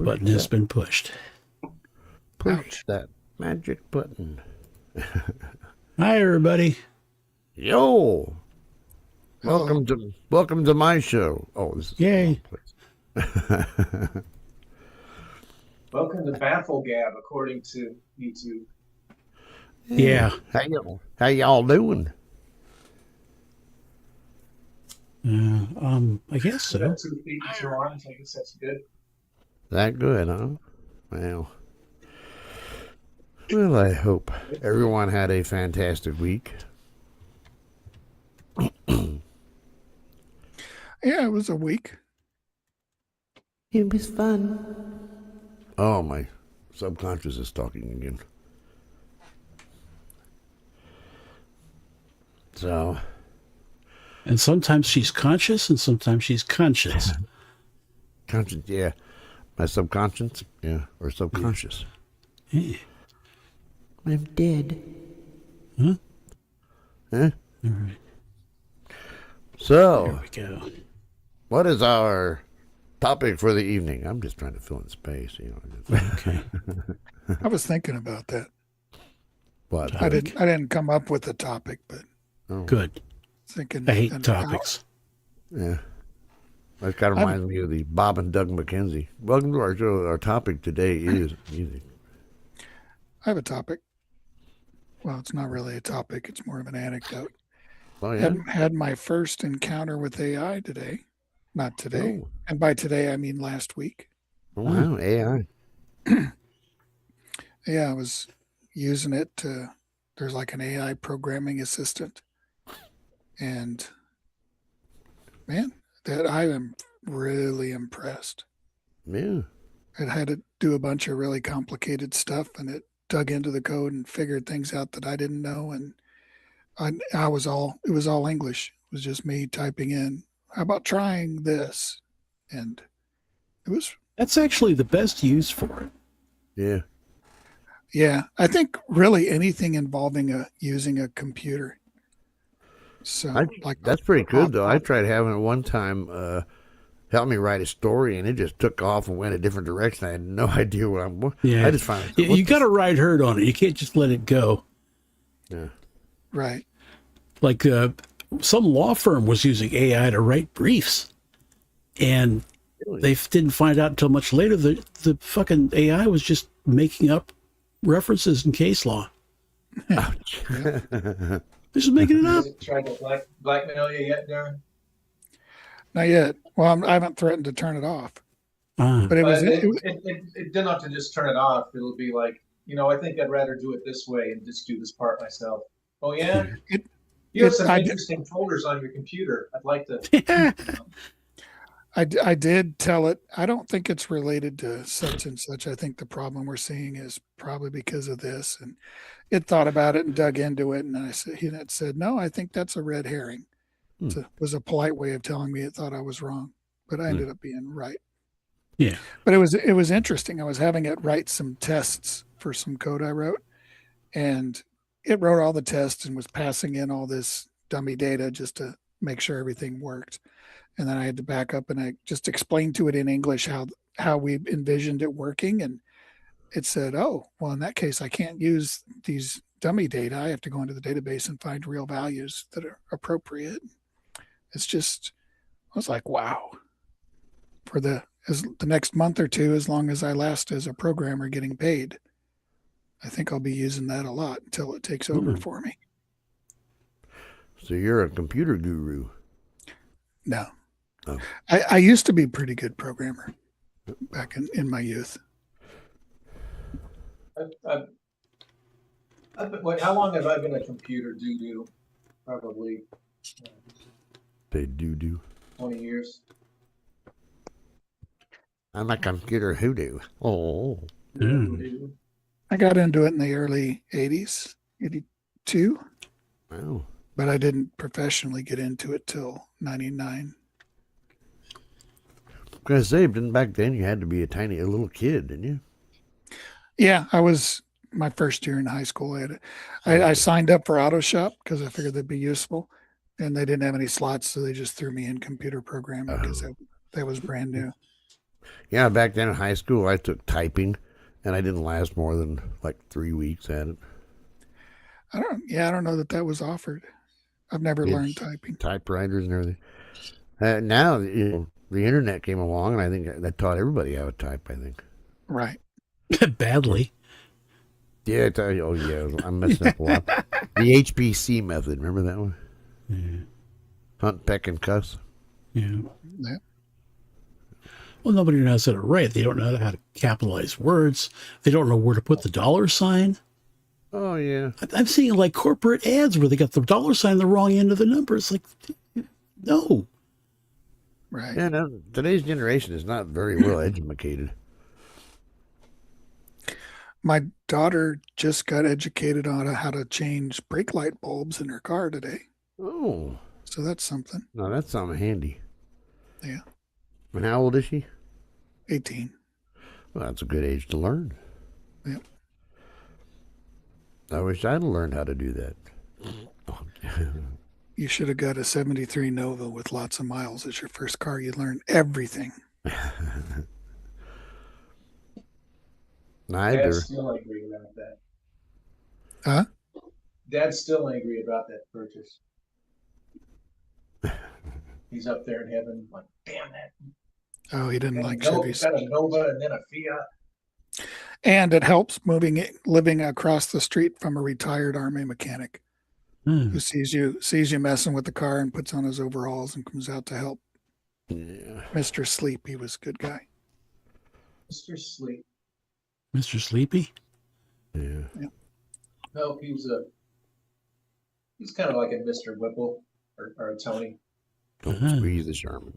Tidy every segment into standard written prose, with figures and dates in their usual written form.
button has been pushed. Push that magic button. Hi, everybody. Yo. Hello. Welcome to my show. Oh, this is Yay. Welcome to BabbleGab, according to YouTube. Yeah. How y'all doing? I guess You so. got 2 feet and 2 arms. I guess that's good. That good, huh? Well, I hope everyone had a fantastic week. Yeah, it was a week. It was fun. Oh, my subconscious is talking again. So, And sometimes she's conscious and sometimes she's conscious. conscious, yeah. My subconscious, yeah, or subconscious. Yeah. I'm dead. Huh? Huh? All right. So, There we go. what is our topic for the evening? I'm just trying to fill in space, Okay. I was thinking about that. What? I didn't come up with a topic, but Oh, Good. thinking. I hate and topics. yeah. That kind of reminds me of the Bob and Doug McKenzie. Welcome to our show. Our topic today is music. I have a topic. Well, it's not really a topic. It's more of an anecdote. Oh, yeah? Had my first encounter with AI today. Not today. Oh, And by today, I mean last week. oh, wow. AI. Yeah, I was using it to, there's like an AI programming assistant. And man, that I am really impressed. Yeah. It had to do a bunch of really complicated stuff, and it dug into the code and figured things out that I didn't know. And it was all English. It was just me typing in, how about trying this? And it was, That's actually the best use for it. Yeah. yeah, I think really anything involving using a computer. So That's pretty good, though. I tried having it one time help me write a story, and it just took off and went a different direction. I had no idea what I'm. Yeah. I just found You got to ride herd on it. You can't just let it go. Yeah. right. Like some law firm was using AI to write briefs, and they didn't find out until much later that the fucking AI was just making up references in case law. Ouch. This is making it up. Has it tried to blackmail you yet, Darren? Not yet. Well, I haven't threatened to turn it off, Ah. but It didn't have to just turn it off. It'll be like, I think I'd rather do it this way and just do this part myself. Oh, yeah? You have some interesting folders on your computer. I'd like to. I did tell it, I don't think it's related to such and such. I think the problem we're seeing is probably because of this. And it thought about it and dug into it. And it said, no, I think that's a red herring. It was a polite way of telling me it thought I was wrong, but I ended up being right. Yeah. But it was interesting. I was having it write some tests for some code I wrote, and it wrote all the tests and was passing in all this dummy data just to make sure everything worked. And then I had to back up and I just explained to it in English how we envisioned it working. And it said, oh, well, in that case, I can't use these dummy data. I have to go into the database and find real values that are appropriate. It's just, I was like, wow. For the next month or two, as long as I last as a programmer getting paid, I think I'll be using that a lot until it takes over for me. So you're a computer guru. No. Oh. I used to be a pretty good programmer back in my youth. How long have I been a computer doo-doo? Probably They do. 20 years. I'm a computer hoodoo. Oh. Doo-doo. I got into it in the early 80s, 82, Wow. but I didn't professionally get into it till 99. Because didn't back then you had to be a little kid, didn't you? Yeah, I was my first year in high school. I signed up for Auto Shop because I figured they'd be useful, and they didn't have any slots, so they just threw me in computer programming because that was brand new. Yeah, back then in high school, I took typing, and I didn't last more than like 3 weeks at it. I don't know that that was offered. I've never learned It's typing. typewriters and everything. Now, the internet came along, and I think that taught everybody how to type, I think. Right. Badly. Yeah, I tell you, oh yeah, I'm messing up a lot. The HBC method, remember that one? Yeah. Hunt, peck, and cuss. Yeah. Yeah. Well, nobody knows how to write. They don't know how to capitalize words. They don't know where to put the dollar sign. Oh yeah. I'm seeing like corporate ads where they got the dollar sign the wrong end of the number. It's like, no. Right. Yeah, no, today's generation is not very well educated. My daughter just got educated on how to change brake light bulbs in her car today. Oh, So that's something. no, that's something handy. Yeah. And how old is she? 18. Well, that's a good age to learn. Yep. I wish I'd learned how to do that. You should have got a 73 Nova with lots of miles as your first car. You learn everything. Neither. Dad's still angry about that. Huh? Dad's still angry about that purchase. He's up there in heaven, like, damn that. Oh, he didn't like Got Chevys. a Nova and then a Fiat. And it helps living across the street from a retired army mechanic who sees you messing with the car and puts on his overalls and comes out to help. Yeah. Mr. Sleep, he was a good guy. Mr. Sleep. Mr. Sleepy? Yeah. No, he's kind of like a Mr. Whipple or a Tony. Don't squeeze the Sherman.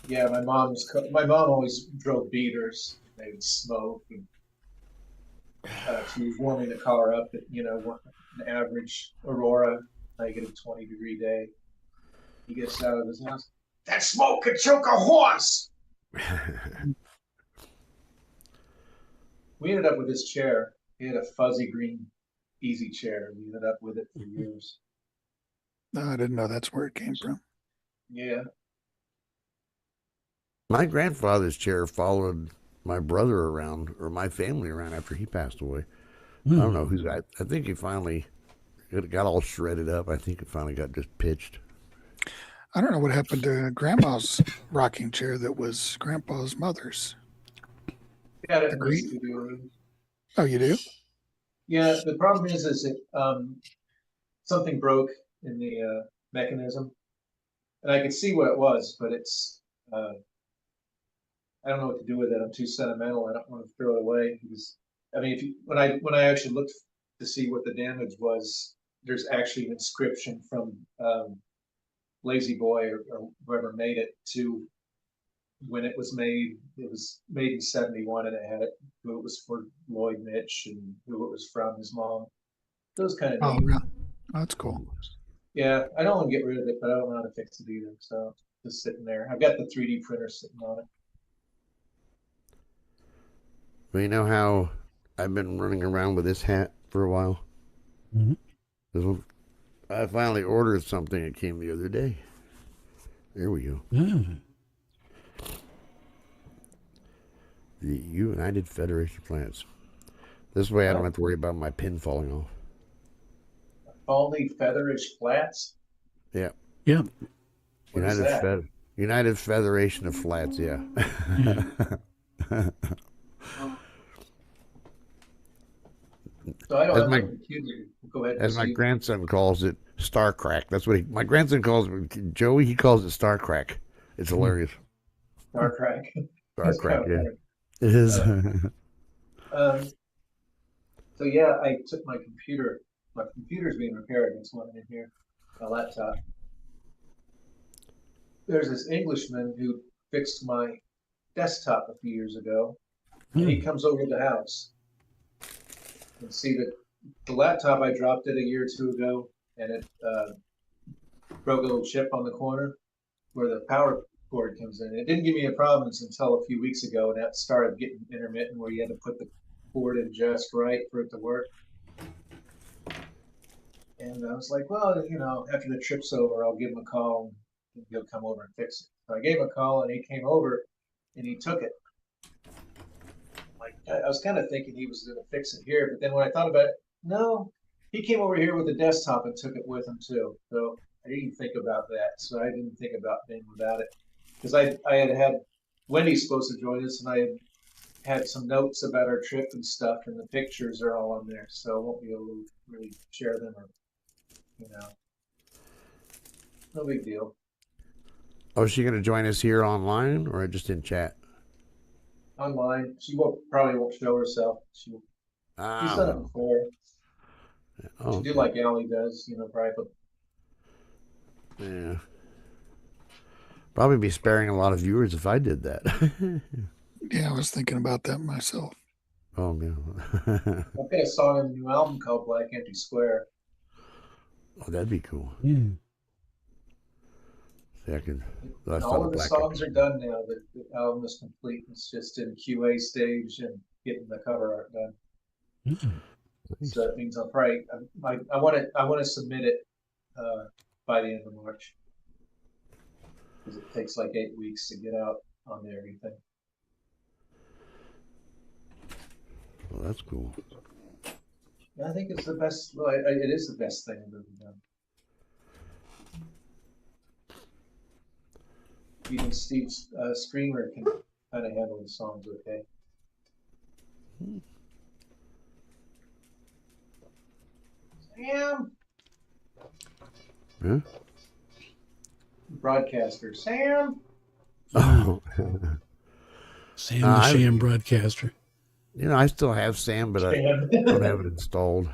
Yeah, my mom always drove beaters. They would smoke, and she was warming the car up at an average Aurora -20-degree day. He gets out of his house. That smoke could choke a horse. We ended up with this chair. He had a fuzzy green easy chair. We ended up with it for years. No, I didn't know that's where it came from. Yeah. My grandfather's chair followed my brother around, or my family around, after he passed away. I don't know who's. I think he finally it got all shredded up. I think it finally got just pitched. I don't know what happened to Grandma's rocking chair that was Grandpa's mother's. Yeah, that Agreed. needs to be removed. Oh, you do? Yeah, the problem is it something broke in the mechanism, and I could see what it was, but it's I don't know what to do with it. I'm too sentimental. I don't want to throw it away because I mean, when I actually looked to see what the damage was, there's actually an inscription from Lazy Boy or whoever made it to when it was made. It was made in '71, and it had who it was for Lloyd Mitch and who it was from, his mom. Those kind of Oh, names. yeah. Oh, that's cool. Yeah, I don't want to get rid of it, but I don't know how to fix it either. So just sitting there. I've got the 3D printer sitting on it. Well, you know how I've been running around with this hat for a while? Mhm. This one, I finally ordered something. It came the other day. There we go. The United Federation of Plants. This way I don't have to worry about my pin falling off. Baldy featherish flats. Yeah. Yeah. What is that? United Federation of Flats, yeah. So I don't As have my- my computer. Go ahead. As my proceed. grandson calls it, Star Crack. That's what my grandson calls it. Joey, he calls it Star Crack. It's hilarious. Star Crack. Star That's Crack, kinda yeah. funny. It is. So yeah, I took my computer. My computer's being repaired. That's one in here. My laptop. There's this Englishman who fixed my desktop a few years ago, and he comes over to the house and see that the laptop I dropped it a year or two ago, and it broke a little chip on the corner where the power cord comes in. It didn't give me a problems until a few weeks ago, and that started getting intermittent where you had to put the cord in just right for it to work. And I was like, well, after the trip's over, I'll give him a call and he'll come over and fix it. So I gave him a call and he came over and he took it. Like, I was kind of thinking he was going to fix it here, but then when I thought about it, no, he came over here with the desktop and took it with him too. So I didn't even think about that. So I didn't think about being without it because I had Wendy's supposed to join us, and I had some notes about our trip and stuff, and the pictures are all on there, so I won't be able to really share them, or no big deal. Oh, is she going to join us here online or just in chat? Online, she probably won't show herself. She's done it before. Oh, She do like Allie does, private. Yeah. Probably be sparing a lot of viewers if I did that. Yeah, I was thinking about that myself. Oh, yeah. I've got a song on the new album called Black Empty Square. Oh, that'd be cool. Yeah. Second. All of the songs are done now. The album is complete. It's just in QA stage and getting the cover art done. Mm-hmm. So that means I'll probably I want to submit it by the end of March, because it takes like 8 weeks to get out on everything. Well, that's cool. I think it's the best. Well, it is the best thing I've ever done. Even Steve Streamer can kind of handle the songs okay. Sam. Yeah? Broadcaster Sam. Oh. Sam the Sham broadcaster. I still have Sam, but I don't have it installed.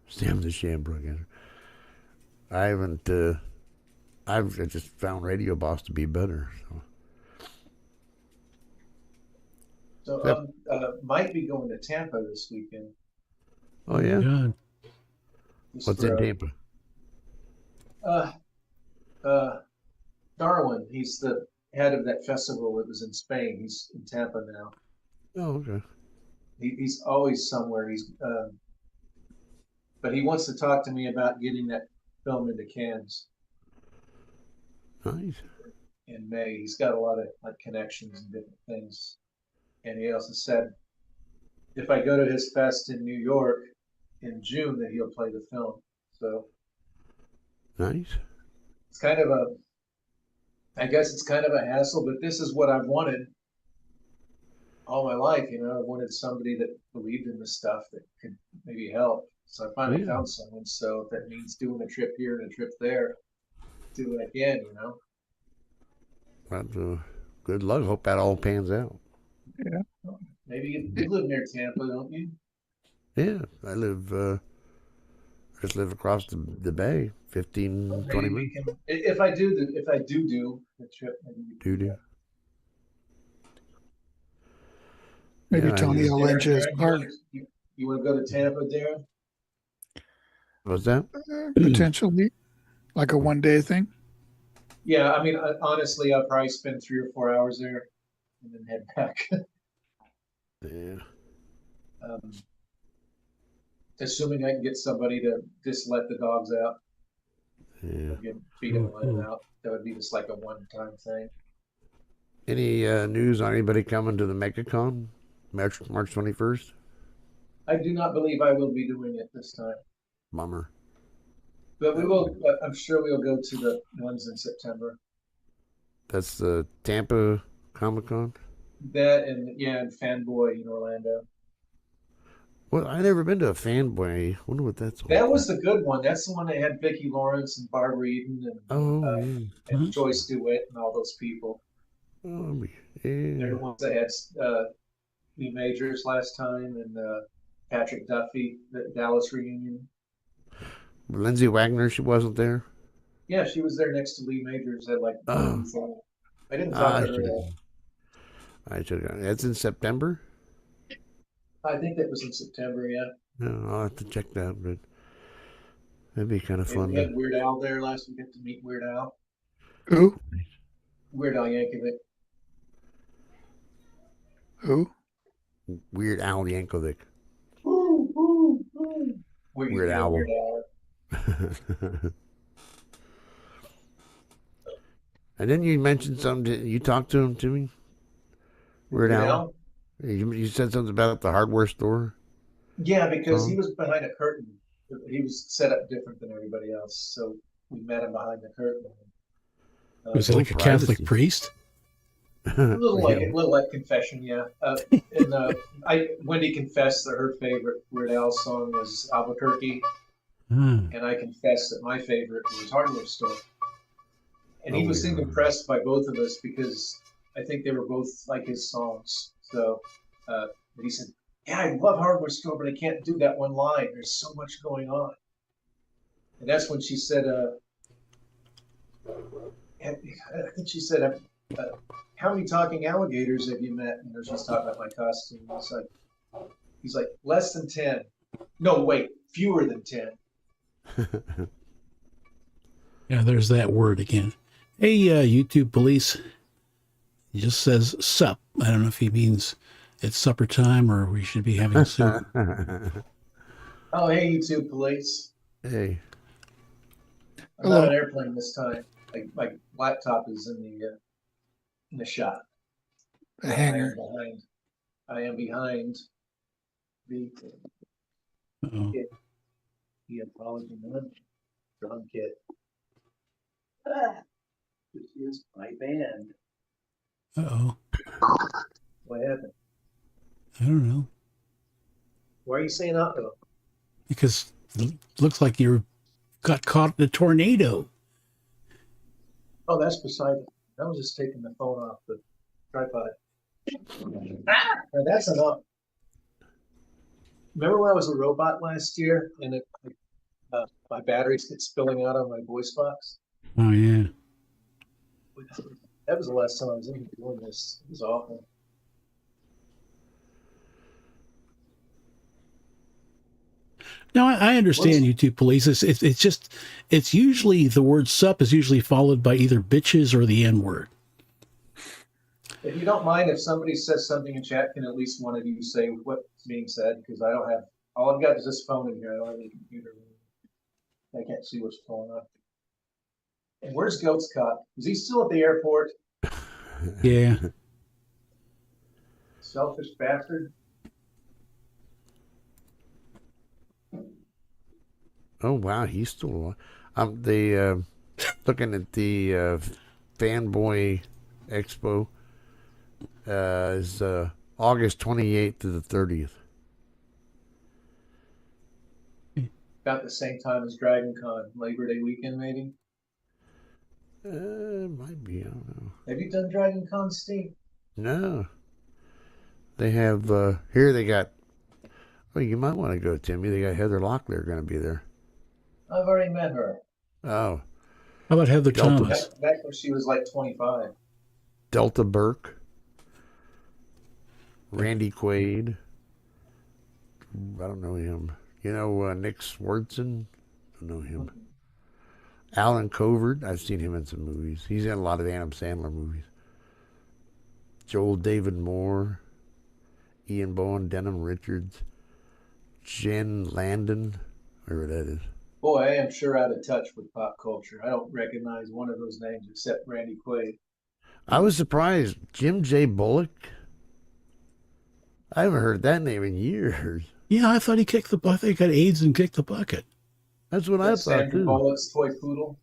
Sam the Sham broadcaster. I haven't. I just found Radio Boss to be better. So might be going to Tampa this weekend. Oh yeah. God. What's in Tampa? Darwin. He's the head of that festival that was in Spain. He's in Tampa now. Oh, okay. He's always somewhere. But he wants to talk to me about getting that film into Cannes. Nice. In May. He's got a lot of connections and different things. And he also said if I go to his fest in New York in June, that he'll play the film. So nice. It's kind of I guess it's kind of a hassle, but this is what I've wanted all my life. I wanted somebody that believed in this stuff that could maybe help. So I finally found someone. So if that means doing a trip here and a trip there, do it again, Well, good luck. Hope that all pans out. Yeah. Maybe you live near Tampa, don't you? Yeah, I just live across the bay, 15, 20 minutes. If I do the trip, maybe Do. Maybe Tony will lend you his car. You want to go to Tampa, Darren? What's that? Potentially, like a one-day thing. Yeah, I mean, honestly, I'll probably spend 3 or 4 hours there and then head back. Yeah. Assuming I can get somebody to just let the dogs out. Yeah. Feed them and let them out. That would be just like a one-time thing. Any news on anybody coming to the MegaCon, March 21st? I do not believe I will be doing it this time. Bummer. But we will. I'm sure we'll go to the ones in September. That's the Tampa Comic-Con? That and Fanboy in Orlando. Well, I never been to a Fanboy. I wonder what that's all That about. was the good one. That's the one that had Vicki Lawrence and Barbara Eden and Joyce DeWitt and all those people. Oh, They're yeah. the ones that had Lee Majors last time and Patrick Duffy, the Dallas reunion. Lindsay Wagner, she wasn't there? Yeah, she was there next to Lee Majors at like. Oh. I didn't talk to her. I should have. That's in September? I think that was in September, yeah. No, I'll have to check that, but that'd be kind of fun. We had Weird Al there last week. Got to meet Weird Al. Who? Weird Al Yankovic. Who? Weird Al Yankovic. Weird Al. Weird Al. And then you mentioned something. You talked to him to me? Weird You Al. know? You said something about the hardware store. Yeah, because he Oh. was behind a curtain. He was set up different than everybody else, so we met him behind the curtain. Was A it Oh, like a Catholic privacy. priest? Yeah. little like confession, yeah. And Wendy confessed that her favorite Weird Al song was Albuquerque, Ah. and I confessed that my favorite was Hardware Store. And he Oh, seemed yeah. impressed by both of us because I think they were both like his songs. So he said, "Yeah, I love Hardware Store, but I can't do that one line. There's so much going on." And that's when she said, I think she said, "How many talking alligators have you met?" You know, she's talking about my costume. He's like, "Less than 10. No, wait, fewer than 10." Yeah, there's that word again. Hey, YouTube police. He just says sup. I don't know if he means it's supper time or we should be having soup. Oh, hey, YouTube police. Hey. I'm not on an airplane this time. My laptop is in the shop. The hangar. I am behind the Uh-oh. kit. The apology drum kit. This is my band. Uh-oh. What happened? I don't know. Why are you saying uh-oh? Because it looks like you got caught in a tornado. Oh, that's beside it. I was just taking the phone off the tripod. Now that's enough. Remember when I was a robot last year and my batteries get spilling out on my voice box? Oh, yeah. That was the last time I was in here doing this. It was awful. Now, I understand YouTube police. It's just, it's usually the word sup is usually followed by either bitches or the N word. If you don't mind, if somebody says something in chat, can at least one of you say what's being said? Because I don't have, all I've got is this phone in here. I don't have any computer. I can't see what's going on. And where's Goat's Cop? Is he still at the airport? Yeah. Selfish bastard. Oh, wow. He's still alive. Looking at the Fanboy Expo is August 28th to the 30th. About the same time as Dragon Con, Labor Day weekend, maybe? Might be. I don't know. Have you done Dragon Con, Steve? No. They have, here they got, oh, you might want to go, Timmy. They got Heather Locklear going to be there. I've already met her. Oh. How about Heather Delta. Thomas? Back when she was like 25. Delta Burke. Randy Quaid. I don't know him. You know Nick Swardson? I don't know him. Alan Covert. I've seen him in some movies. He's in a lot of Adam Sandler movies. Joel David Moore. Ian Bowen, Denham Richards. Jen Landon. Whoever that is. Boy, I am sure out of touch with pop culture. I don't recognize one of those names except Randy Quaid. I was surprised. Jim J. Bullock? I haven't heard that name in years. Yeah, I thought I thought he got AIDS and kicked the bucket. That's what I thought, Sandra too. Bullock's toy poodle.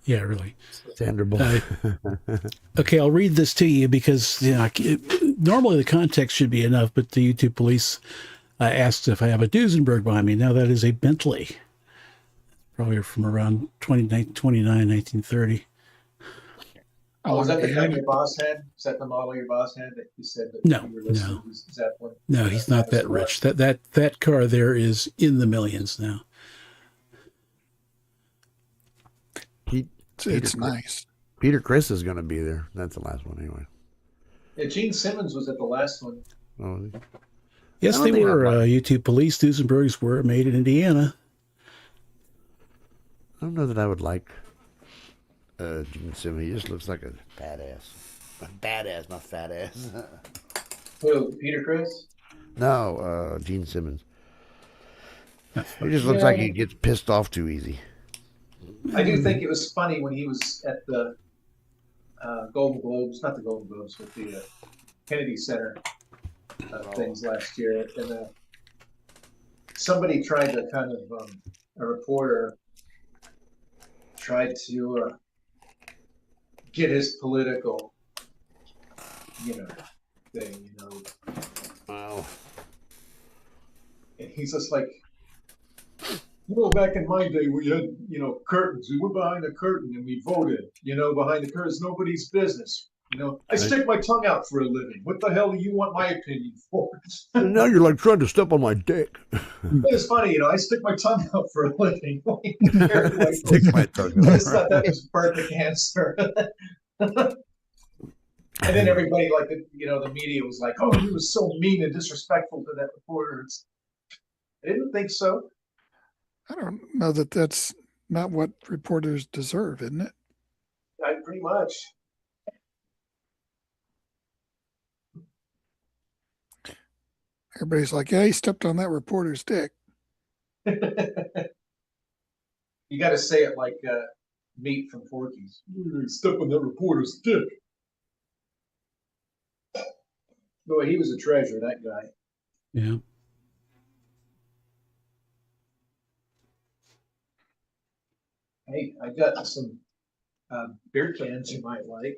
Yeah, really. Sandra Bullock. Okay, I'll read this to you because normally the context should be enough, but the YouTube police asked if I have a Duesenberg behind me. Now that is a Bentley. Probably from around 1930. Oh, is that the kind your boss had? Is that the model your boss had that you said that No, you were listening to Zeppelin? No, he's not that rich. That car there is in the millions now. It's nice. Peter Criss is going to be there. That's the last one, anyway. Yeah, Gene Simmons was at the last one. Oh, Yes, they were. YouTube police. Duesenbergs were made in Indiana. I don't know that I would like Gene Simmons. He just looks like a badass. A badass, not fat ass. Who, Peter Criss? No, Gene Simmons. He just looks like he gets pissed off too easy. I do think it was funny when he was at the Golden Globes, not the Golden Globes, but the Kennedy Center things last year, and somebody tried to kind of a reporter tried to get his political, thing, Wow. and he's just like, back in my day, we had, curtains. We went behind the curtain and we voted. Behind the curtains, nobody's business. I stick my tongue out for a living. What the hell do you want my opinion for? And now you're like trying to step on my dick. It's funny, I stick my tongue out for a living. Stick my tongue out. I just thought that was birth cancer. And then everybody, like the media was like, "Oh, he was so mean and disrespectful to that reporter." I didn't think so. I don't know that that's not what reporters deserve, isn't it? Pretty much. Everybody's like, yeah, he stepped on that reporter's dick. You got to say it like Meat from Porky's. Step on that reporter's dick. Boy, he was a treasure, that guy. Yeah. Hey, I got some beer cans you might like.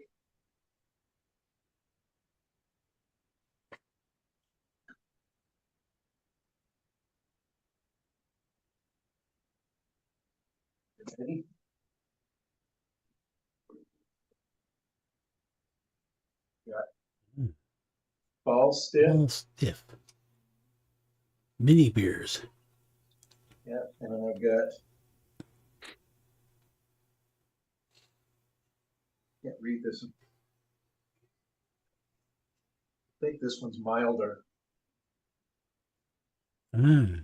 Ready? Got Ball Stiff. All stiff. Mini beers. Yeah, and then I've got. Can't read this one. I think this one's milder. Ah. And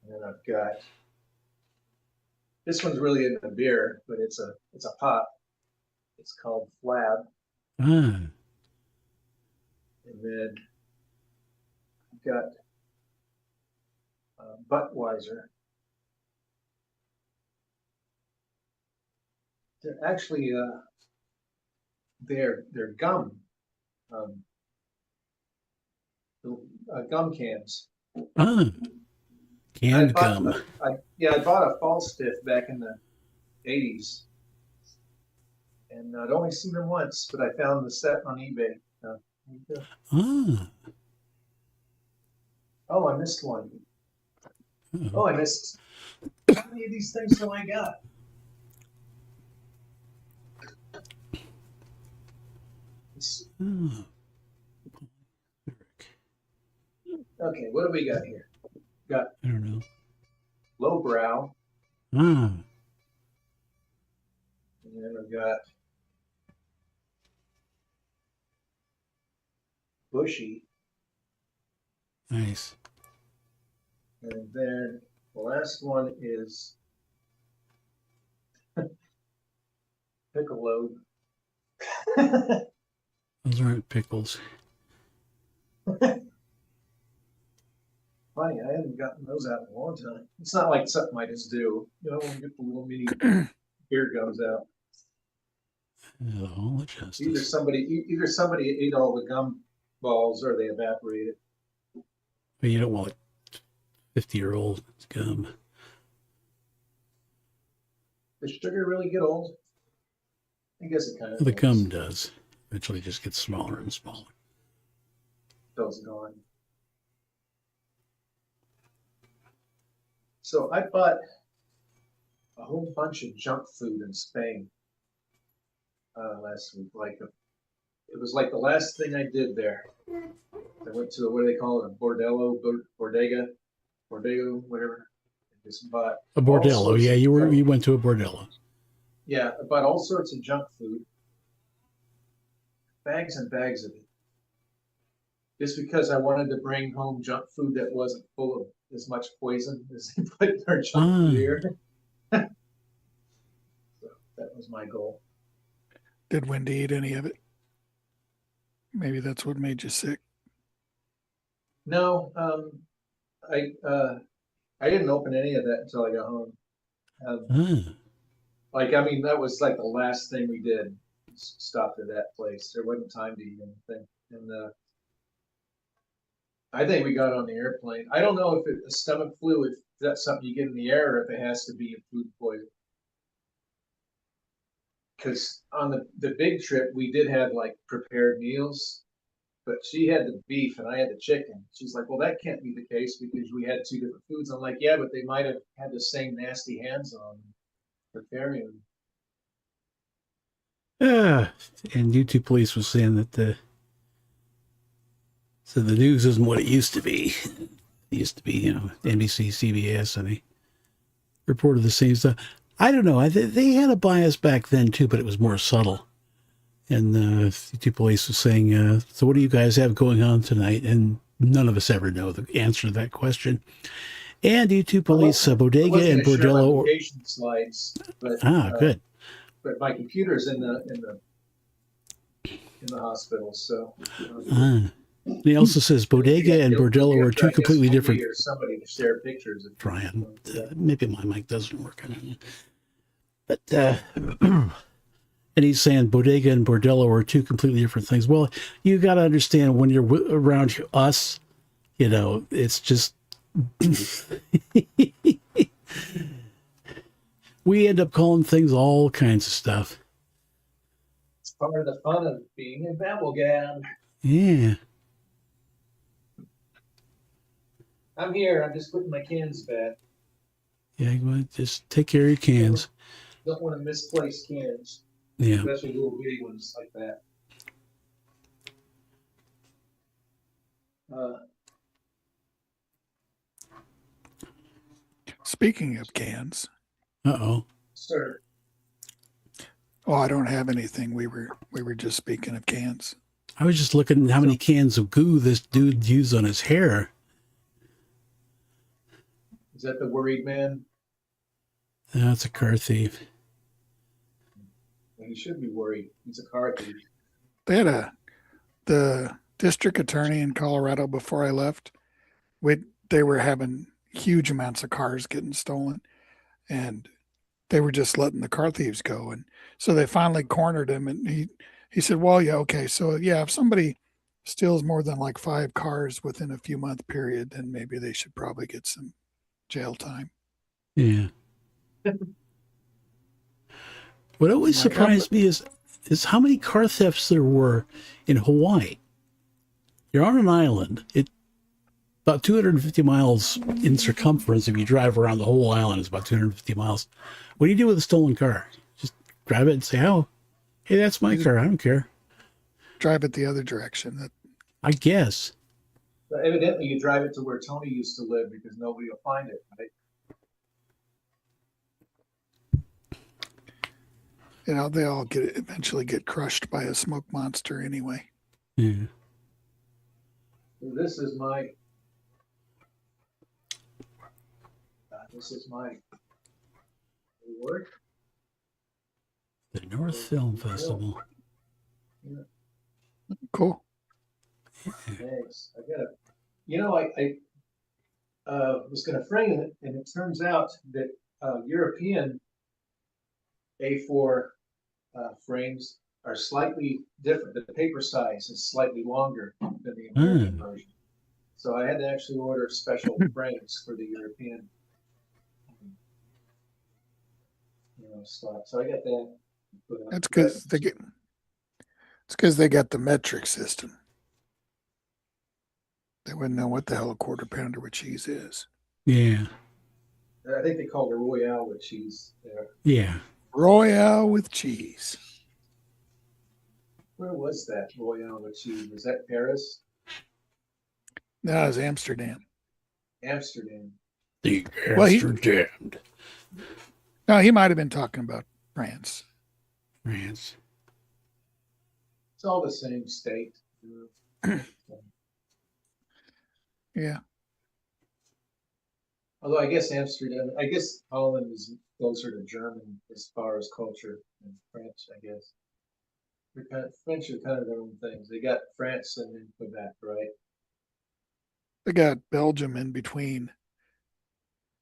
then I've got. This one's really in a beer, but it's a pop. It's called Flab. Ah. And then I've got Budweiser. They're actually they're gum gum cans. Ah. Canned gum. I bought a Fall Stiff back in the 80s, and I'd only seen them once, but I found the set on eBay. Ah. Oh, I missed one. Oh. Oh, I missed. How many of these things have I got? Oh. Okay, what do we got here? Got I don't know. Lowbrow, Ah. and then I've got Bushy, Nice. and then the last one is Piccolo. Those aren't pickles. Funny, I haven't gotten those out in a long time. It's not like something I just do. When we get the little mini beer gums out. All justice. Either somebody ate all the gum balls or they evaporated. But you don't want 50-year-old gum. Does sugar really get old? I guess it kind of The does. gum does. Eventually just gets smaller and smaller. Those gone. So I bought a whole bunch of junk food in Spain last week. It was like the last thing I did there. I went to what do they call it? A bordello, bodega, whatever. I just bought A all bordello. sorts Yeah, of you junk- went to a bordello. Yeah, I bought all sorts of junk food, bags and bags of it. Just because I wanted to bring home junk food that wasn't full of as much poison as they put in our junk food here. So that was my goal. Did Wendy eat any of it? Maybe that's what made you sick. No, I didn't open any of that until I got home. Ah. That was like the last thing we did. stopped at that place. There wasn't time to eat anything. And I think we got on the airplane. I don't know if a stomach flu, if that's something you get in the air or if it has to be a food poison. Because on the big trip, we did have like prepared meals, but she had the beef and I had the chicken. She's like, well, that can't be the case because we had two different foods. I'm like, yeah, but they might have had the same nasty hands on preparing them. And YouTube police was saying that the news isn't what it used to be. It used to be, NBC, CBS, and they reported the same stuff. I don't know. They had a bias back then too, but it was more subtle. And YouTube police was saying, so what do you guys have going on tonight? And none of us ever know the answer to that question. And YouTube police, Bodega and Bordello. Slides, but, good. But my computer's in the hospital, so. He also says Bodega and Bordello are two completely different. Or somebody to share pictures. Brian, maybe my mic doesn't work. I don't know. But and he's saying Bodega and Bordello are two completely different things. Well, you got to understand when you're around us, it's just we end up calling things all kinds of stuff. It's part of the fun of being in BabbleGab. Yeah. I'm here. I'm just putting my cans back. Yeah, just take care of your cans. Don't want to misplace cans. Yeah. Especially little bitty ones like that. Speaking of cans. Uh-oh. Sir. Oh, I don't have anything. We were just speaking of cans. I was just looking at how many cans of goo this dude used on his hair. Is that the worried man? That's a car thief. Well, he should be worried. He's a car thief. They had the district attorney in Colorado before I left. They were having huge amounts of cars getting stolen, and they were just letting the car thieves go. And so they finally cornered him, and he said, well, yeah, okay. So yeah, if somebody steals more than like 5 cars within a few month period, then maybe they should probably get some jail time. Yeah. What always surprised me is how many car thefts there were in Hawaii. You're on an island. It about 250 miles in circumference. If you drive around the whole island, it's about 250 miles. What do you do with a stolen car? Just drive it and say, "Oh, hey, that's my car. I don't care." Drive it the other direction. I guess. But evidently, you drive it to where Tony used to live because nobody will find it, right? They all eventually get crushed by a smoke monster anyway. Yeah. So this is my award. The North Film Festival. Yeah. Cool. Thanks. I was going to frame it, and it turns out that European A4 frames are slightly different. The paper size is slightly longer than the American version. So I had to actually order special frames for the European stuff. So I got that. That's because they got the metric system. They wouldn't know what the hell a quarter pounder with cheese is. Yeah. I think they call it Royale with cheese there. Yeah. Royale with cheese. Where was that Royale with cheese? Was that Paris? No, it was Amsterdam. Amsterdam. The Amsterdam. No, he might have been talking about France. France. It's all the same state. Yeah. Although I guess Holland is closer to German as far as culture than French, I guess. French are kind of their own things. They got France and then Quebec, right? They got Belgium in between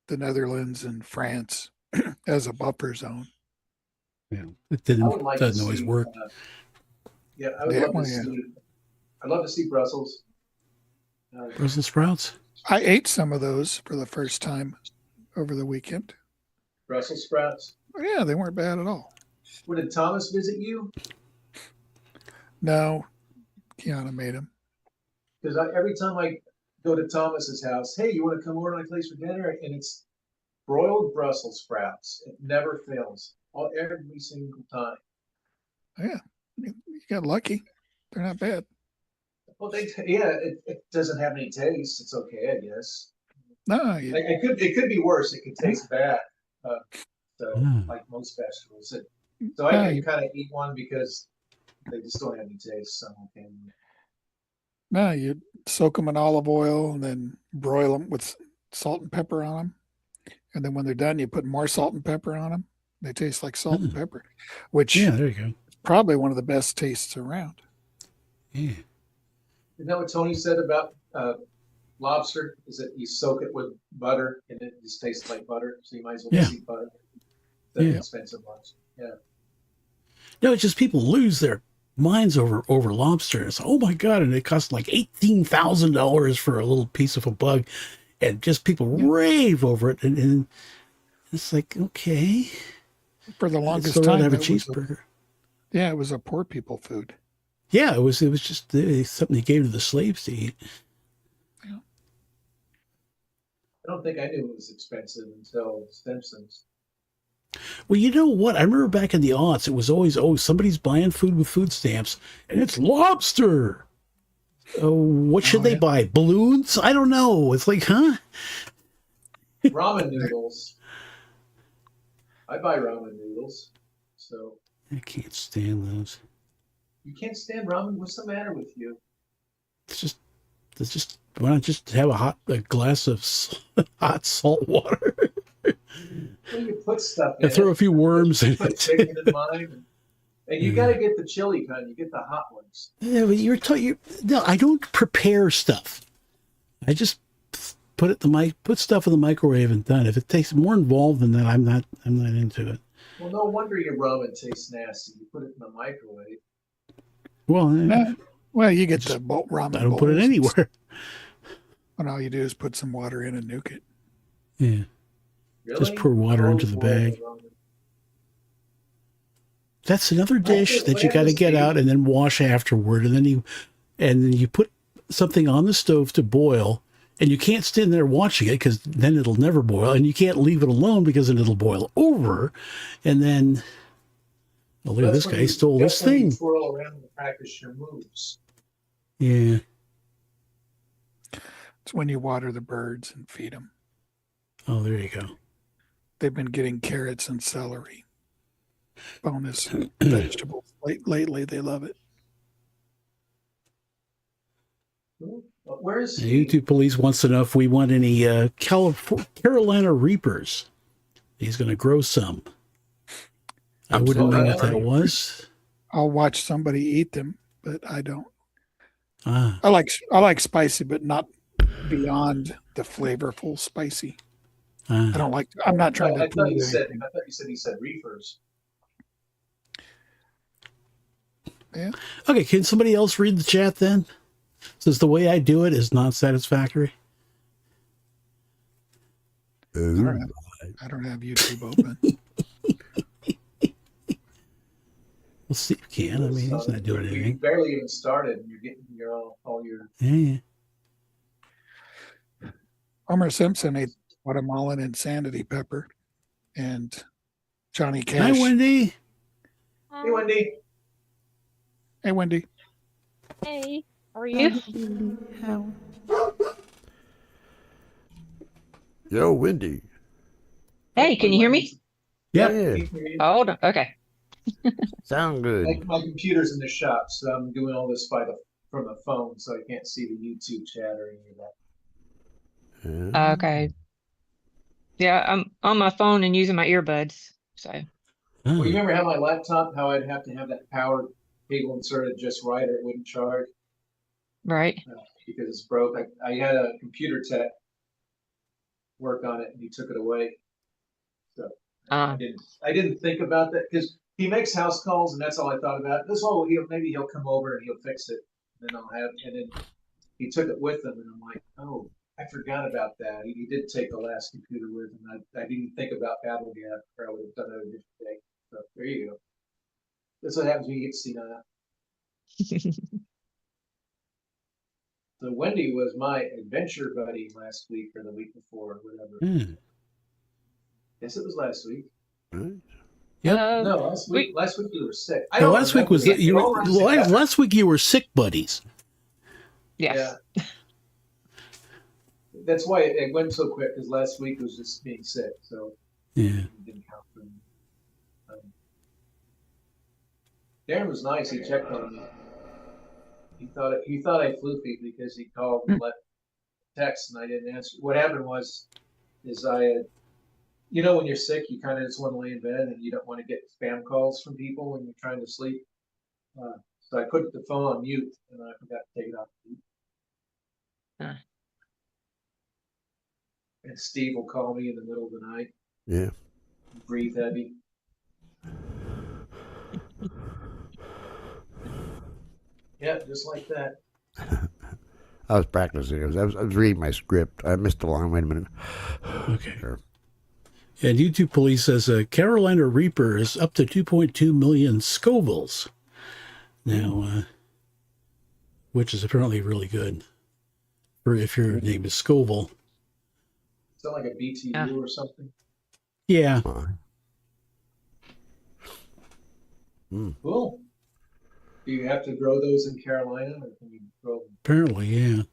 the Netherlands and France as a buffer zone. Yeah, it I would like to doesn't always see. work. Yeah, I would Yeah, love to well, yeah. see. I'd love to see Brussels. Brussels sprouts. I ate some of those for the first time over the weekend. Brussels sprouts. Yeah, they weren't bad at all. When did Thomas visit you? No, Kiana made them. Because every time I go to Thomas's house, hey, you want to come over to my place for dinner? And it's broiled Brussels sprouts. It never fails. Every single time. Yeah, you got lucky. They're not bad. Well, it doesn't have any taste. It's okay, I guess. No, It could be worse. It could taste bad. Like most vegetables. So I can kind of eat one because they just don't have any taste. So I'm okay. No, you soak them in olive oil and then broil them with salt and pepper on them. And then when they're done, you put more salt and pepper on them. They taste like salt and pepper, which there you go. is probably one of the best tastes around. Yeah. Isn't that what Tony said about lobster? Is that you soak it with butter and it just tastes like butter? So you might as well just eat butter. That's expensive lobster. Yeah. No, it's just people lose their minds over lobster. It's oh my god, and it costs like $18,000 for a little piece of a bug, and just people rave over it, and it's like okay. For the longest time, time, have a cheeseburger. It was a poor people food. Yeah, it was just something they gave to the slaves to eat. I don't think I knew it was expensive until Simpsons. Well, you know what? I remember back in the aughts, it was always, somebody's buying food with food stamps, and it's lobster. What should they buy? Balloons? I don't know. It's like, huh? Ramen noodles. I buy ramen noodles. So I can't stand those. You can't stand ramen? What's the matter with you? It's just why not just have a glass of hot salt water? Well, you put stuff in and throw a few worms in put it. chicken in mine, and you got to get the chili kind. You get the hot ones. Yeah, but no, I don't prepare stuff. I just put stuff in the microwave and done. If it takes more involved than that, I'm not into it. Well, no wonder your ramen tastes nasty. You put it in the microwave. Well, you get the ramen. I don't put it anywhere. And all you do is put some water in and nuke it. Yeah. Really? Just pour water into the bag. That's another dish that you got to get out and then wash afterward, and then you put something on the stove to boil, and you can't stand there watching it because then it'll never boil, and you can't leave it alone because then it'll boil over, and then look at this guy stole this thing. Twirl around and practice your moves. Yeah. It's when you water the birds and feed them. Oh, there you go. They've been getting carrots and celery. Bonus vegetables. Lately, they love it. Where is the YouTube police wants to know if we want any Carolina Reapers. He's going to grow some. I wouldn't know what that was. I'll watch somebody eat them, but I don't. I like spicy, but not beyond the flavorful spicy. I don't like. I'm not trying to. I thought you said he said reefers. Yeah. Okay. Can somebody else read the chat then? Since the way I do it is not satisfactory. I don't have YouTube open. We'll see if you can. I mean, he's not doing anything. You barely even started, and you're getting all your. Yeah. Homer Simpson ate Guatemalan insanity pepper, and Johnny Cash. Hi, Wendy. Hey, Wendy. Hey, Wendy. Hey, how are you? Yo, Wendy. Hey, can you hear me? Yeah. Hold on. Okay. Sound good. My computer's in the shop, so I'm doing all this from the phone, so I can't see the YouTube chat or any of that. Okay. Yeah, I'm on my phone and using my earbuds. So. Well, you remember how my laptop, how I'd have to have that power cable inserted just right, or it wouldn't charge. Right. Because it's broke. I had a computer tech work on it, and he took it away. So I didn't think about that because he makes house calls, and that's all I thought about. This whole maybe he'll come over and he'll fix it, and then and then he took it with him, and I'm like, oh, I forgot about that. He did take the last computer with him. I didn't think about BabbleGab, or I would have done it a different day. So there you go. That's what happens when you get senile. So Wendy was my adventure buddy last week or the week before, or whatever. Guess it was last week. Yep. No, last week you were sick. No, last week was last week you were sick buddies. Yes. Yeah. That's why it went so quick, because last week was just being sick, so yeah. It didn't count for me. Darren was nice. He checked on me. He thought I floofy because he called and left text and I didn't answer. What happened is I had, when you're sick, you kind of just want to lay in bed and you don't want to get spam calls from people when you're trying to sleep. So I put the phone on mute and I forgot to take it off mute. And Steve will call me in the middle of the night. Yeah. Breathe heavy. Yeah, just like that. I was practicing. I was reading my script. I missed the line. Wait a minute. Okay. Sure. And YouTube Police says Carolina Reaper is up to 2.2 million Scovilles now, which is apparently really good for if your name is Scoville. Sound like a BTU or something? Yeah. Cool. Do you have to grow those in Carolina, or can you grow them? Apparently, yeah.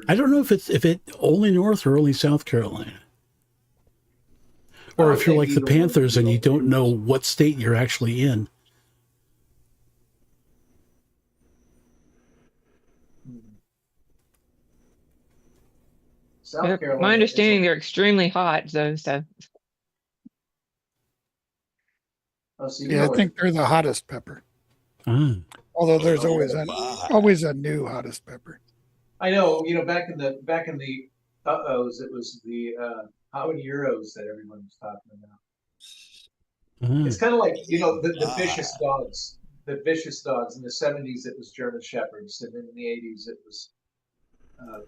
I don't know if it only North or only South Carolina, or if you're like the Panthers and you don't know what state you're actually in. South Carolina. My understanding, they're extremely hot, though. So. Yeah, I think they're the hottest pepper. Although there's always a new hottest pepper. I know, back in the uh-ohs, it was the habaneros that everyone was talking about. It's kind of like the vicious dogs. The vicious dogs in the 70s, it was German Shepherds, and then in the 80s, it was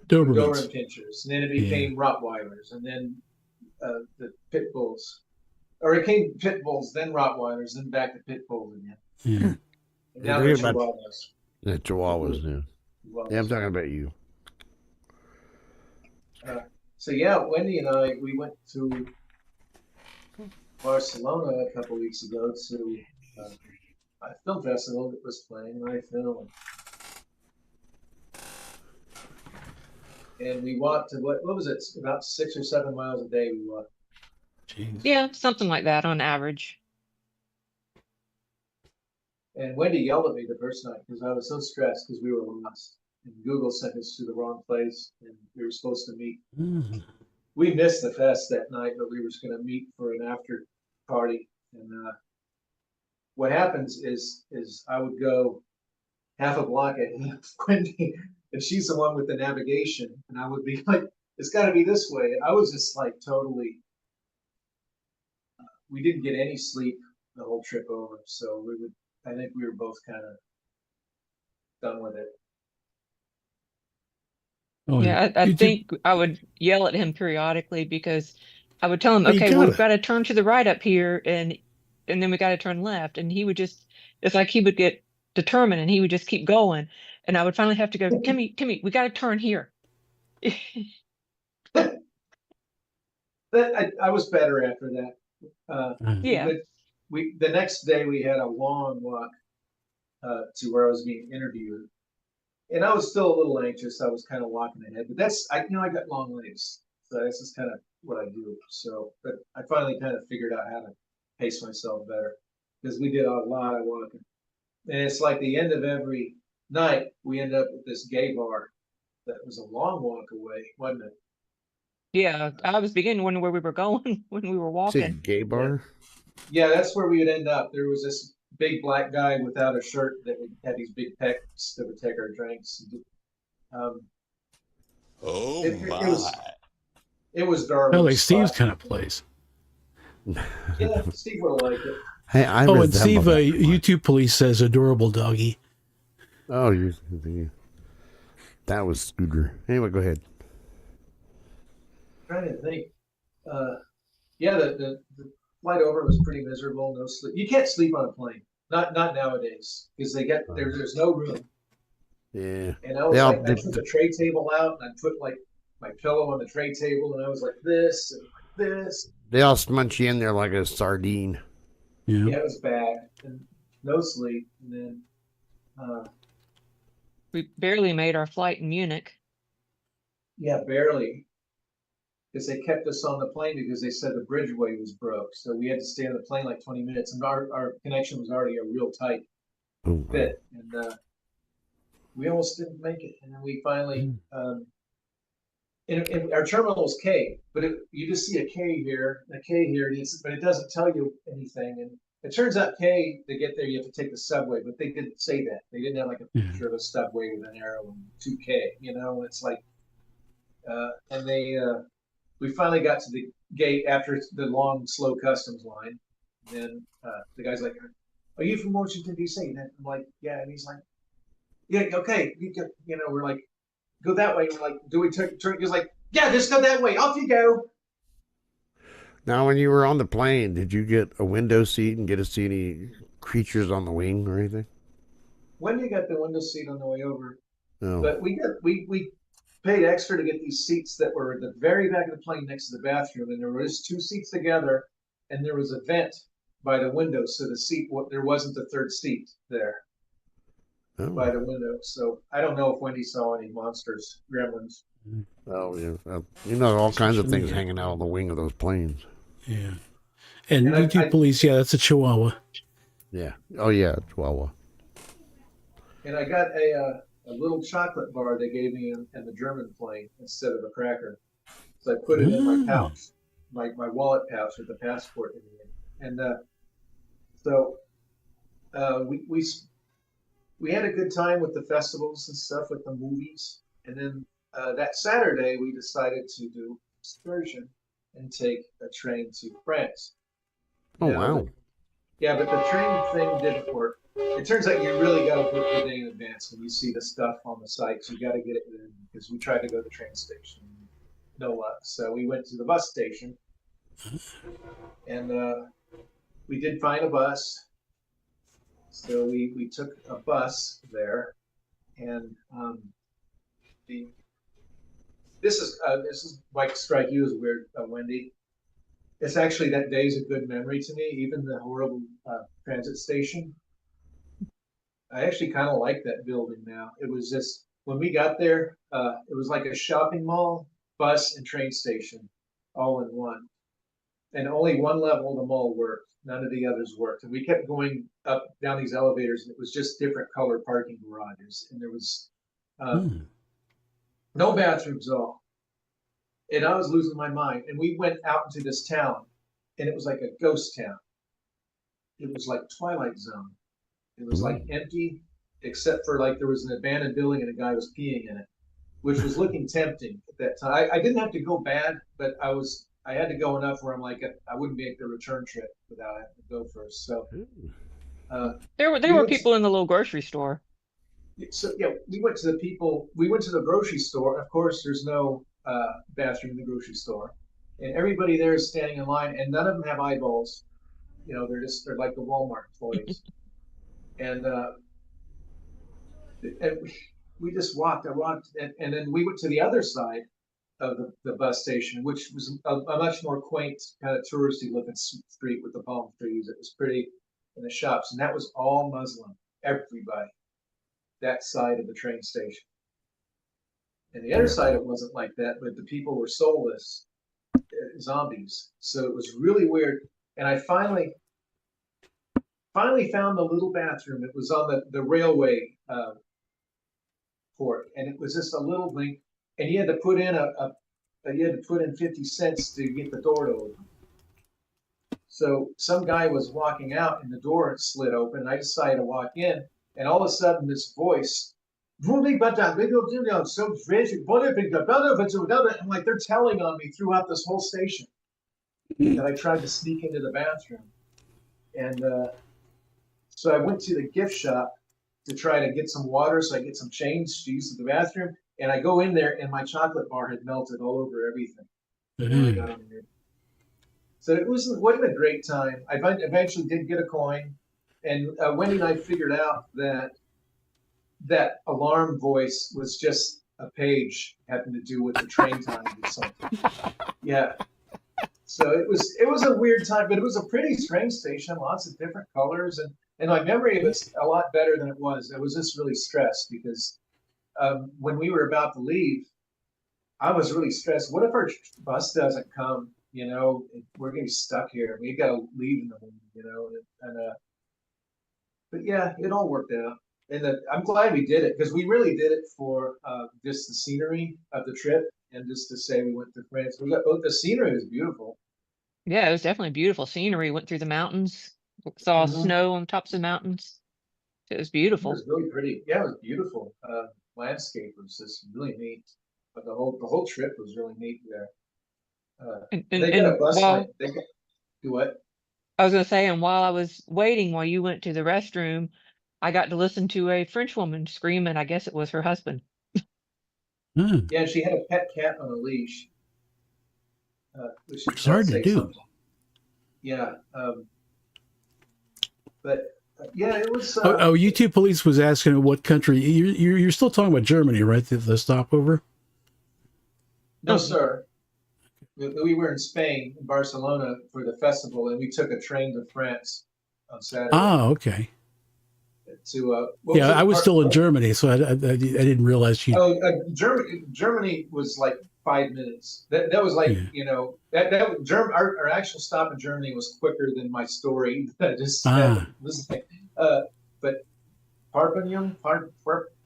Doberman Pinschers, and then it became Rottweilers, and then the Pit Bulls, or it came Pit Bulls, then Rottweilers, then back to Pit Bulls again. Yeah. And now they're Chihuahuas. Yeah, Chihuahuas, yeah, I'm talking about you. So yeah, Wendy and I, we went to Barcelona a couple weeks ago to a film festival that was playing my film. And we walked to what was it? About 6 or 7 miles a day we walked. Jeez. Yeah, something like that on average. And Wendy yelled at me the first night because I was so stressed because we were lost. And Google sent us to the wrong place, and we were supposed to meet. We missed the fest that night, but we were just going to meet for an after party. And what happens is I would go half a block ahead of Wendy, and she's the one with the navigation, and I would be like, "It's got to be this way." And I was just like totally. We didn't get any sleep the whole trip over, so I think we were both kind of done with it. Oh, yeah, I think I would yell at him periodically because I would tell him, okay, we've got to turn to the right up here, and then we got to turn left. And he would it's like he would get determined and he would just keep going. And I would finally have to go, Timmy, we got to turn here. I was better after that. Yeah. The next day we had a long walk to where I was being interviewed. And I was still a little anxious. I was kind of walking ahead, but I got long legs, so that's just kind of what I do. So, but I finally kind of figured out how to pace myself better because we did a lot of walking. And it's like the end of every night, we end up at this gay bar that was a long walk away, wasn't it? Yeah, I was beginning to wonder where we were going when we were walking. Is it a gay bar? Yeah, that's where we would end up. There was this big black guy without a shirt that had these big pecs that would take our drinks. It was Darwin. Like Steve's kind of place. Yeah, Steve would have liked it. Hey, I Oh, and Steve, resemble that. YouTube police says adorable doggy. Oh, that was Scooter. Anyway, go ahead. Trying to think. Yeah, the flight over was pretty miserable. No sleep. You can't sleep on a plane. Not nowadays because there's no room. Yeah. And I was like, I took the tray table out and I put like my pillow on the tray table and I was like this and like this. They all smudge you in there like a sardine. Yeah, it was bad. And no sleep. And then We barely made our flight in Munich. yeah, barely. Because they kept us on the plane because they said the bridgeway was broke. So we had to stay on the plane like 20 minutes and our connection was already a real tight fit. And we almost didn't make it. And then we finally, and our terminal is K, but you just see a K here, but it doesn't tell you anything. And it turns out K, to get there, you have to take the subway, but they didn't say that. They didn't have like a picture of a subway with an arrow and 2K, it's like, and we finally got to the gate after the long, slow customs line. And then the guy's like, "Are you from Washington, D.C.?" And I'm like, "Yeah." And he's like, "Yeah, okay." We're like, "Go that way." And we're like, "Do we turn?" He's like, "Yeah, just go that way. Off you go." Now, when you were on the plane, did you get a window seat and get to see any creatures on the wing or anything? Wendy got the window seat on the way over, No. but we paid extra to get these seats that were at the very back of the plane next to the bathroom, and there was 2 seats together, and there was a vent by the window, so there wasn't a third seat there by the window. So I don't know if Wendy saw any monsters, gremlins. Oh yeah, all kinds of things hanging out on the wing of those planes. Yeah, and YouTube police, yeah, that's a Chihuahua. Yeah. Oh yeah, Chihuahua. And I got a little chocolate bar they gave me in the German plane instead of a cracker. So I put it in my pouch, my wallet pouch with the passport in it. And so we had a good time with the festivals and stuff, with the movies. And then that Saturday, we decided to do an excursion and take a train to France. Oh, wow. Yeah, but the train thing didn't work. It turns out you really got to book the day in advance when you see the stuff on the sites. You got to get it in because we tried to go to the train station. No luck. So we went to the bus station and we did find a bus. So we took a bus there and this is might strike you as weird, Wendy. It's actually that day's a good memory to me, even the horrible transit station. I actually kind of like that building now. It was just, when we got there, it was like a shopping mall, bus, and train station all in one. And only one level of the mall worked. None of the others worked. And we kept going up, down these elevators, and it was just different color parking garages. And there was no bathrooms at all. And I was losing my mind. And we went out into this town, and it was like a ghost town. It was like Twilight Zone. It was like empty, except for like there was an abandoned building and a guy was peeing in it, which was looking tempting at that time. I didn't have to go bad, but I had to go enough where I'm like, I wouldn't make the return trip without having to go first. So there were people in the little grocery store. So yeah, we went to the grocery store. Of course, there's no bathroom in the grocery store, and everybody there is standing in line, and none of them have eyeballs. They're like the Walmart employees. And we just walked. I walked, and then we went to the other side of the bus station, which was a much more quaint, kind of touristy looking street with the palm trees. It was pretty, and the shops, and that was all Muslim. Everybody, that side of the train station. And the other side, it wasn't like that, but the people were soulless zombies. So it was really weird. And I finally found the little bathroom. It was on the railway port, and it was just a little thing. And you had to put in 50 cents to get the door to open. So some guy was walking out, and the door slid open. And I decided to walk in, and all of a sudden, this voice. I'm like, they're telling on me throughout this whole station that I tried to sneak into the bathroom. And so I went to the gift shop to try to get some water so I get some change to use the bathroom. And I go in there and my chocolate bar had melted all over everything when I got in there. So it wasn't a great time. I eventually did get a coin, and Wendy and I figured out that that alarm voice was just a page having to do with the train time or something. Yeah. So it was a weird time, but it was a pretty train station, lots of different colors, and my memory of it's a lot better than it was. I was just really stressed because when we were about to leave, I was really stressed. What if our bus doesn't come? You know, we're getting stuck here. We got to leave in the morning. You know, but yeah, it all worked out, and I'm glad we did it because we really did it for just the scenery of the trip and just to say we went to France. We got both the scenery was beautiful. Yeah, it was definitely beautiful scenery. Went through the mountains, saw snow on tops of mountains. It was It beautiful. was really pretty. Yeah, it was beautiful. Landscape was just really neat. But the whole trip was really neat there. They got a And bus line. while They got do what? I was gonna say, and while I was waiting, while you went to the restroom, I got to listen to a French woman scream, and I guess it was her husband. Yeah, she had a pet cat on a leash, which should It's hard to say do. something. Yeah, but yeah, it was. YouTube police was asking what country. You're still talking about Germany, right? The stopover. No, sir. We were in Spain, in Barcelona, for the festival, and we took a train to France on Saturday. Ah, okay. To yeah, I was still in Germany, so I didn't realize you. Oh, Germany was like 5 minutes. That was like our actual stop in Germany was quicker than my story that I just said. But Perpignan,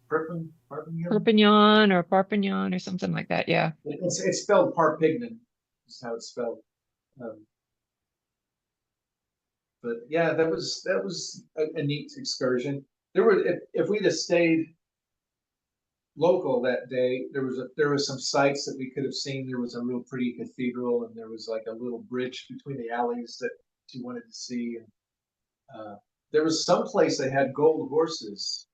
Perpignan or Parpignan or something like that. Yeah, it's spelled Parpignan. Is how it's spelled. But yeah, that was a neat excursion. There were if we'd have stayed local that day, there was some sights that we could have seen. There was a real pretty cathedral, and there was like a little bridge between the alleys that she wanted to see. And there was some place that had gold horses.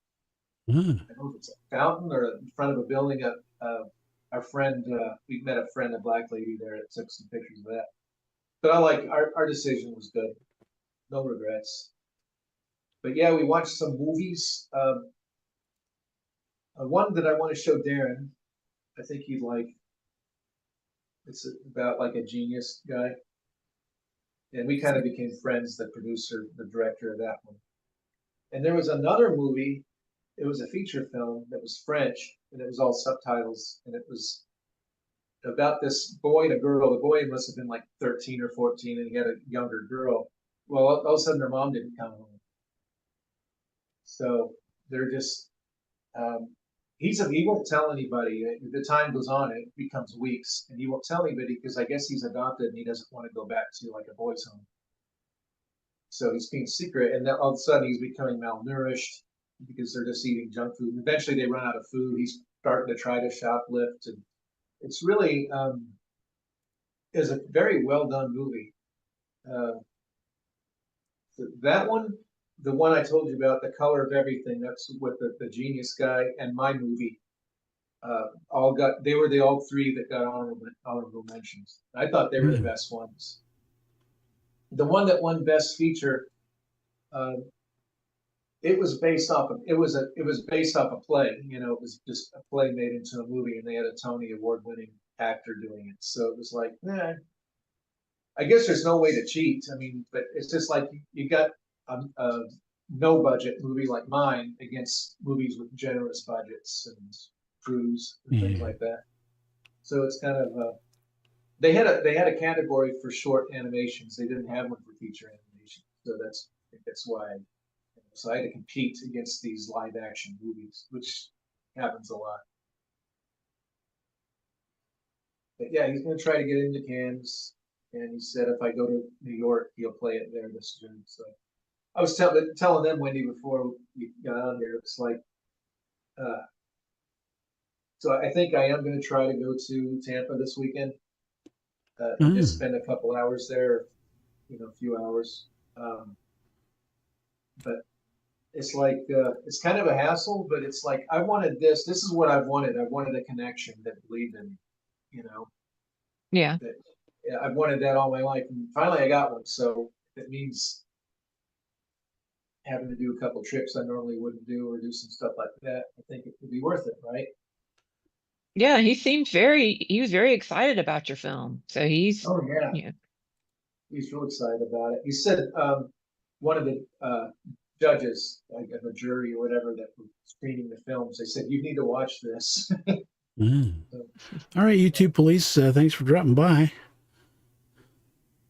I don't know if it's a fountain or in front of a building. Our friend, we met a friend, a black lady there that took some pictures of that. But I like our decision was good. No regrets. But yeah, we watched some movies. One that I want to show Darren, I think he'd like. It's about like a genius guy. And we kind of became friends, the producer, the director of that one. And there was another movie, it was a feature film that was French, and it was all subtitles, and it was about this boy and a girl. The boy must have been like 13 or 14, and he had a younger girl. Well, all of a sudden their mom didn't come home. So they're just he won't tell anybody. The time goes on, it becomes weeks, and he won't tell anybody because I guess he's adopted and he doesn't want to go back to like a boys' home. So he's being secret, and then all of a sudden he's becoming malnourished because they're just eating junk food. And eventually they run out of food. He's starting to try to shoplift, and it's really is a very well done movie. That one, the one I told you about, The Color of Everything, that's with the genius guy, and my movie, they were the all three that got honorable mentions. I thought they were the best ones. The one that won Best Feature, it was based off of a play. You know, it was just a play made into a movie, and they had a Tony Award-winning actor doing it. So it was like, I guess there's no way to cheat. I mean, but it's just like you got a no budget movie like mine against movies with generous budgets and crews and things like that. So it's kind of they had a category for short animations. They didn't have one for feature animation, so that's why. So I had to compete against these live action movies, which happens a lot. But yeah, he's going to try to get into Cannes. And he said if I go to New York, he'll play it there this June. So I was telling them, Wendy, before we got on here, it's like, so I think I am going to try to go to Tampa this weekend. Just spend a couple hours there, a few hours. but it's like it's kind of a hassle. But it's like I wanted this. This is what I've wanted. I wanted a connection that believed in me. You know, Yeah. that yeah, I've wanted that all my life, and finally I got one. So it means having to do a couple trips I normally wouldn't do, or do some stuff like that. I think it would be worth it, right? Yeah, he was very excited about your film. So he's, Oh yeah, you know, he's real excited about it. He said one of the judges, like the jury or whatever, that were screening the films, they said you need to watch this. Mm. So, All right, YouTube police, thanks for dropping by.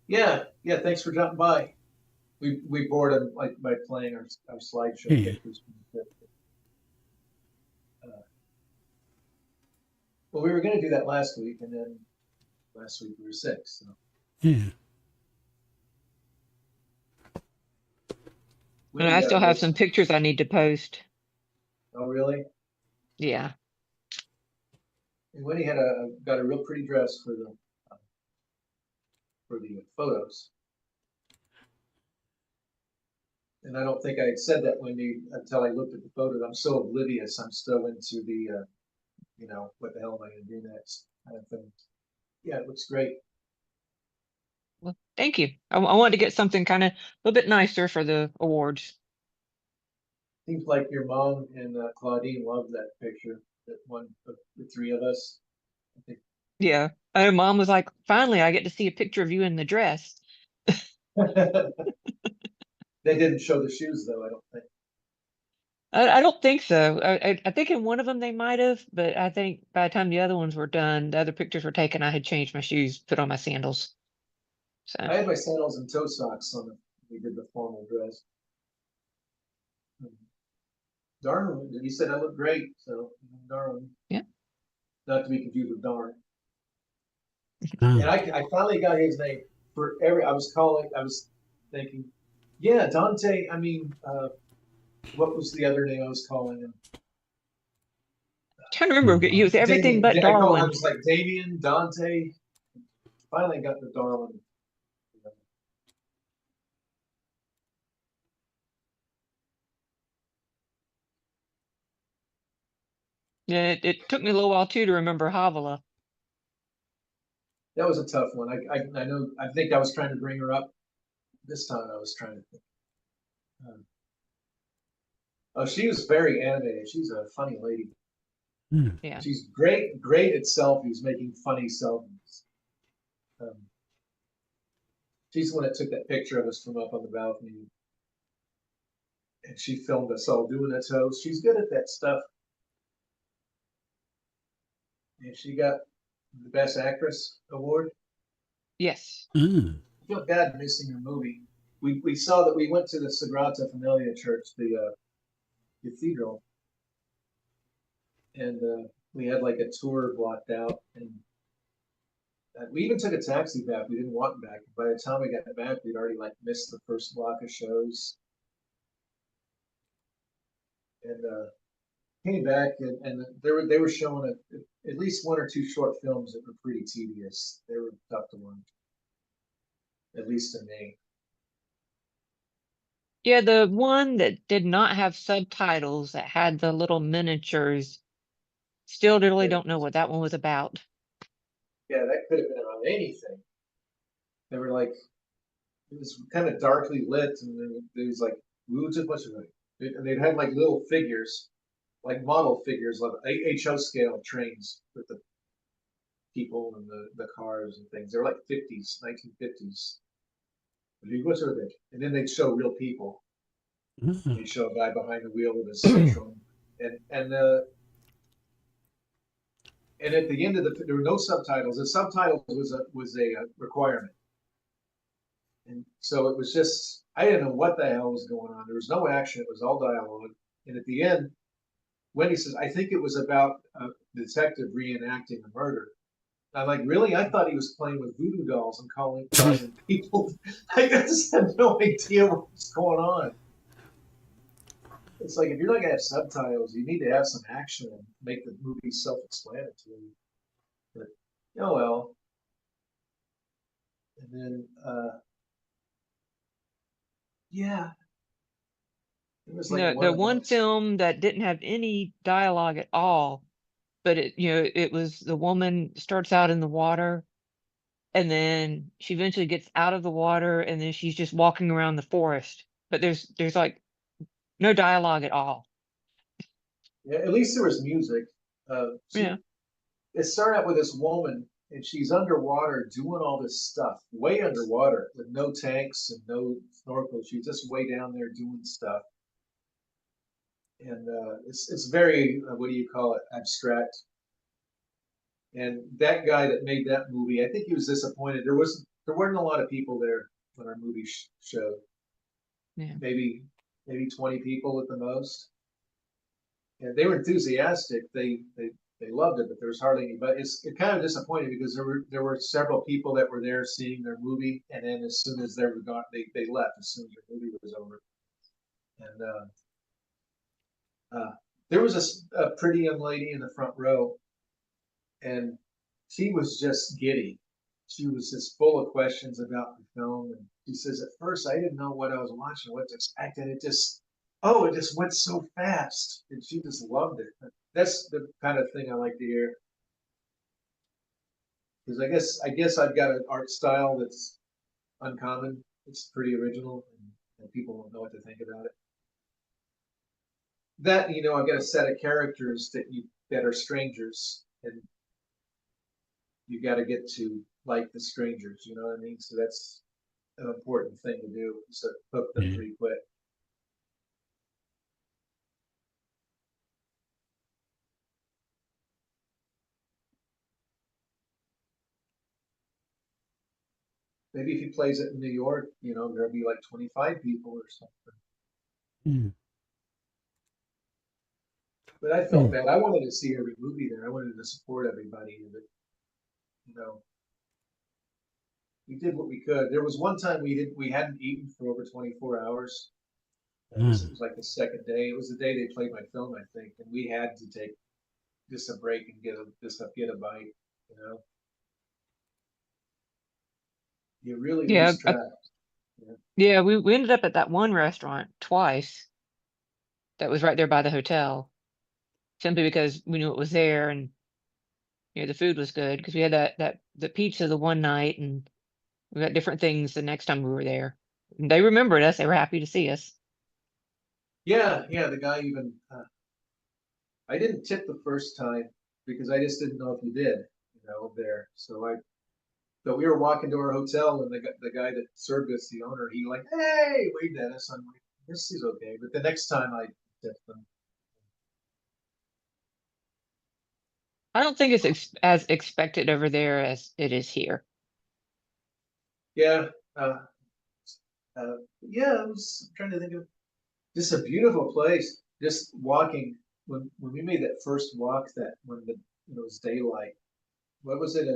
yeah, yeah. Thanks for dropping by. We bored him like by playing our slideshow Yeah. pictures. Well, we were going to do that last week, and then last week we were sick. So Yeah. and I still have some pictures I need to post. Oh, really? Yeah. And Winnie had got a real pretty dress for the photos. And I don't think I had said that, Wendy, until I looked at the photos. I'm so oblivious. I'm still into the, you know, what the hell am I going to do next kind of thing. Yeah, it looks great. Well, thank you. I wanted to get something kind of a little bit nicer for the awards. Seems like your mom and Claudine loved that picture, that one of the three of us. I think. Yeah. Mom was like, finally, I get to see a picture of you in the dress. They didn't show the shoes, though, I don't think. I don't think so. I think in one of them they might have, but I think by the time the other ones were done, the other pictures were taken, I had changed my shoes, put on my sandals. So I had my sandals and toe socks on we did the formal dress. Darn, you said I looked great, so darn. yeah. Not to be confused with darn. Oh. And I finally got his name for I was thinking, yeah, Dante. I mean, what was the other name I was calling him? Trying to remember, it was everything but I Darwin. was like Damien, Dante. Finally got the Darwin. Yeah, it took me a little while too to remember Havala. That was a tough one. I know. I think I was trying to bring her up this time. I was trying to think. Oh, she was very animated. She's a funny lady. Mm. Yeah. She's great at selfies, making funny selfies. She's the one that took that picture of us from up on the balcony. And she filmed us all doing a toast. She's good at that stuff. And she got the Best Actress award. Yes. Mm. I feel bad missing her movie. We saw that we went to the Sagrada Familia Church, the cathedral, and we had like a tour blocked out, and we even took a taxi back. We didn't walk back. By the time we got back, we'd already like missed the first block of shows, and came back, and they were showing at least one or two short films that were pretty tedious. They were tough to watch, at least to me. Yeah, the one that did not have subtitles that had the little miniatures. Still really don't know what that one was about. Yeah, that could have been on anything. They were like, it was kind of darkly lit, and then there was like, we took much of it. And they'd had like little figures, like model figures, like HO scale trains with the people and the cars and things. They were like 50s, 1950s. And then they'd show real people. Mm. They'd show a guy behind the wheel with his central, and at the end of there were no subtitles. The subtitles was a requirement. And so it was just, I didn't know what the hell was going on. There was no action. It was all dialogue. And at the end, Wendy says, I think it was about a detective reenacting a murder. I'm like, really? I thought he was playing with voodoo dolls and causing people. I just had no idea what was going on. It's like, if you're not going to have subtitles, you need to have some action and make the movie self-explanatory. But, oh well. And then, yeah. It was like one The of one those. film that didn't have any dialogue at all, but it was the woman starts out in the water and then she eventually gets out of the water and then she's just walking around the forest. But there's like no dialogue at all. Yeah, at least there was music. Yeah. It started out with this woman, and she's underwater doing all this stuff, way underwater, with no tanks and no snorkel. She's just way down there doing stuff, and it's very what do you call it, abstract. And that guy that made that movie, I think he was disappointed. There weren't a lot of people there when our movie showed. Yeah. Maybe 20 people at the most. And they were enthusiastic. They loved it, but there was hardly any. But it's kind of disappointing because there were several people that were there seeing their movie, and then as soon as they were gone, they left as soon as their movie was over. And there was a pretty young lady in the front row, and she was just giddy. She was just full of questions about the film, and she says, "At first, I didn't know what I was watching, what to expect, and it just went so fast," and she just loved it. That's the kind of thing I like to hear, because I guess I've got an art style that's uncommon. It's pretty original, and people don't know what to think about it. That I've got a set of characters that are strangers, and you got to get to like the strangers. You know what I mean? So that's an important thing to do. So hook them pretty quick. Maybe if he plays it in New York, there'll be like 25 people or something. Mm. But I felt bad. I wanted to see every movie there. I wanted to support everybody. But we did what we could. There was one time we hadn't eaten for over 24 hours. It was like the second day. It was the day they played my film, I think, and we had to take just a break and get a bite. You really Yeah. lose track. Yeah, we ended up at that one restaurant twice that was right there by the hotel, simply because we knew it was there and the food was good because we had the pizza the one night and we got different things the next time we were there. And they remembered us. They were happy to see us. Yeah, yeah. The guy even I didn't tip the first time because I just didn't know if you did, there. But we were walking to our hotel, and the guy that served us, the owner, he like, hey, waved at us. I'm like, this is okay. But the next time I tipped them. I don't think it's as expected over there as it is here. Yeah, yeah. I'm trying to think of just a beautiful place. Just walking when we made that first walk, that when it was daylight. What was it?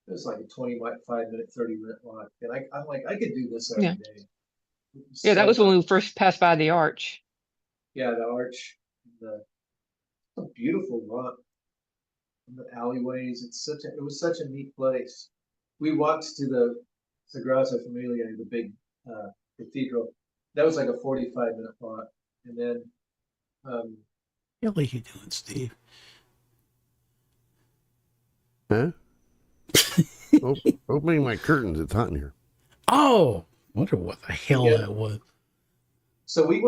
It was like a 25-minute, 30-minute walk, and I'm like, I could do this every Yeah. day. Yeah, that So was when nice. we first passed by the arch. Yeah, the arch, a beautiful walk in the alleyways. It was such a neat place. We walked to the Sagrada Familia, the big cathedral. That was like a 45-minute walk, and then What are you doing, Steve? Huh? Opening my curtains. It's hot in here. Oh, wonder what the hell that was. So we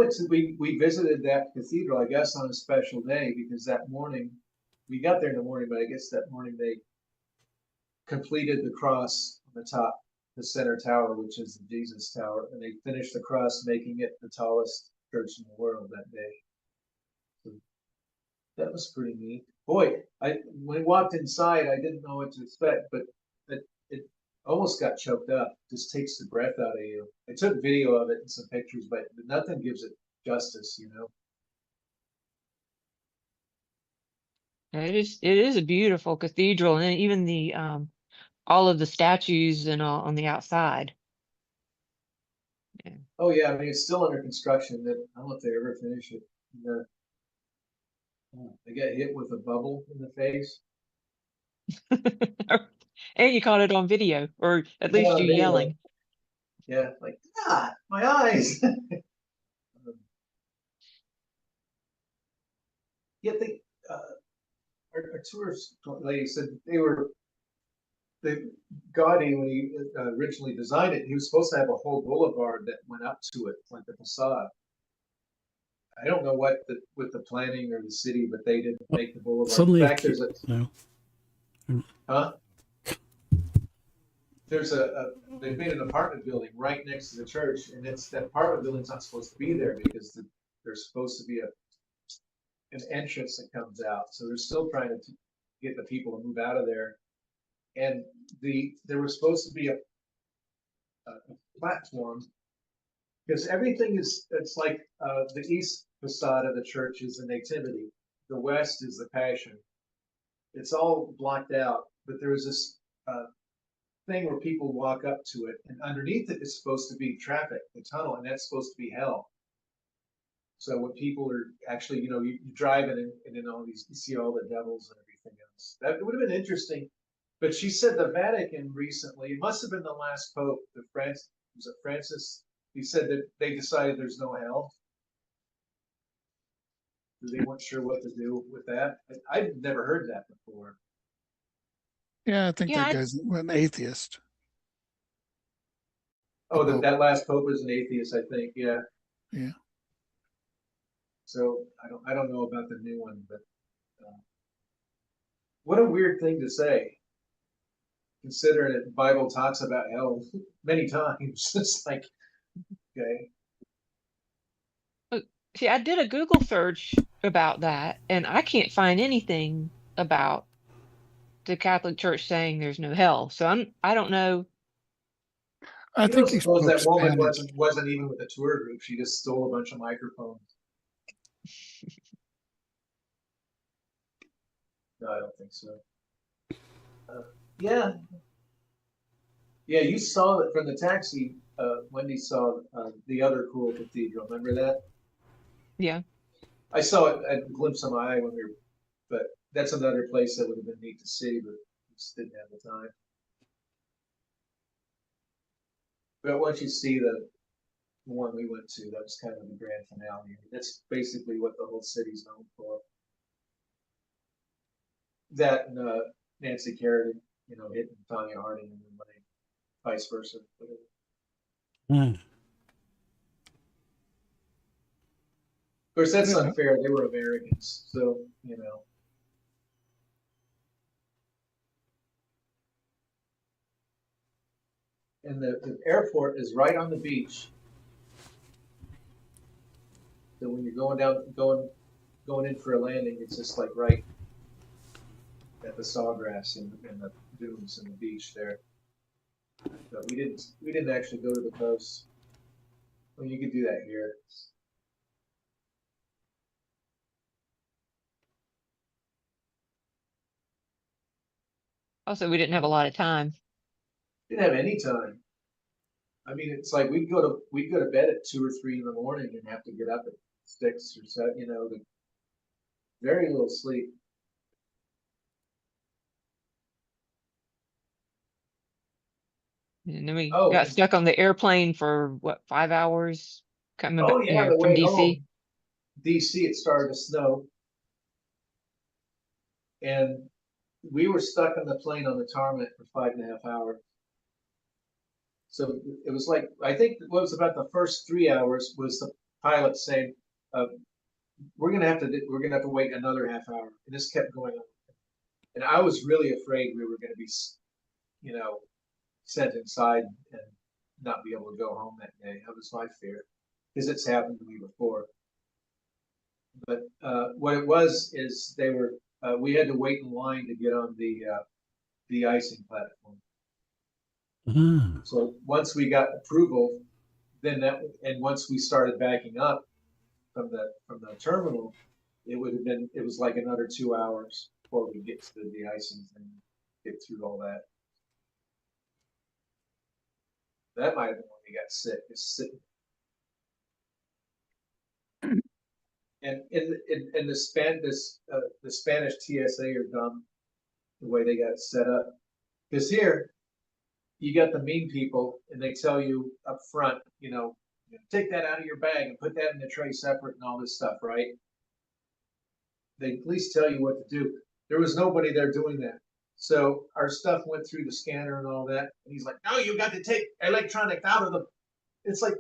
visited that cathedral, I guess, on a special day because that morning we got there in the morning, but I guess that morning they completed the cross on the top, the center tower, which is the Jesus Tower, and they finished the cross, making it the tallest church in the world that day. So that was pretty neat. Boy, when we walked inside, I didn't know what to expect, but it almost got choked up. Just takes the breath out of you. I took video of it and some pictures, but nothing gives it justice, It is a beautiful cathedral, and even the all of the statues and all on the outside. Yeah. Oh yeah, I mean it's still under construction. I don't know if they ever finish it. They get hit with a bubble in the face. And you caught it on video, or at Yeah, least you video. yelling. Yeah, like my eyes. Yet our tourist lady said Gaudi, when he originally designed it, he was supposed to have a whole boulevard that went up to it, like the facade. I don't know what with the planning or the city, but they didn't make the boulevard. Suddenly, in fact, there's a no. huh? There's they made an apartment building right next to the church, and that apartment building's not supposed to be there because there's supposed to be an entrance that comes out. So they're still trying to get the people to move out of there. And there was supposed to be a platform because everything it's like the east facade of the church is the Nativity, the west is the Passion. It's all blocked out, but there was this thing where people walk up to it, and underneath it is supposed to be traffic, the tunnel, and that's supposed to be hell. So when people are actually, you drive it and then all these, you see all the devils and everything else. That would have been interesting. But she said the Vatican recently, it must have been the last Pope, was it Francis? He said that they decided there's no hell. They weren't sure what to do with that. I've never heard that before. Yeah, I think that guy's an atheist. Oh, that last Pope was an atheist, I think. Yeah. Yeah. So I don't know about the new one, but what a weird thing to say, considering that the Bible talks about hell many times. It's like, okay. See, I did a Google search about that, and I can't find anything about the Catholic Church saying there's no hell. So I don't know. I think he suppose that woman Spanish. wasn't even with the tour group. She just stole a bunch of microphones. No, I don't think so. Yeah. Yeah, you saw it from the taxi. Wendy saw the other cool cathedral. Remember that? Yeah. I saw it at a glimpse of my eye when we were, but that's another place that would have been neat to see, but just didn't have the time. But once you see the one we went to, that was kind of the grand finale. That's basically what the whole city's known for. That and Nancy Kerrigan, hitting Tanya Harding and then vice versa. Mm. Of course, that's unfair. They were Americans, so And the airport is right on the beach. So when you're going in for a landing, it's just like right at the sawgrass and the dunes and the beach there. But we didn't actually go to the coast. Well, you could do that here. Also, we didn't have a lot of time. Didn't have any time. I mean, it's like we'd go to bed at 2 or 3 in the morning and have to get up at 6 or 7. Very little sleep. And then we got stuck on the airplane for what, 5 hours coming back the from way DC. home. DC, it started to snow, and we were stuck on the plane on the tarmac for 5.5 hours. So it was like, I think what was about the first 3 hours was the pilot saying, we're gonna have to wait another half hour, and this kept going on. And I was really afraid we were gonna be, sent inside and not be able to go home that day. That was my fear, because it's happened to me before. But what it was is we had to wait in line to get on the icing platform. Mm. So once we got approval, and once we started backing up from the terminal, it was like another 2 hours before we get to the icing and get through all that. That might have been when we got sick, just sitting. And in the Spanish TSA are dumb the way they got it set up, because here you got the mean people and they tell you up front, take that out of your bag and put that in the tray separate and all this stuff, right? they at least tell you what to do. There was nobody there doing that. So our stuff went through the scanner and all that. And he's like, no, you got to take electronic out of the. It's like,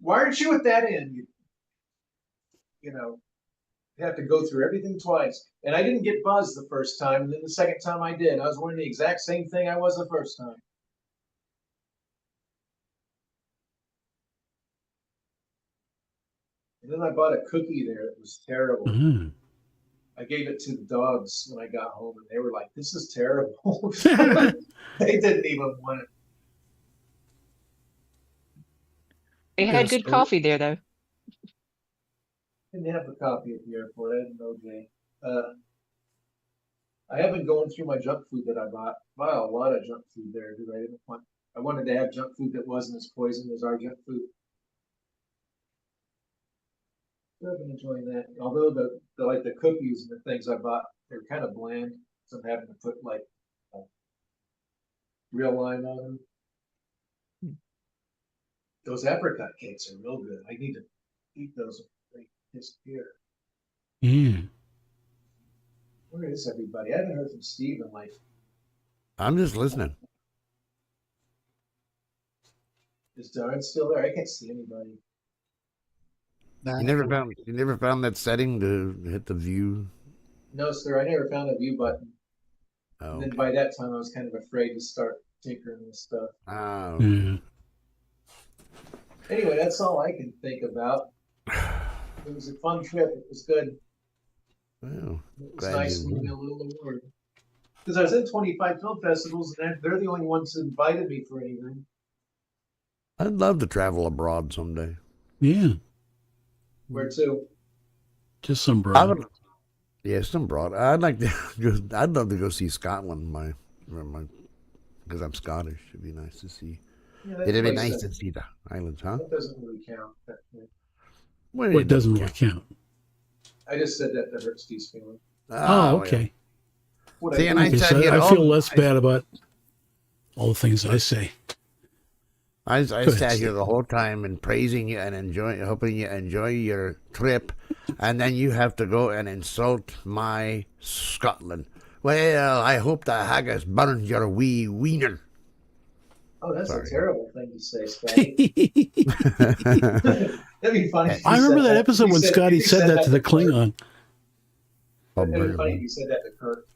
why aren't you at that end? You know, you have to go through everything twice. And I didn't get buzzed the first time. And then the second time I did. I was wearing the exact same thing I was the first time. And then I bought a cookie there. It was terrible. Mm-hmm. I gave it to the dogs when I got home, and they were like, this is terrible. They didn't even want it. They had good coffee there, though. Didn't have a coffee at the airport. I didn't know, Jay. I have been going through my junk food that I bought. Bought a lot of junk food there because I wanted to have junk food that wasn't as poison as our junk food. I've been enjoying that. Although the like the cookies and the things I bought, they're kind of bland. So I'm having to put like real lime on them. Those apricot cakes are real good. I need to eat those when they disappear. Yeah. Where is everybody? I haven't heard from Steve in like. I'm just listening. Is Darren still there? I can't see anybody. You never found that setting to hit the view? No, sir. I never found a view button. Oh. And then by that time, I was kind of afraid to start tinkering with stuff. Oh. Mm-hmm. Anyway, that's all I can think about. It was a fun trip. It was good. Well, It was nice winning a little award. Because I was in 25 film festivals, and they're the only ones that invited me for anything. I'd love to travel abroad someday. Yeah. Where to? Just some broad. Yeah, some broad. I'd like to. I'd love to go see Scotland. Because I'm Scottish. It'd be nice to see. Yeah, It'd be nice to see the islands, huh? That doesn't really count. Well, it doesn't really count. I just said that to hurt Steve's feelings. Oh, okay. Yeah. See, and I feel less bad about all the things I say. I sat here the whole time and praising you and hoping you enjoy your trip, and then you have to go and insult my Scotland. Well, I hope the haggis burns your wee wiener. Oh, that's Sorry. a terrible thing to say, Scotty. That'd be funny. I remember that episode when Scotty said that to the Klingon. That'd be funny if you said that to Kirk.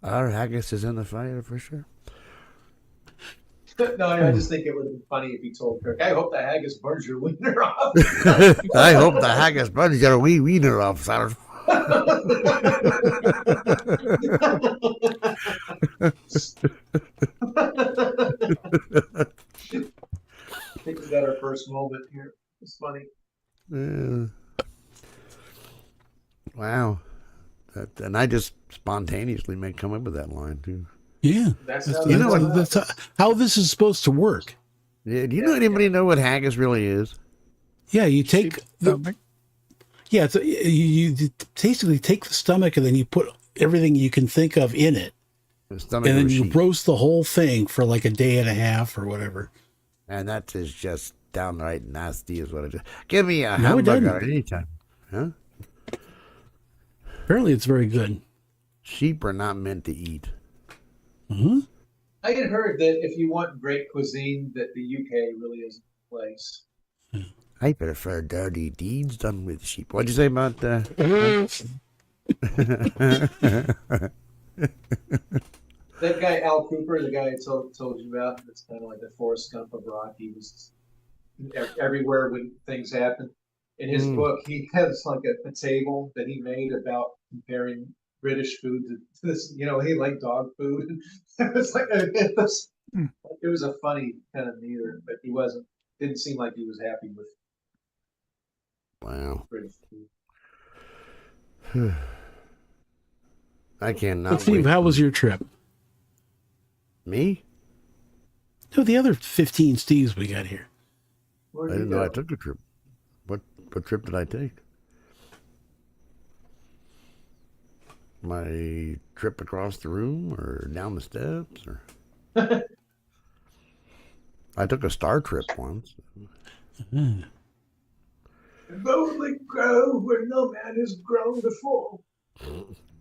Our haggis is in the fire for sure. No, I just think it would have been funny if he told Kirk, I hope the haggis burns your wiener off. I hope the haggis burns your wee wiener off, sir. I think we got our first moment here. It's funny. Wow. And I just spontaneously may come up with that line, too. Yeah. That's how this is supposed to work. Yeah, do you know anybody know what haggis really is? Yeah, you take you basically take the stomach and then you put everything you can think of in it. And then you roast the whole thing for like a day and a half or whatever. And that is just downright nasty is what it is. Give me a hamburger anytime. Huh? Apparently it's very good. Sheep are not meant to eat. Mm-hmm. I had heard that if you want great cuisine, that the UK really isn't the place. I prefer dirty deeds done with sheep. What'd you say about that? That guy Al Cooper, the guy I told you about, that's kind of like the Forrest Gump of rock. He was everywhere when things happen. In his book, he has like a table that he made about comparing British food to this. You know, he liked dog food. It was a funny kind of neither, but he didn't seem like he was happy with. Wow. British food. I cannot. Steve, how was your trip? Me? No, the other 15 Steves we got here. I didn't know I took a trip. What trip did I take? My trip across the room or down the steps or I took a star trip once. Boldly grow where no man has grown before.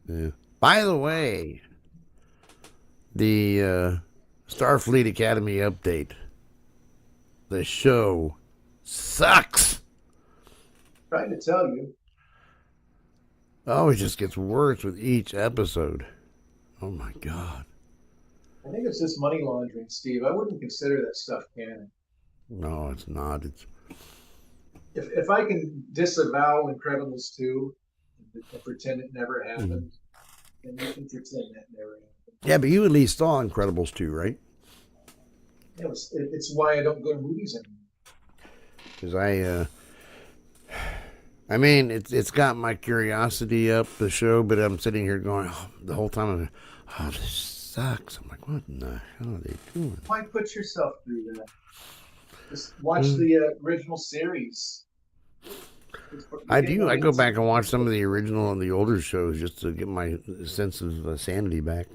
Yeah. By the way, the Starfleet Academy update. The show sucks. Trying to tell you. Oh, it just gets worse with each episode. Oh my God. I think it's just money laundering, Steve. I wouldn't consider that stuff canon. No, it's not. It's if I can disavow Incredibles 2 and pretend it never happened, then you can pretend that never happened. Yeah, but you at least saw Incredibles 2, right? It's why I don't go to movies anymore. Because I mean, it's got my curiosity up, the show, but I'm sitting here going, the whole time, I'm like, oh, this sucks. I'm like, what in the hell are they doing? Why put yourself through that? Just watch the original series. I do. I go back and watch some of the original and the older shows just to get my sense of sanity back.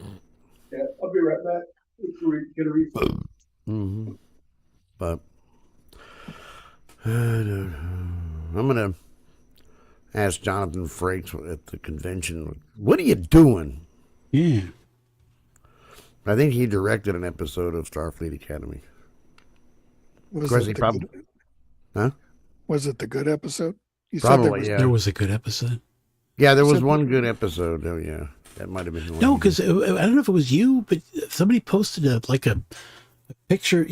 Yeah, I'll be right back. Get a refund. Mm-hmm. But I'm gonna ask Jonathan Frakes at the convention, what are you doing? Yeah. I think he directed an episode of Starfleet Academy. Was course, it he the probably- good, Huh? Was it the good episode? You Probably, said there was, yeah. There was a good episode. Yeah, there was So- one good episode. Oh, yeah. That might have been the one. No, because I don't know if it was you, but somebody posted a picture,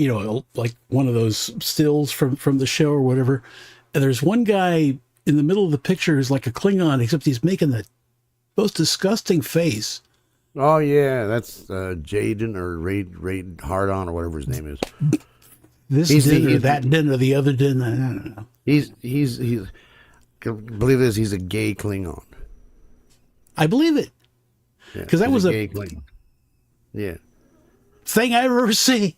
like one of those stills from the show or whatever. And there's one guy in the middle of the picture who's like a Klingon, except he's making the most disgusting face. Oh, yeah. That's Jaden or Raid Hardon or whatever his name is. This din or that din or the other din. I don't know. He's believe this, he's a gay Klingon. I believe it. Yeah, 'Cause that he's was a gay Klingon. Yeah. Thing I've ever seen.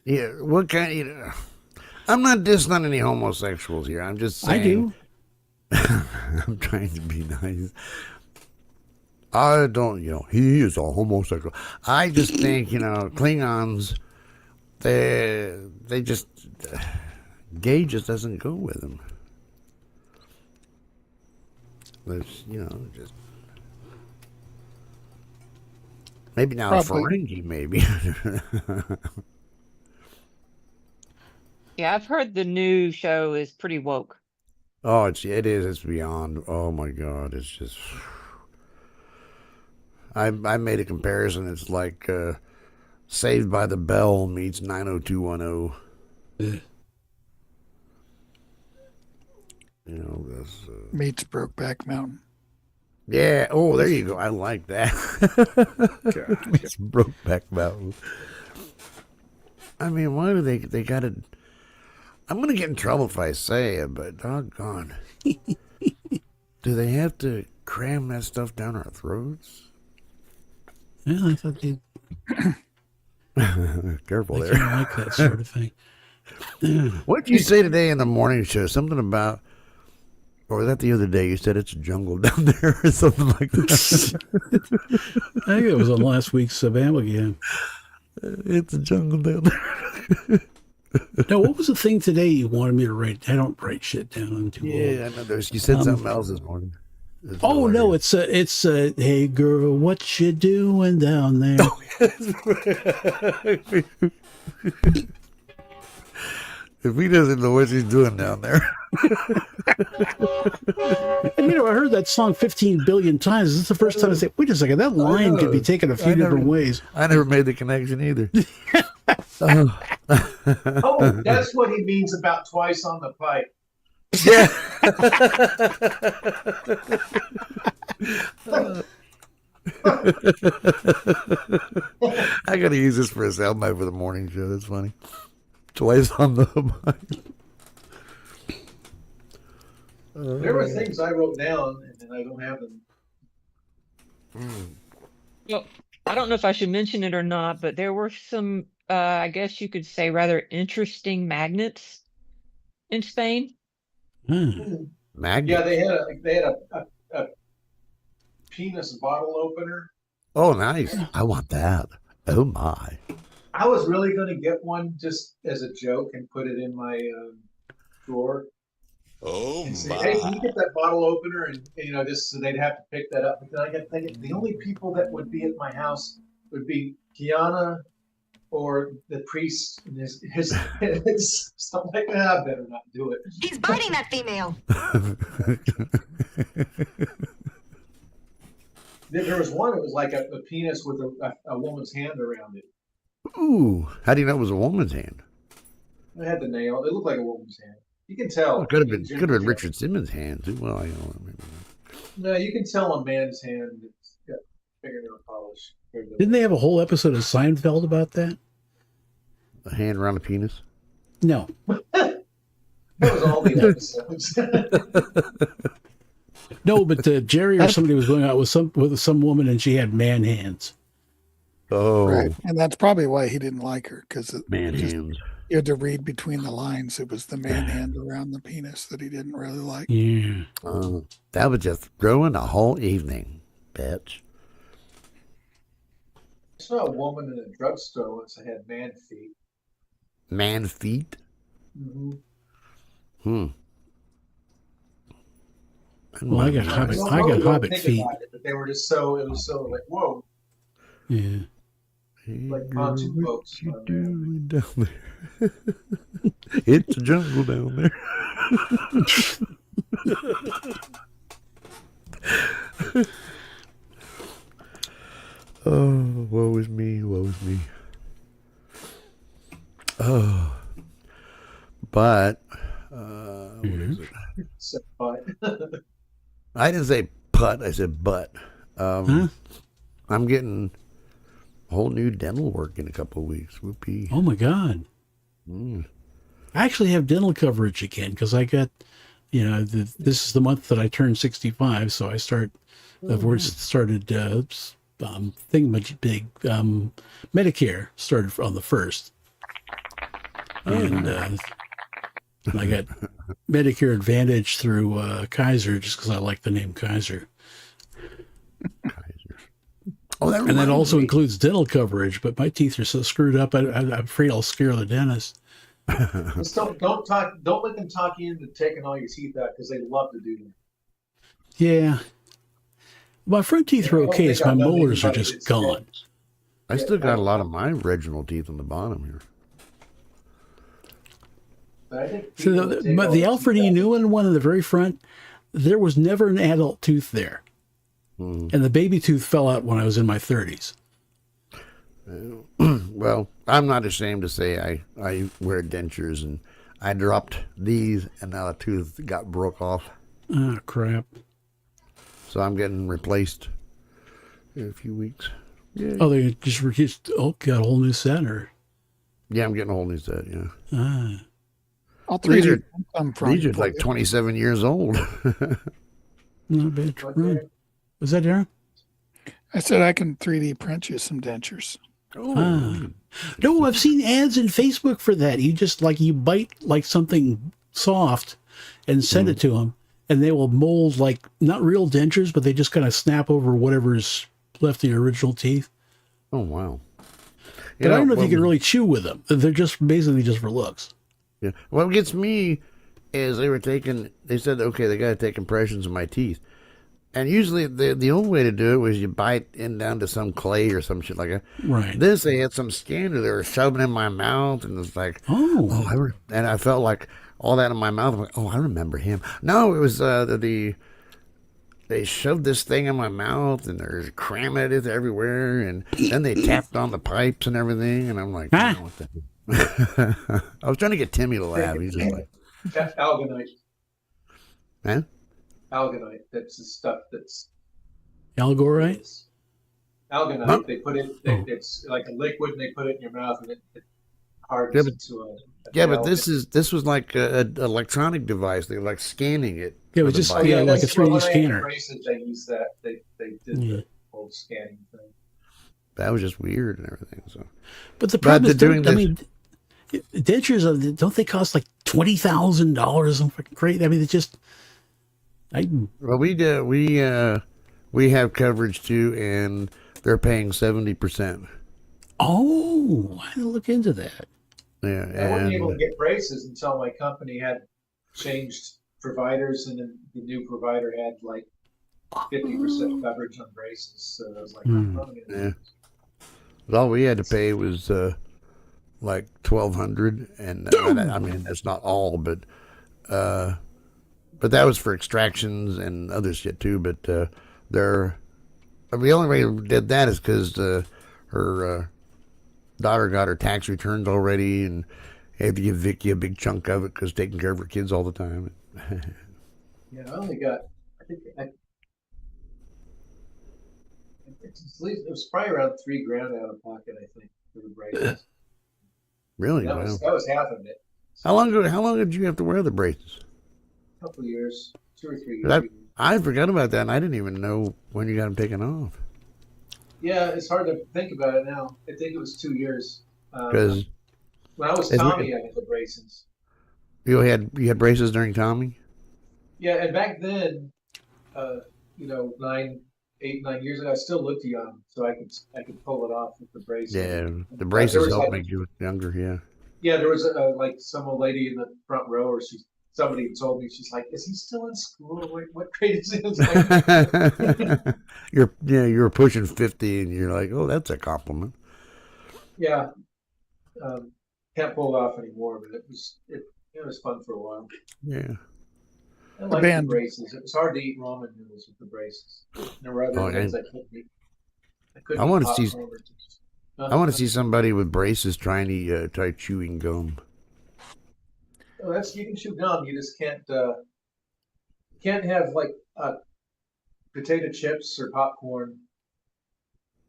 Yeah. What kind I'm not dissing on any homosexuals here. I'm just saying. I do. I'm trying to be nice. I don't, he is a homosexual. I just think, Klingons, they just, gay just doesn't go with them. There's, just. Maybe now Probably. a Ferengi, maybe. Yeah, I've heard the new show is pretty woke. Oh, it is. It's beyond. Oh my God, it's just. I made a comparison. It's like Saved by the Bell meets 90210. That's. meets Brokeback Mountain. Yeah. Oh, there you go. I like that. It's Brokeback Mountain. I mean, why do they got to? I'm gonna get in trouble if I say it, but doggone, do they have to cram that stuff down our throats? Yeah, I thought they Careful I there. kind of like that sort of thing. What did you say today in the morning show? Something about, or was that the other day? You said it's a jungle down there or something like that. I think it was on last week's BabbleGab. It's a jungle down there. No, what was the thing today you wanted me to write? I don't write shit down. I'm too old. Yeah, I know. You said something else this morning. It's Oh no, hilarious. it's hey girl, what you doing down there? If he doesn't know what he's doing down there. And I heard that song 15 billion times. This is the first time I say, wait a second, that line could be taken a few different ways. I never made the connection either. Oh, that's what he means about twice on the pipe. Yeah. I gotta use this for a soundbite for the morning show. That's funny. Twice on the mic. There were things I wrote down and then I don't have them. Well, I don't know if I should mention it or not, but there were some, I guess you could say, rather interesting magnets in Spain. Magnet. Yeah, they had a penis bottle opener. Oh, nice. I want that. Oh my. I was really going to get one just as a joke and put it in my drawer. Oh and say, hey, can my. you get that bottle opener? And just so they'd have to pick that up. But then I get thinking, the only people that would be at my house would be Kiana or the priest and his so I'm like, I better not do it. He's biting that female. There was one. It was like a penis with a woman's hand around it. Ooh, how do you know it was a woman's hand? It had the nail. It looked like a woman's hand. You can tell. Well, it could have been Richard Simmons' hand too. Well, No, you can tell a man's hand that's got fingernail polish. Didn't they have a whole episode of Seinfeld about that? a hand around a penis. No. That was all the episodes. No, but Jerry or somebody was going out with some woman and she had man hands. Oh, right. And that's probably why he didn't like her, because man hands. You had to read between the lines. It was the man hand around the penis that he didn't really like. Yeah. That was just ruin the whole evening, bitch. I saw a woman in a drugstore once that had man feet. Man feet? Mm-hmm. Well, I got hobbit feet. But they were just so, it was so like, whoa. Yeah. Like pontoon boats. What you doing down there? It's a jungle down there. Oh, woe is me, woe is me. Oh, but what is it? I didn't say put, I said but. I'm getting whole new dental work in a couple of weeks. Whoopee. Oh my God. I actually have dental coverage again because I got, this is the month that I turned 65. So I started thingamajig, Medicare started on the 1st. And I got Medicare Advantage through Kaiser just because I like the name Kaiser. Oh, and that also includes dental coverage, but my teeth are so screwed up, I'm afraid I'll scare the dentist. Just don't let them talk you into taking all your teeth out because they love to do that. Yeah. My front teeth are okay, so my molars are just gone. I still got a lot of my original teeth on the bottom here. So the Alfred E. Newman one in the very front, there was never an adult tooth there. And the baby tooth fell out when I was in my 30s. Well, I'm not ashamed to say I wear dentures, and I dropped these, and now the tooth got broke off. Oh, crap. So I'm getting replaced in a few weeks. Yay. Oh, they just got a whole new set, or? Yeah, I'm getting a whole new set, yeah. These are like 27 years old. Not bad. Was that Darren? I said I can 3D print you some dentures. No, I've seen ads in Facebook for that. You just you bite like something soft and send it to them, and they will mold not real dentures, but they just kind of snap over whatever's left of your original teeth. Oh, wow. But I don't know if you can really chew with them. They're just basically just for looks. Yeah. What gets me is they said, okay, they got to take impressions of my teeth. And usually the old way to do it was you bite in down to some clay or some shit like that. Right. This, they had some scanner they were shoving in my mouth, and it's like, and I felt like all that in my mouth. I'm like, I remember him. No, it was they shoved this thing in my mouth, and they're cramming it everywhere, and then they tapped on the pipes and everything, and I'm like, what the I was trying to get Timmy to laugh. He's just like, algonite. Huh? Algonite. That's the stuff that's Algorite? Algonite. Huh? They put it. It's like a liquid, and they put it in your mouth, and it hardens into a. But this was like an electronic device. They were like scanning it. Yeah, it was just like a 3D scanner. Braces, they use that. They did the whole scanning thing. That was just weird and everything. So, but the problem is, dentures, don't they cost like $20,000? I'm fucking crazy. I mean, it's just. Well, we have coverage too, and they're paying 70%. Oh, I didn't look into that. Yeah, I wasn't able to get braces until my company had changed providers, and then the new provider had like 50% coverage on braces. So I was like, yeah. All we had to pay was like $1,200, and I mean that's not all, but that was for extractions and other shit too. But the only way we did that is because her daughter got her tax returns already, and had to give Vicky a big chunk of it because taking care of her kids all the time. Yeah, I only got, I think it was probably around $3,000 out of pocket, I think, for the braces. Really? That Wow. was half of it. How long did you have to wear the braces? A couple of years, 2 or 3 years. I forgot about that, and I didn't even know when you got them taken off. Yeah, it's hard to think about it now. I think it was 2 years. Because when I was Tommy, I had the braces. you had braces during Tommy? Yeah, and back then, 9 years ago, I still looked young, so I could pull it off with the braces. Yeah, the braces help make you look younger. Yeah. Yeah, there was like some old lady in the front row, or somebody told me, she's like, "Is he still in school? What grade is he in?" Like, you're pushing 50, and you're like, oh, that's a compliment. Yeah, can't pull it off anymore, but it was fun for a while. Yeah. I like the braces. It was hard to eat ramen noodles with the braces. There were other things I couldn't eat. I want to see somebody with braces trying to try chewing gum. Oh, you can chew gum. You just can't have like potato chips or popcorn.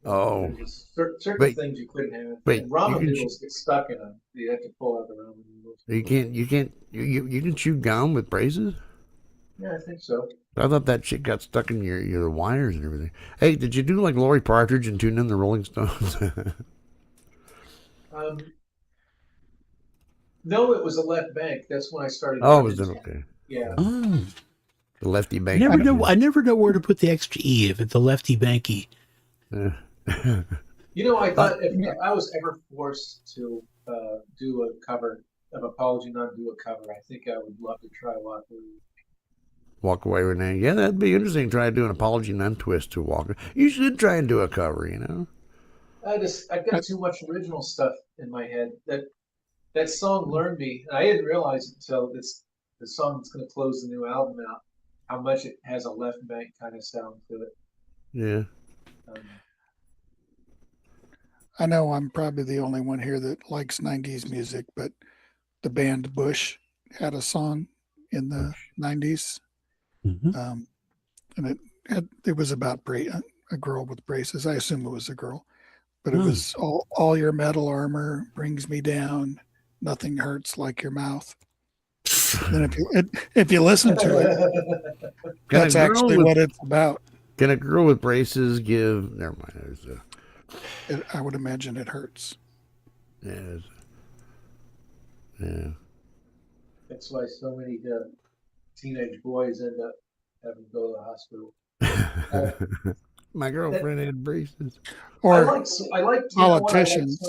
Oh, certain things you couldn't have. And ramen noodles get stuck in them. You have to pull out the ramen noodles. You can chew gum with braces? Yeah, I think so. I thought that shit got stuck in your wires and everything. Hey, did you do like Lori Partridge and tune in the Rolling Stones? No, it was a left bank. That's when I started. Oh, was it okay? Yeah. Oh. The lefty bank. I never know where to put the extra E if it's a lefty banky. I thought if I was ever forced to do a cover of Apology None, do a cover, I think I would love to try Walk Away Renee. Yeah, that'd be interesting. Try to do an Apology None twist to Walker. You should try and do a cover, I've got too much original stuff in my head. That song learned me, and I didn't realize it until the song that's going to close the new album out, how much it has a left bank kind of sound to it. Yeah. I know I'm probably the only one here that likes 90s music, but the band Bush had a song in the 90s. Mm-hmm. And it was about a girl with braces. I assume it was a girl, but it was all your metal armor brings me down. Nothing hurts like your mouth. And if you listen to it, that's actually what it's about. Can a girl with braces give? Never mind. I would imagine it hurts. Yeah. That's why so many teenage boys end up having to go to the hospital. My girlfriend had braces. Or I like politicians.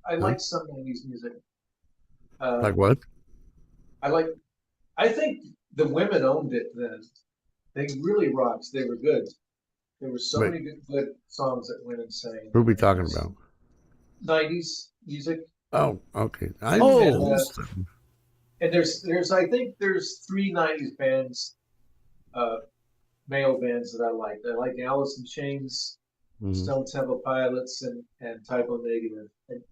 I like some 90s music. Like what? I think the women owned it then. They really rocked. They were good. There were so many good songs that women sang. Who are we talking about? 90s music. Oh, okay. And I think there's 3 90s bands, male bands that I like. I like Alice in Chains, Stone Temple Pilots, and Typo Negative.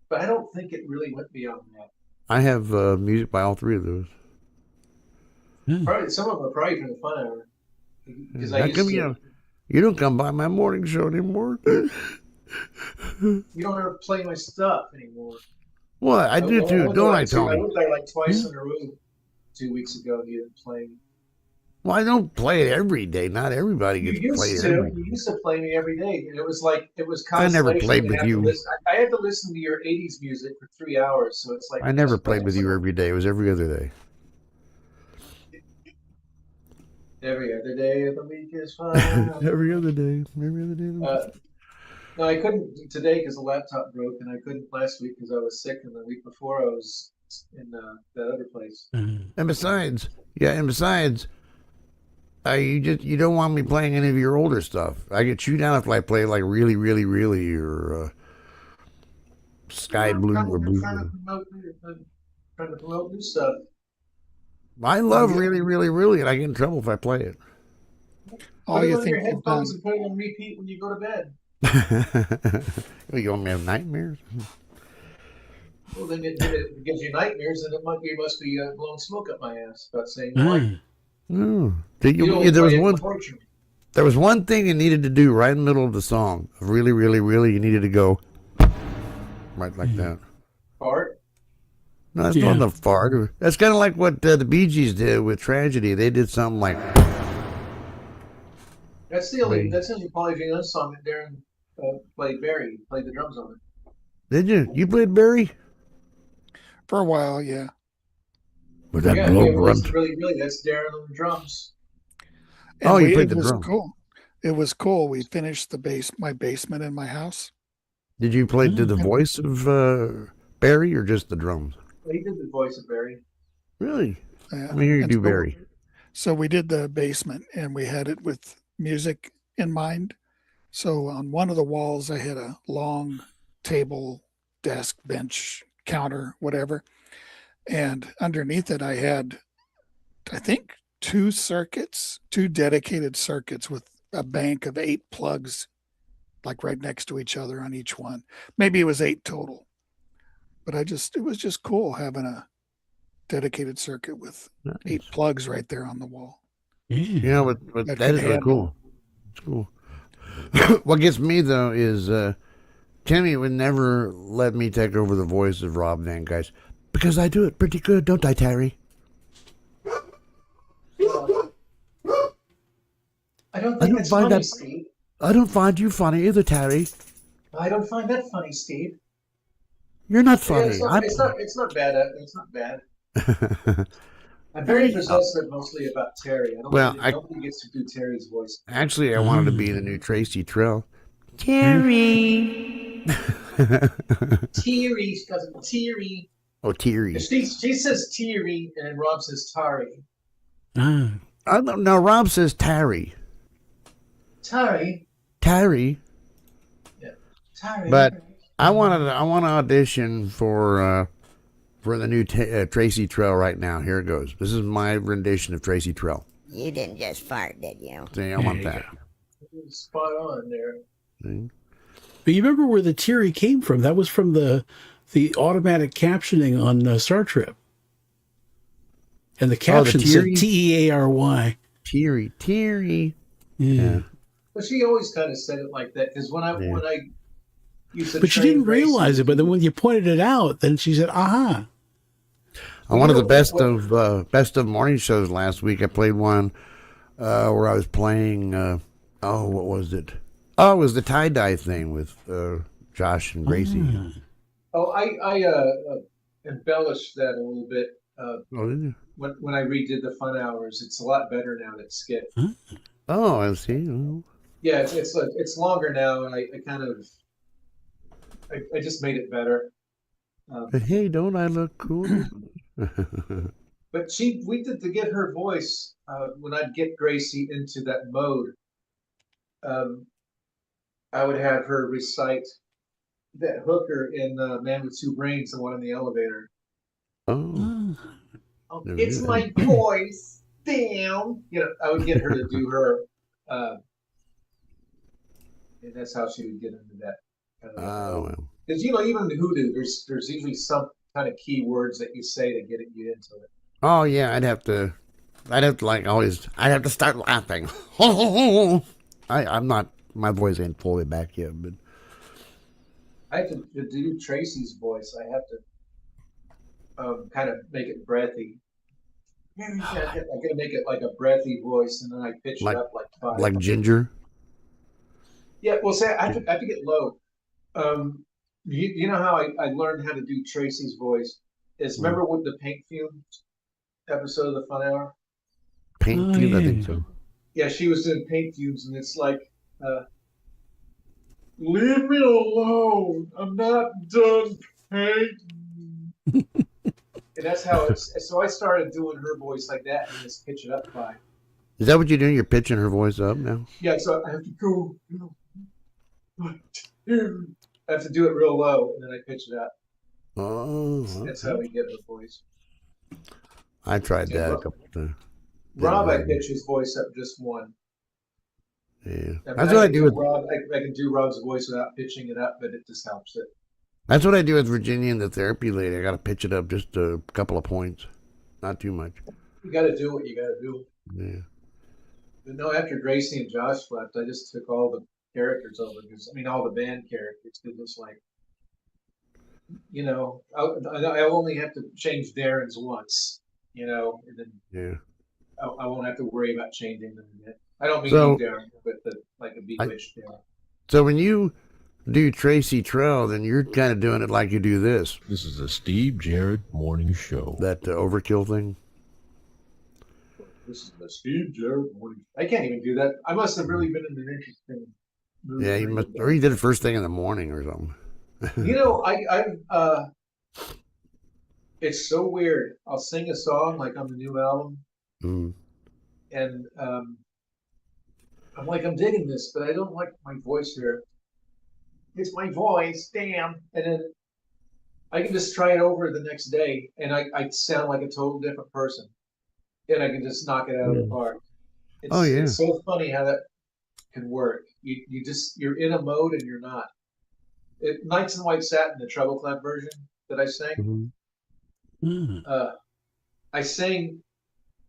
But I don't think it really went beyond that. I have music by all 3 of those. Probably some of them are probably from the Fun Hour. You don't come by my morning show anymore. You don't ever play my stuff anymore. What? I do too, don't I, Tony? I went there like twice in a row 2 weeks ago. You didn't play me. Well, I don't play it every day. Not everybody gets to play it every day. You used to play me every day. And it was I never played with you. I had to listen to your 80s music for 3 hours. So it's like I never played with you every day. It was every other day. Every other day of the week is fine. Every other day. No, I couldn't today because the laptop broke, and I couldn't last week because I was sick, and the week before I was in that other place. And besides, you don't want me playing any of your older stuff. I get you down if I play like really, really, really, or Sky Blue or Blue. Trying to promote new stuff. I love really, really, really, and I get in trouble if I play it. Put it on your headphones and put it on repeat when you go to bed. You want me to have nightmares? Well, then it gives you nightmares, and you must be blowing smoke up my ass about saying like. No. There was one thing you needed to do right in the middle of the song. Really, really, really, you needed to go right like that. Fart? No, that's not the fart. That's kind of like what the Bee Gees did with Tragedy. They did something like. That's the only Pauly J. Young song that Darren played the drums on it. Did you? You played Barry? For a while, yeah. With that blow grunt. Really, really, that's Darren on the drums. And you played the drum. Cool. It was cool. We finished my basement in my house. Did you play the voice of Barry or just the drums? He did the voice of Barry. Really? Let me hear you do Barry. So we did the basement, and we had it with music in mind. So on one of the walls, I had a long table, desk, bench, counter, whatever. And underneath it, I had, I think, two dedicated circuits with a bank of 8 plugs, like right next to each other on each one. Maybe it was 8 total. But it was just cool having a dedicated circuit with 8 plugs right there on the wall. Yeah, but that is really cool. It's cool. What gets me though is Timmy would never let me take over the voice of Rob Van Geist because I do it pretty good, don't I, Terry? I don't think it's funny, Steve. I don't find you funny either, Terry. I don't find that funny, Steve. You're not funny. Yeah, it's not bad. It's not bad. I'm very possessive mostly about Terry. Nobody gets to do Terry's voice. Actually, I wanted to be the new Tracy Trell. Terry. Teary. She calls him Teary. Oh, Teary. She says Teary, and Rob says Tari. No, Rob says Terry. Tari. Terry. Yeah. Tari. But I want to audition for the new Tracy Trell right now. Here it goes. This is my rendition of Tracy Trell. You didn't just fart, did you? See, I'm on that. Spot on there. See? But you remember where the Teary came from? That was from the automatic captioning on Star Trek. And the caption said Teary. Teary. Yeah. But she always kind of said it like that because when I used to. But she didn't realize it. But then when you pointed it out, then she said, "Aha!" On one of the best of morning shows last week, I played one where I was playing. What was it? Oh, it was the tie-dye thing with Josh and Gracie. I embellished that a little bit. Did you? When I redid the Fun Hours, it's a lot better now that skit. Oh, I see. Oh. Yeah, it's longer now, and I kind of I just made it better. But hey, don't I look cool? But we did to get her voice when I'd get Gracie into that mode. I would have her recite that hooker in Man with Two Brains, the one in the elevator. Oh. It's my voice. Damn. I would get her to do her. And that's how she would get into that. Because even in the Hoodoo, there's usually some kind of key words that you say to get you into it. Oh yeah, I'd have to start laughing. I'm not. My voice ain't fully back yet, but I have to do Tracy's voice. I have to kind of make it breathy. I'm gonna make it like a breathy voice, and then I pitch it up like 5. Like Ginger. Yeah, well, say I have to get low. You know how I learned how to do Tracy's voice is remember with the paint fumes episode of the Fun Hour? Paint fumes, I think so. Yeah, she was doing paint fumes, and it's like, leave me alone. I'm not done painting. And that's how it's. So I started doing her voice like that and just pitch it up by. Is that what you're doing? You're pitching her voice up now? Yeah, so I have to go. I have to do it real low, and then I pitch it up. Oh, okay. That's how we get her voice. I tried that a couple of times. Rob, I pitch his voice up just one. Yeah, I mean, that's what I do with Rob. I can do Rob's voice without pitching it up, but it just helps it. That's what I do with Virginia and the therapy lady. I got to pitch it up just a couple of points, not too much. You got to do what you got to do. Yeah. But no, after Gracie and Josh left, I just took all the characters over all the band characters. Because it's like, I only have to change Darren's once, and then I won't have to worry about changing them again. I don't mean Darren, but like a Bewitched Darren. So when you do Tracy Trell, then you're kind of doing it like you do this. This is a Steve Jarrett morning show. That overkill thing. This is the Steve Jarrett morning. I can't even do that. I must have really been in an interesting mood. Yeah, you must, or you did it first thing in the morning or something. It's so weird. I'll sing a song like on the new album, and I'm like, I'm digging this, but I don't like my voice here. It's my voice, damn. And then I can just try it over the next day, and I sound like a total different person, and I can just knock it out of the park. It's so funny how that can work. You're in a mode and you're not. Nights in White Satin, the Treble Clef version that I sang. I sang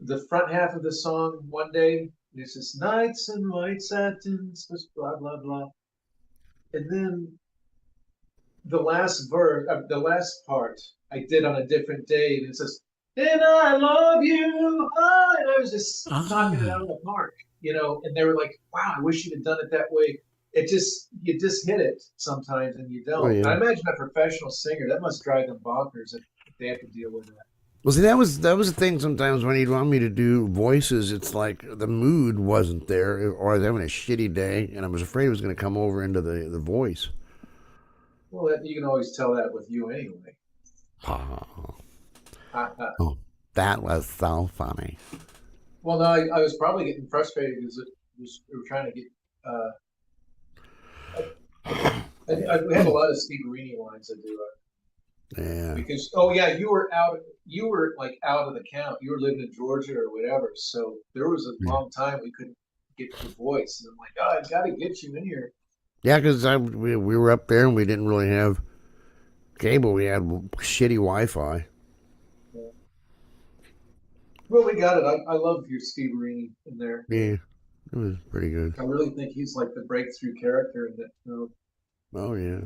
the front half of the song one day. And it says Nights in White Satin, blah blah blah, and then the last last part I did on a different day, and it says, "And I love you." And I was just knocking it out of the park, And they were like, "Wow, I wish you had done it that way." You just hit it sometimes, and you don't. I imagine a professional singer, that must drive them bonkers if they have to deal with that. Well, see, that was the thing. Sometimes when he'd want me to do voices, it's like the mood wasn't there, or I was having a shitty day, and I was afraid it was going to come over into the voice. Well, you can always tell that with you anyway. Oh, that was so funny. Well, no, I was probably getting frustrated because we were trying to get. We have a lot of Steve Marini lines that do it. Yeah. Because you were like out of the count. You were living in Georgia or whatever. So there was a long time we couldn't get your voice, and I'm like, I got to get you in here. Yeah, because we were up there and we didn't really have cable. We had shitty Wi-Fi. Yeah. Well, we got it. I love your Steve Marini in there. Yeah, it was pretty good. I really think he's like the breakthrough character in that film. Oh yeah.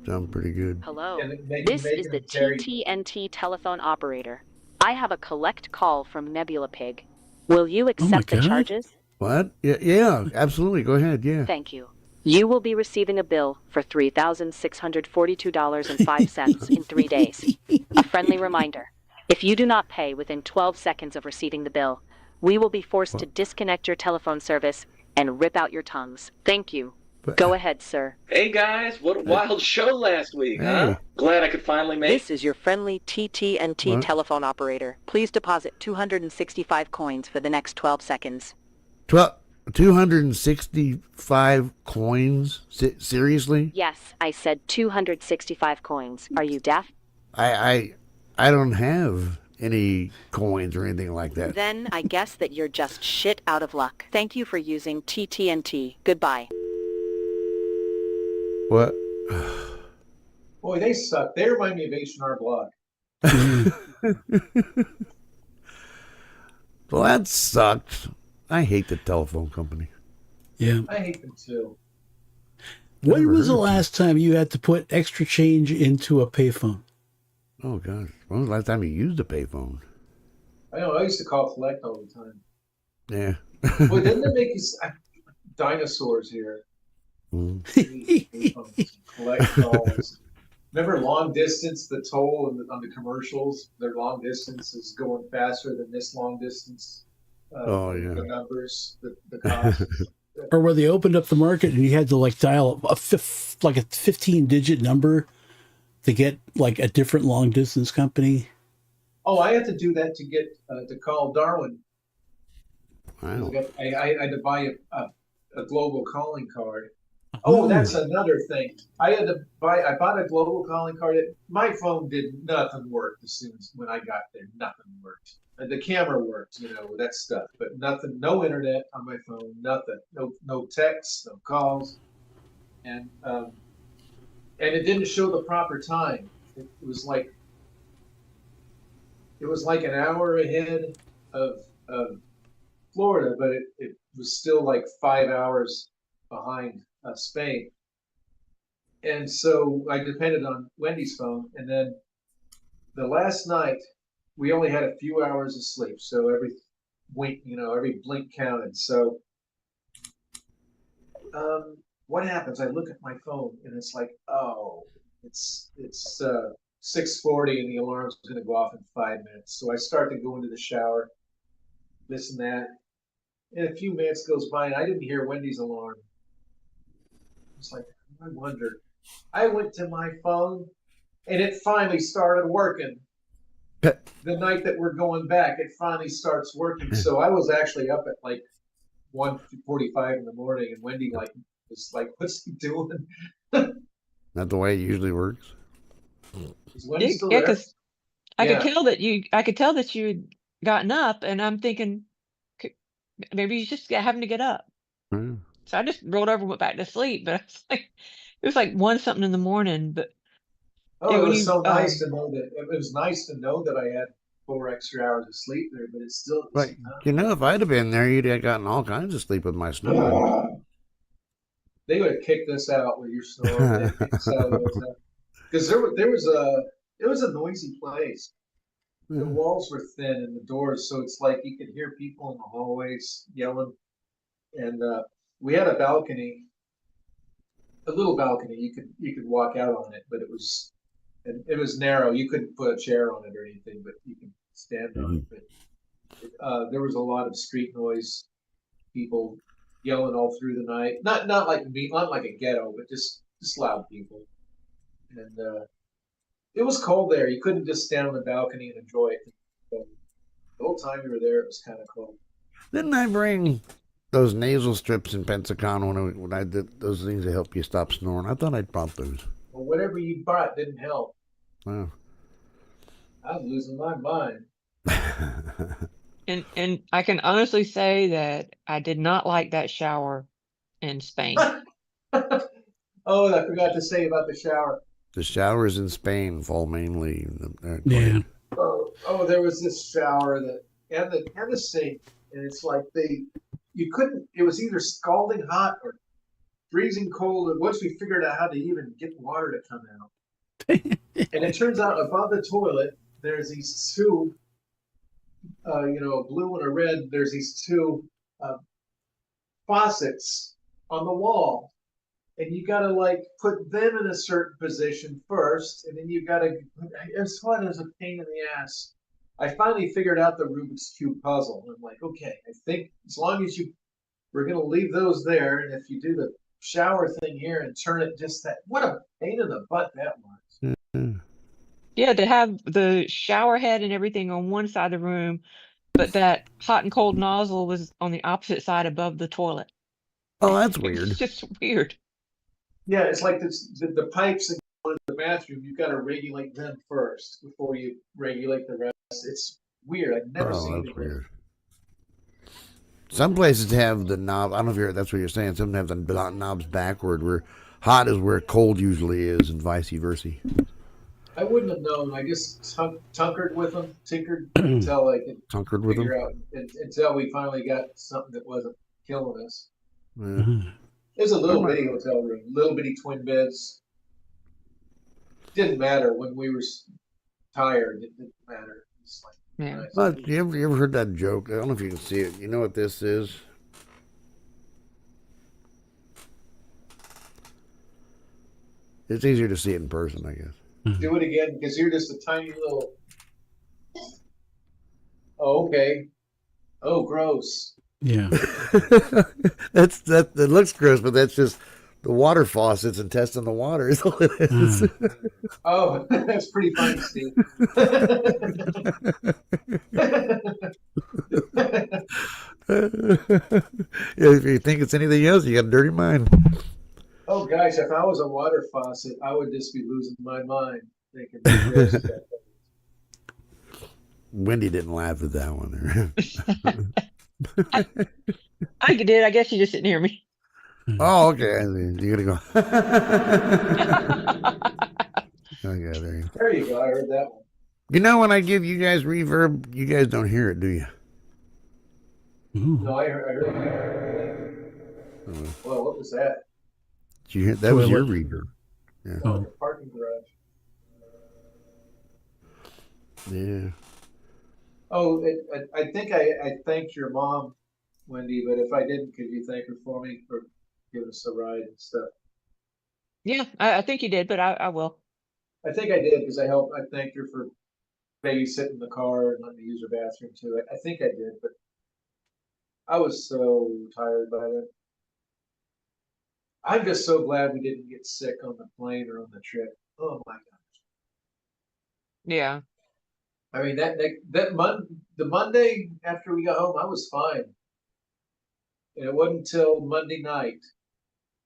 Sounds pretty good. Hello, this is the TTNT telephone operator. I have a collect call from Nebula Pig. Will you accept the charges? What? Yeah, absolutely. Go ahead, yeah. Thank you. You will be receiving a bill for $3,642.05 in 3 days. A friendly reminder, if you do not pay within 12 seconds of receiving the bill, we will be forced to disconnect your telephone service and rip out your tongues. Thank you. Go ahead, sir. Hey guys, what a wild show last week, huh? Glad I could finally make it. This is your friendly TTNT telephone operator. Please deposit 265 coins for the next 12 seconds. 265 coins? Seriously? Yes, I said 265 coins. Are you deaf? I don't have any coins or anything like that. Then I guess that you're just shit out of luck. Thank you for using TTNT. Goodbye. What? Boy, they suck. They remind me of H&R Block. Well, that sucked. I hate the telephone company. Yeah. I hate them too. When was the last time you had to put extra change into a payphone? Oh, gosh. When was the last time you used a payphone? I know. I used to call collect all the time. Yeah. Boy, didn't it make you dinosaurs here? Collect calls. Remember long distance, the toll on the commercials? Their long distance is going faster than this long distance. The numbers, the costs. Or where they opened up the market and you had to like dial a 15-digit number to get like a different long distance company? Oh, I had to do that to get to call Darwin. Wow. I had to buy a global calling card. Oh, that's another thing. I bought a global calling card. My phone did nothing work as soon as when I got there. Nothing worked. The camera worked, that stuff, but nothing. No internet on my phone. Nothing. No texts. No calls. And it didn't show the proper time. It was like an hour ahead of Florida, but it was still like 5 hours behind Spain. And so I depended on Wendy's phone. And then the last night, we only had a few hours of sleep. So every wink, every blink counted. So what happens? I look at my phone and it's like, oh, it's 6:40 and the alarm's going to go off in 5 minutes. So I start to go into the shower, this and that. And a few minutes goes by and I didn't hear Wendy's alarm. It's like, I wonder. I went to my phone and it finally started working. The night that we're going back, it finally starts working. So I was actually up at like 1:45 in the morning, and Wendy was like, "What's he doing?" Not the way it usually works. Is Wendy still there? Because I could tell that you'd gotten up, and I'm thinking maybe you just having to get up. Mm. So I just rolled over and went back to sleep. But it was like 1 something in the morning. But it was so nice to know that. It was nice to know that I had 4 extra hours of sleep there, but it's still. But if I'd have been there, you'd have gotten all kinds of sleep with my snoring. They would have kicked us out with your snoring. Because it was a noisy place. The walls were thin and the doors, so it's like you could hear people in the hallways yelling. And we had a balcony, a little balcony. You could walk out on it, but it was narrow. You couldn't put a chair on it or anything, but you can stand on it. But there was a lot of street noise, people yelling all through the night. Not like a ghetto, but just loud people. And it was cold there. You couldn't just stand on the balcony and enjoy it. The whole time you were there, it was kind of cold. Didn't I bring those nasal strips in Pensacon when I did those things to help you stop snoring? I thought I'd brought those. Well, whatever you brought didn't help. Wow. I was losing my mind. And I can honestly say that I did not like that shower in Spain. Oh, I forgot to say about the shower. The showers in Spain fall mainly. Yeah. Oh, there was this shower and the sink, and it's like you couldn't. It was either scalding hot or freezing cold. And once we figured out how to even get water to come out, and it turns out above the toilet there's these two, a blue and a red. There's these two faucets on the wall. And you got to put them in a certain position first, and then you got to. It's fun as a pain in the ass. I finally figured out the Rubik's Cube puzzle. I'm like, okay, I think as long as we're going to leave those there, and if you do the shower thing here and turn it just that, what a pain in the butt that was. Mm-hmm. Yeah, to have the shower head and everything on one side of the room, but that hot and cold nozzle was on the opposite side above the toilet. Oh, that's weird. It's just weird. Yeah, it's like the pipes that go into the bathroom. You've got to regulate them first before you regulate the rest. It's weird. I've never seen it. That's weird. Some places have the knob. I don't know if that's what you're saying. Some have the knobs backward, where hot is where cold usually is, and vice versa. I wouldn't have known. I just tinkered with them, until I could figure out, until we finally got something that wasn't killing us. Yeah. It was a little bitty hotel room, little bitty twin beds. Didn't matter when we were tired. It didn't matter. It's like, yeah. Nice. Well, you ever heard that joke? I don't know if you can see it. You know what this is? It's easier to see it in person, I guess. Do it again, because you're just a tiny little. Oh, okay. Oh, gross. Yeah. That looks gross, but that's just water faucets and testing the water is all it is. Oh, that's pretty funny, Steve. If you think it's anything else, you got a dirty mind. Oh gosh, if I was a water faucet, I would just be losing my mind thinking that. Wendy didn't laugh at that one I did. I guess you just didn't hear me. Oh, okay. You gotta go. Okay, there you go. I heard that one. You know, when I give you guys reverb, you guys don't hear it, do you? No, I heard it. Well, what was that? Did you hear that? Was your reverb? Yeah. Oh, parking garage. Yeah. Oh, I think I thanked your mom, Wendy, but if I didn't, could you thank her for me for giving us a ride and stuff? Yeah, I think you did, but I will. I think I did because I thanked her for babysitting the car and letting me use her bathroom too. I think I did, but I was so tired by then. I'm just so glad we didn't get sick on the plane or on the trip. Oh my gosh. Yeah. I mean the Monday after we got home, I was fine. And it wasn't until Monday night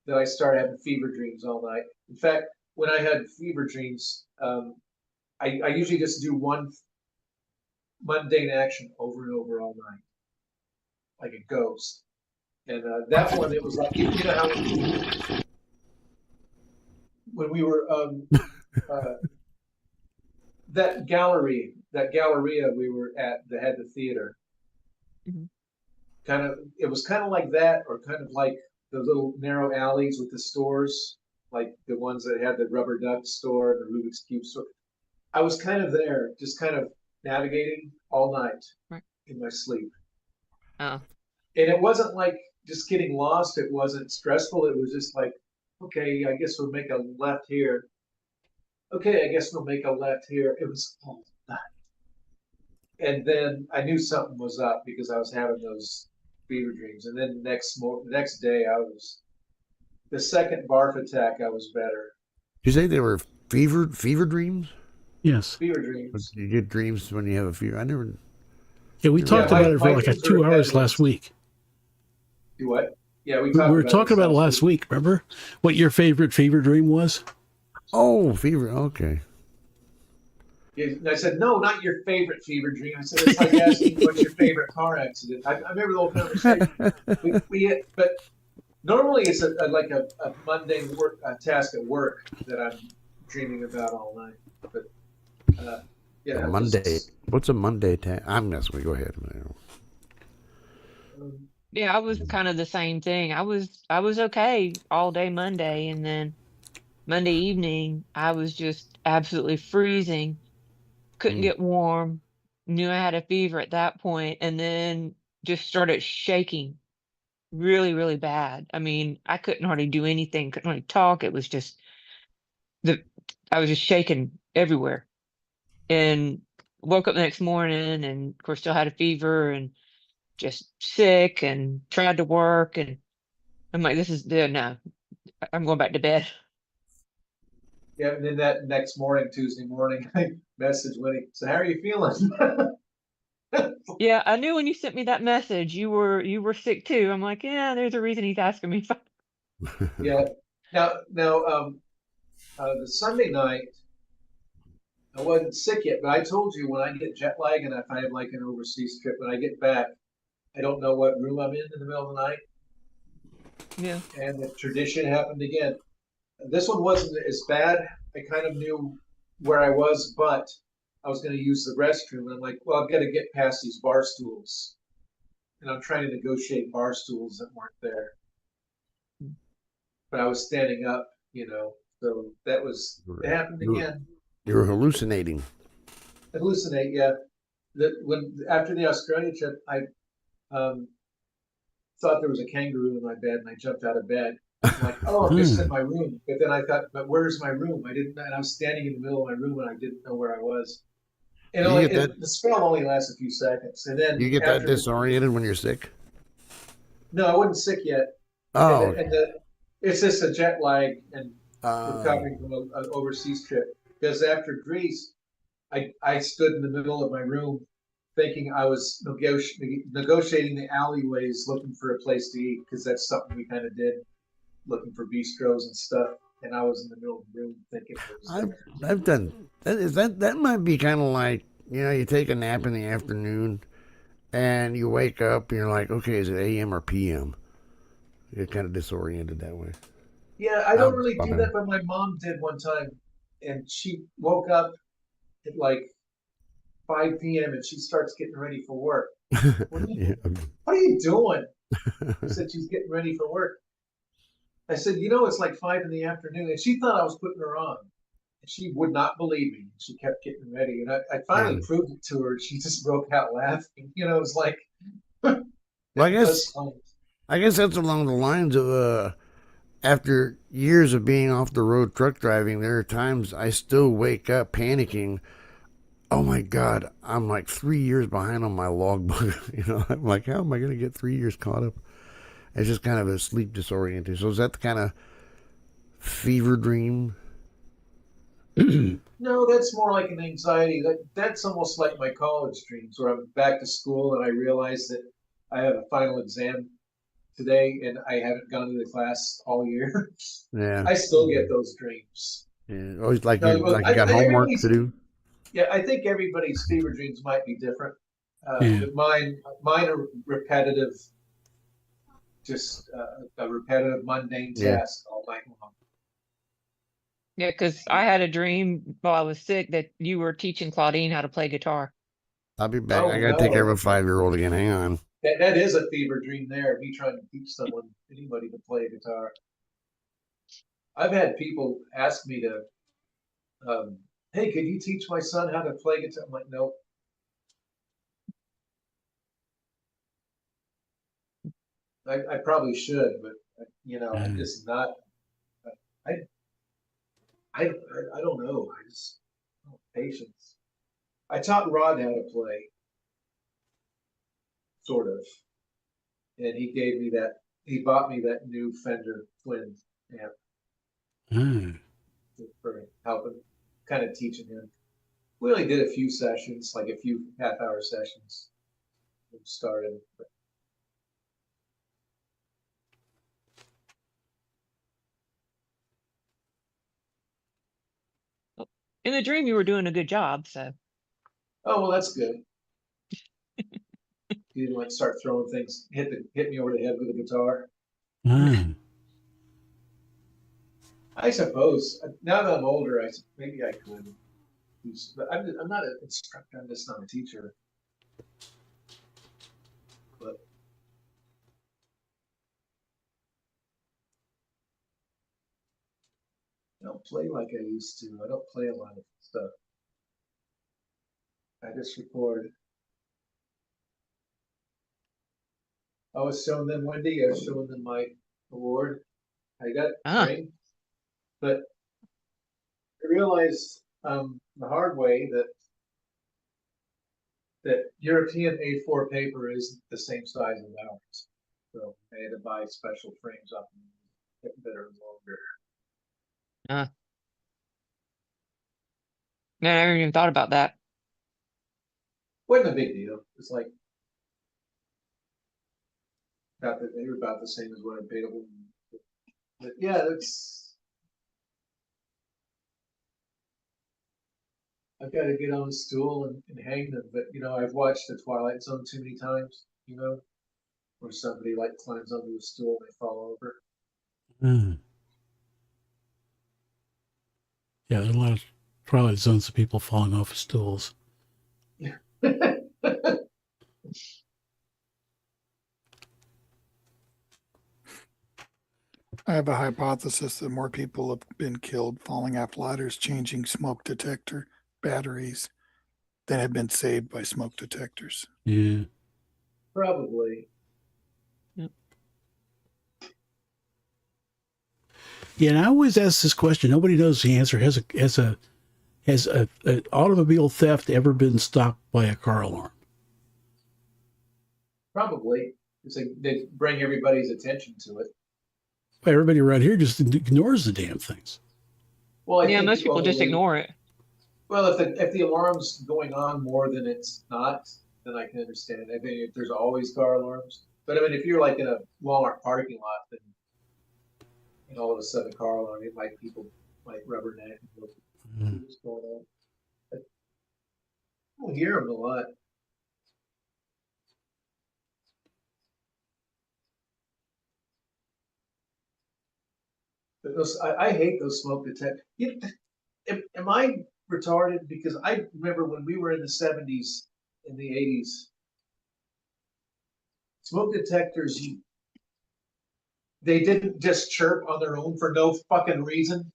that I started having fever dreams all night. In fact, when I had fever dreams, I usually just do one mundane action over and over all night, like a ghost. And that one, it was like, you know how when we were that Galleria we were at that had the theater. It was kind of like that, or kind of like the little narrow alleys with the stores, like the ones that had the rubber duck store and the Rubik's Cube store. I was kind of there, just kind of navigating all night in my sleep. Oh. And it wasn't like just getting lost. It wasn't stressful. It was just like, okay, I guess we'll make a left here. Okay, I guess we'll make a left here. It was all night. And then I knew something was up because I was having those fever dreams. And then the next day, the second barf attack, I was better. Did you say they were fever dreams? Yes. Fever dreams. You get dreams when you have a fever. I never. Yeah, we talked about it for like 2 hours last week. Do what? Yeah, we were talking about it last week. Remember what your favorite fever dream was? Oh, fever. Okay. I said, no, not your favorite fever dream. I said, it's like asking what's your favorite car accident. I remember the whole conversation. But normally it's like a mundane task at work that I'm dreaming about all night. But yeah. Monday. What's a Monday task? I'm messing with you. Go ahead. Yeah, I was kind of the same thing. I was okay all day Monday, and then Monday evening I was just absolutely freezing. Couldn't get warm, knew I had a fever at that point, and then just started shaking really, really bad. I mean, I couldn't hardly do anything, couldn't hardly talk. It was just I was just shaking everywhere. And woke up the next morning and of course still had a fever and just sick and tried to work, and I'm like, no, I'm going back to bed. Yeah, and then that next morning, Tuesday morning, I messaged Winnie. So how are you feeling? Yeah, I knew when you sent me that message, you were sick too. I'm like, yeah, there's a reason he's asking me. Yeah. Now, the Sunday night, I wasn't sick yet, but I told you when I get jet lag and if I have like an overseas trip, when I get back, I don't know what room I'm in the middle of the night. Yeah. And the tradition happened again. This one wasn't as bad. I kind of knew where I was, but I was going to use the restroom. And I'm like, well, I've got to get past these bar stools. And I'm trying to negotiate bar stools that weren't there. But I was standing up, so it happened again. You were hallucinating. Hallucinate, yeah. After the Australia trip, I thought there was a kangaroo in my bed, and I jumped out of bed. I'm like, oh, I'm just in my room. But then I thought, but where's my room? And I was standing in the middle of my room, and I didn't know where I was. And the spell only lasts a few seconds, and then you get that disoriented when you're sick. No, I wasn't sick yet. Oh, and It's just a jet lag and recovering from an overseas trip. Because after Greece, I stood in the middle of my room thinking I was negotiating the alleyways looking for a place to eat, because that's something we kind of did, looking for bistros and stuff. And I was in the middle of the room thinking it was I've done that. That might be kind of like, you take a nap in the afternoon and you wake up and you're like, okay, is it AM or PM? You're kind of disoriented that way. Yeah, I don't really do that, but my mom did one time, and she woke up at like 5 p.m. and she starts getting ready for work. What are you doing? She said she's getting ready for work. I said, it's like 5 in the afternoon, and she thought I was putting her on. And she would not believe me. She kept getting ready, and I finally proved it to her. She just broke out laughing. It was like, well, I guess that's along the lines of after years of being off the road truck driving, there are times I still wake up panicking. Oh my God, I'm like 3 years behind on my logbook. I'm like, how am I going to get 3 years caught up? It's just kind of a sleep disoriented. So is that the kind of fever dream? No, that's more like an anxiety. That's almost like my college dreams, where I'm back to school and I realize that I have a final exam today and I haven't gone to the class all year. Yeah, I still get those dreams. Yeah, always like you got homework to do. Yeah, I think everybody's fever dreams might be different. But mine are repetitive, just a repetitive, mundane task all night long. Yeah, because I had a dream while I was sick that you were teaching Claudine how to play guitar. I'll be back. I got to take care of a 5-year-old again. Hang on. That is a fever dream there, me trying to teach anybody to play guitar. I've had people ask me to, hey, could you teach my son how to play guitar? I'm like, nope. I probably should, but I'm just not. I don't know. I just patience. I taught Rod how to play, sort of, and he gave me that. He bought me that new Fender Twin amp for helping, kind of teaching him. We only did a few sessions, like a few half-hour sessions. We started. In the dream, you were doing a good job, so. Oh, well, that's good. You didn't like start throwing things, hit me over the head with a guitar. I suppose now that I'm older, maybe I could. But I'm not an instructor. I'm just not a teacher. But I don't play like I used to. I don't play a lot of stuff. I just record. I was showing them Wendy. I was showing them my award. I got ring, but I realized the hard way that European A4 paper isn't the same size as ours. So I had to buy special frames up and get better and longer. No, I never even thought about that. Wasn't a big deal. It's like they were about the same as what I paid them. But yeah, I've got to get on a stool and hang them. But I've watched The Twilight Zone too many times. Where somebody like climbs onto a stool and they fall over. Yeah, there's a lot of Twilight Zones of people falling off of stools. I have a hypothesis that more people have been killed falling off ladders changing smoke detector batteries than have been saved by smoke detectors. Yeah. Probably. Yeah, and I always ask this question. Nobody knows the answer. Has a automobile theft ever been stopped by a car alarm? Probably. They bring everybody's attention to it. Everybody around here just ignores the damn things. Well, I Yeah, think most people just ignore it. Well, if the alarm's going on more than it's not, then I can understand. I mean, if there's always car alarms, but I mean, if you're like in a Walmart parking lot, then all of a sudden a car alarm, people might rubberneck and look what's going on. I don't hear them a lot. But I hate those smoke detectors. Am I retarded? Because I remember when we were in the 70s, in the 80s, smoke detectors, they didn't just chirp on their own for no fucking reason,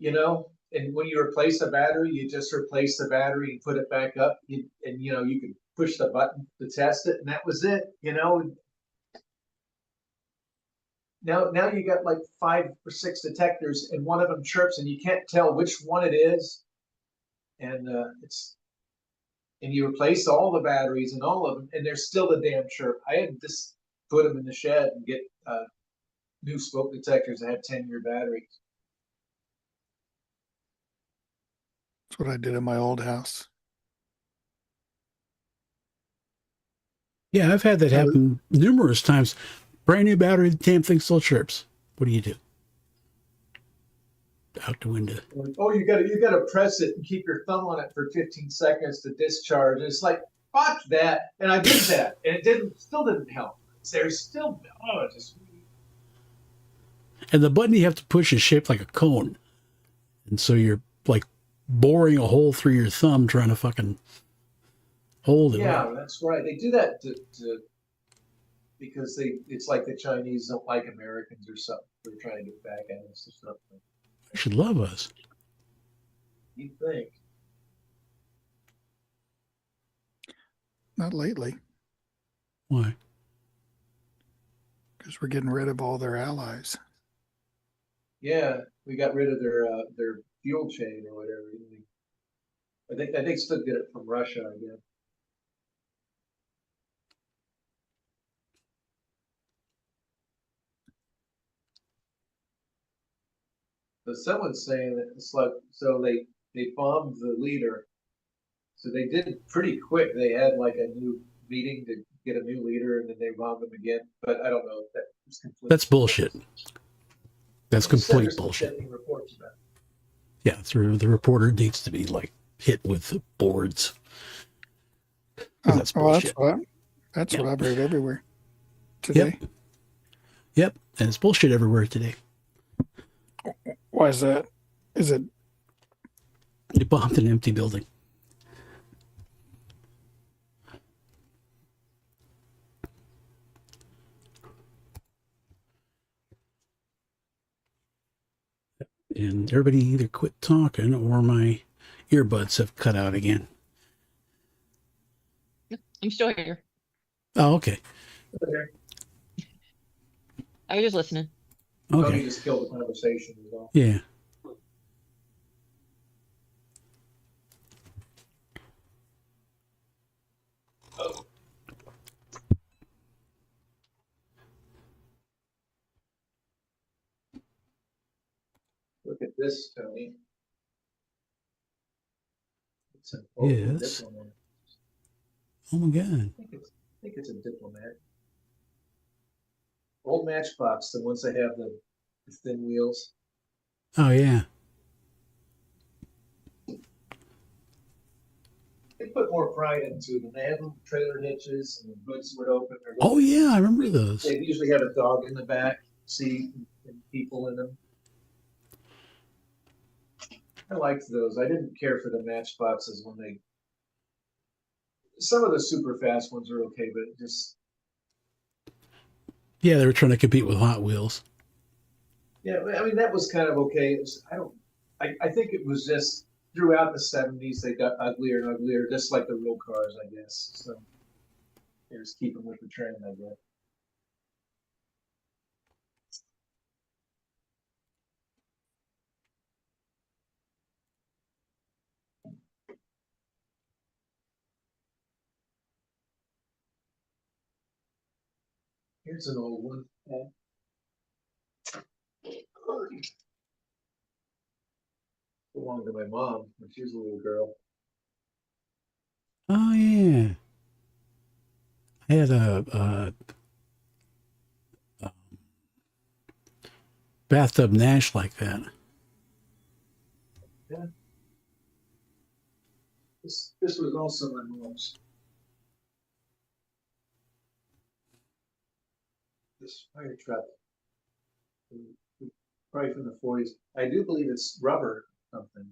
And when you replace a battery, you just replace the battery and put it back up, and you could push the button to test it, and that was it, Now you got like 5 or 6 detectors, and one of them chirps, and you can't tell which one it is, and you replace all the batteries and all of them, and there's still a damn chirp. I had to just put them in the shed and get new smoke detectors that have 10-year batteries. That's what I did in my old house. Yeah, I've had that happen numerous times. Brand new battery, the damn thing still chirps. What do you do? Out the window. Oh, you gotta press it and keep your thumb on it for 15 seconds to discharge. And it's like, fuck that. And I did that, and it still didn't help. There's still just. And the button you have to push is shaped like a cone, and so you're like boring a hole through your thumb trying to fucking hold it. Yeah, that's right. They do that because it's like the Chinese don't like Americans or something. They're trying to get back at us or something. They should love us. You'd think. Not lately. Why? Because we're getting rid of all their allies. Yeah, we got rid of their fuel chain or whatever. I think still get it from Russia again. But someone's saying that it's like they bombed the leader, so they did it pretty quick. They had like a new meeting to get a new leader, and then they bombed him again. But I don't know if that was complete. That's bullshit. That's complete bullshit. Yeah, the reporter needs to be like hit with boards. That's bullshit. That's what I've heard everywhere today. Yep, and it's bullshit everywhere today. Why is that? Is it? They bombed an empty building. And everybody either quit talking or my earbuds have cut out again. I'm still here. Oh, okay. I was just listening. Okay. You just killed the conversation as well. Yeah. Look at this, Tony. It's an Yes. diplomat. Oh my God. I think it's a diplomat. Old Matchbox, the ones that have the thin wheels. Oh yeah. They put more pride into them. They have little trailer hitches and the hoods would open. Oh yeah, I remember those. They usually have a dog in the back seat and people in them. I liked those. I didn't care for the Matchboxes when some of the super fast ones are okay, but just. Yeah, they were trying to compete with Hot Wheels. Yeah, I mean, that was kind of okay. I think it was just throughout the 70s, they got uglier and uglier, just like the real cars, I guess. So they just keep them with the trend, I guess. Here's an old one. belonged to my mom when she was a little girl. Oh yeah, I had a bathtub Nash like that. Yeah. This was also my mom's. This fire truck, probably from the 40s. I do believe it's rubber something.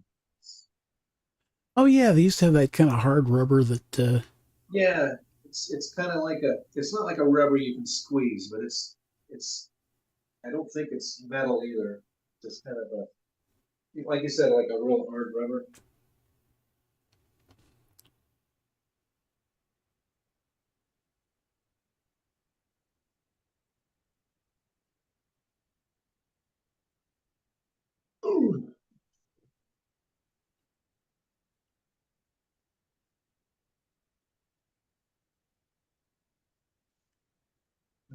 Oh yeah, they used to have that kind of hard rubber that. Yeah, it's kind of like it's not like a rubber you can squeeze, but it's I don't think it's metal either. Just kind of like you said, like a real hard rubber. Ooh.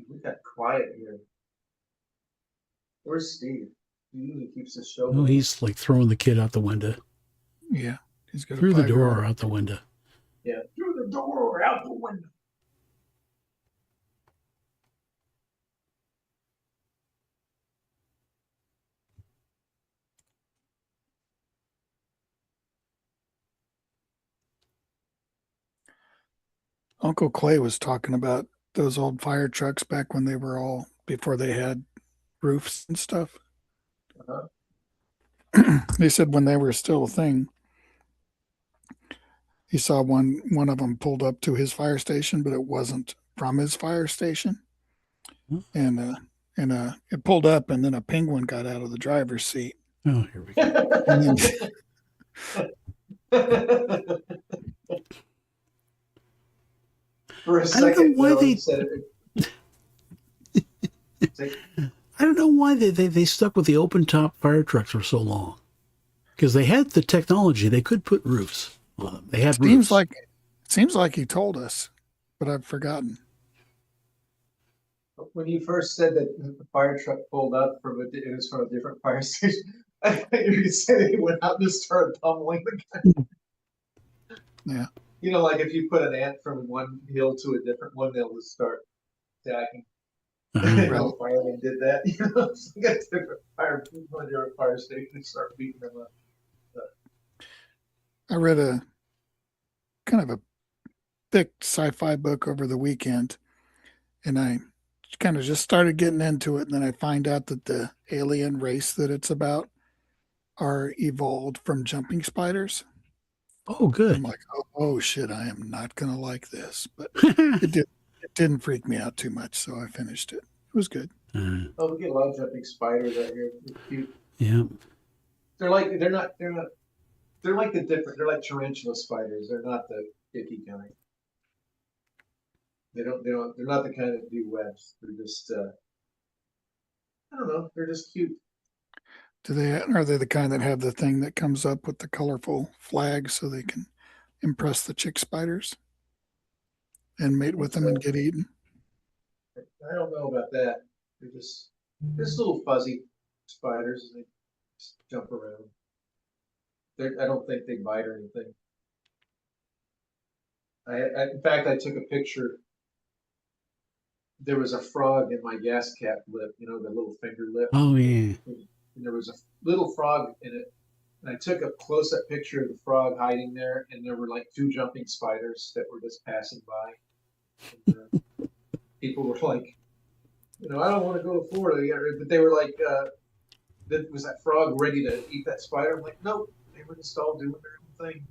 We got quiet here. Where's Steve? He usually keeps the show. Oh, he's like throwing the kid out the window. Yeah, he's got through the door or out the window. Yeah, through the door or out the window. Uncle Clay was talking about those old fire trucks back when they were all before they had roofs and stuff. They said when they were still a thing, he saw one of them pulled up to his fire station, but it wasn't from his fire station. And it pulled up, and then a penguin got out of the driver's seat. Oh, here we go. And then, For a second, I don't know why they. said it. I don't know why they stuck with the open top fire trucks for so long. Because they had the technology, they could put roofs on them. They had roofs. Seems like he told us, but I've forgotten. When you first said that the fire truck pulled up it was from a different fire station, I thought you were saying he went out and just started pummeling the guy. Yeah. You know, like if you put an ant from one hill to a different one, they'll just start attacking. Uh-huh. Firemen did that. You know, so you got different fire stations start beating them up. I read a kind of a thick sci-fi book over the weekend, and I kind of just started getting into it, and then I find out that the alien race that it's about are evolved from jumping spiders. Oh, good. I'm like, oh shit, I am not gonna like this, but it didn't freak me out too much, so I finished it. It was good. Oh, we get a lot of jumping spiders out here. They're cute. Yeah. They're like tarantula spiders. They're not the icky kind. They're not the kind that do webs. They're just I don't know, they're just cute. Are they the kind that have the thing that comes up with the colorful flag so they can impress the chick spiders and mate with them and get eaten? I don't know about that. They're just little fuzzy spiders. They just jump around. I don't think they bite or anything. In fact, I took a picture. There was a frog in my gas cap lip, you know, the little finger lip. Oh, yeah. And there was a little frog in it. And I took a close-up picture of the frog hiding there, and there were like 2 jumping spiders that were just passing by. And, people were like, you know, I don't want to go to Florida yet, but they were like, was that frog ready to eat that spider? I'm like, nope, they were just all doing their own thing.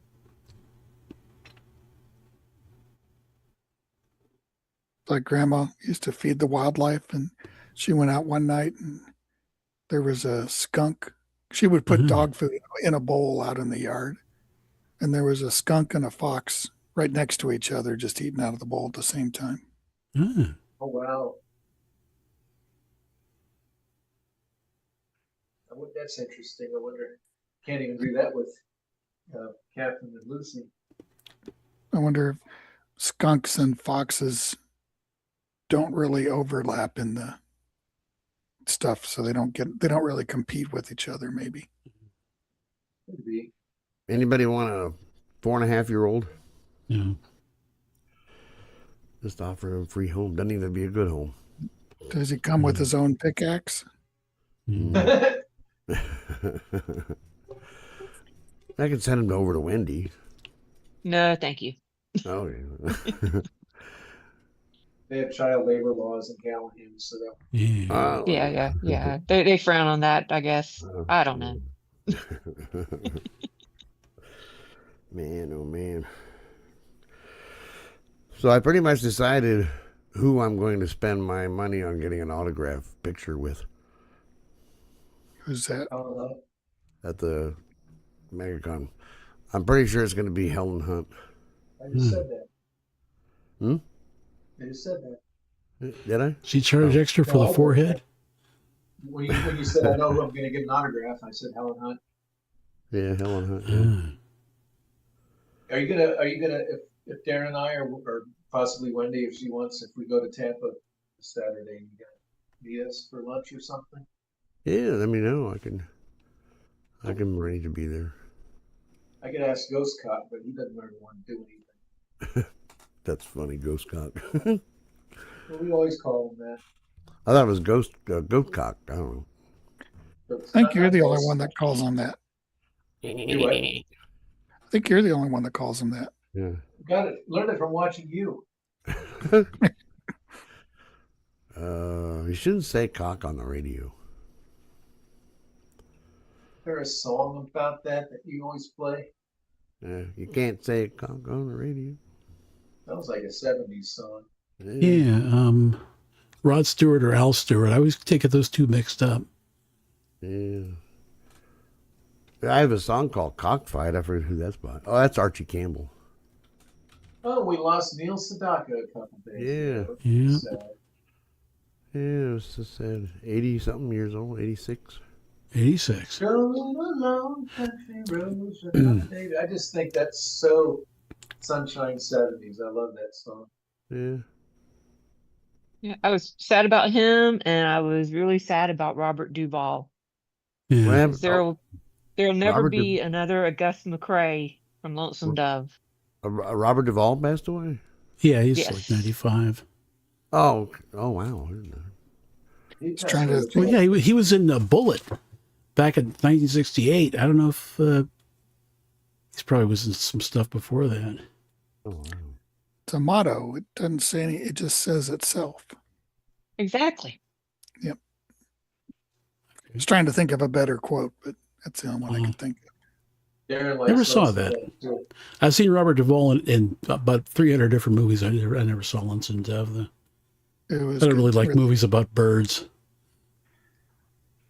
Like grandma used to feed the wildlife, and she went out one night and there was a skunk. She would put dog food in a bowl out in the yard, and there was a skunk and a fox right next to each other, just eating out of the bowl at the same time. Oh, wow. That's interesting. I wonder, can't even do that with Captain and Lucy. I wonder if skunks and foxes don't really overlap in the stuff, so they don't really compete with each other, maybe. Could be. Anybody want a 4.5-year-old? Yeah. Just offer him a free home. Doesn't even be a good home. Does he come with his own pickaxe? I can send him over to Wendy. No, thank you. Oh, yeah. They have child labor laws in Callahan, so that. Yeah. They frown on that, I guess. I don't know. Man, oh man. So I pretty much decided who I'm going to spend my money on getting an autograph picture with. Who's that? At the MegaCon. I'm pretty sure it's going to be Helen Hunt. I just said that. Hmm? I just said that. Did I? She charged extra for the forehead? When you said, I know who I'm going to get an autograph, I said Helen Hunt. Yeah, Helen Hunt. Yeah. Are you gonna if Darren and I or possibly Wendy, if she wants, if we go to Tampa Saturday, you gonna meet us for lunch or something? Yeah, let me know. I can arrange to be there. I could ask Ghost Cock, but he doesn't really want to do anything. That's funny, Ghost Cock. Well, we always call him that. I thought it was Goat Cock. I don't know. I think you're the only one that calls him that. Anyway. I think you're the only one that calls him that. Yeah. Got it. Learned it from watching you. You shouldn't say cock on the radio. Is there a song about that you always play? You can't say cock on the radio. Sounds like a 70s song. Yeah. Rod Stewart or Al Stewart. I always take those two mixed up. Yeah. I have a song called Cockfight. I forget who that's by. Oh, that's Archie Campbell. Oh, we lost Neil Sedaka a couple days ago. Yeah. Sad. Yeah, it was so sad. 80-something years old, 86. 86. Going along country roads without baby. I just think that's so Sunshine 70s. I love that song. Yeah. Yeah, I was sad about him, and I was really sad about Robert Duvall. Yeah. There'll never Robert be another Gus McCrae from Lonesome Dove. Robert Duvall passed away? Yeah, he's like 95. Oh wow. He's trying to. Well, yeah, he was in Bullet back in 1968. I don't know if he probably was in some stuff before that. Oh, wow. It's a motto. It doesn't say any. It just says itself. Exactly. Yep. I was trying to think of a better quote, but that's the only one I could think of. Never saw that. I've seen Robert Duvall in about 300 different movies. I never saw Lonesome Dove. I don't really like movies about birds.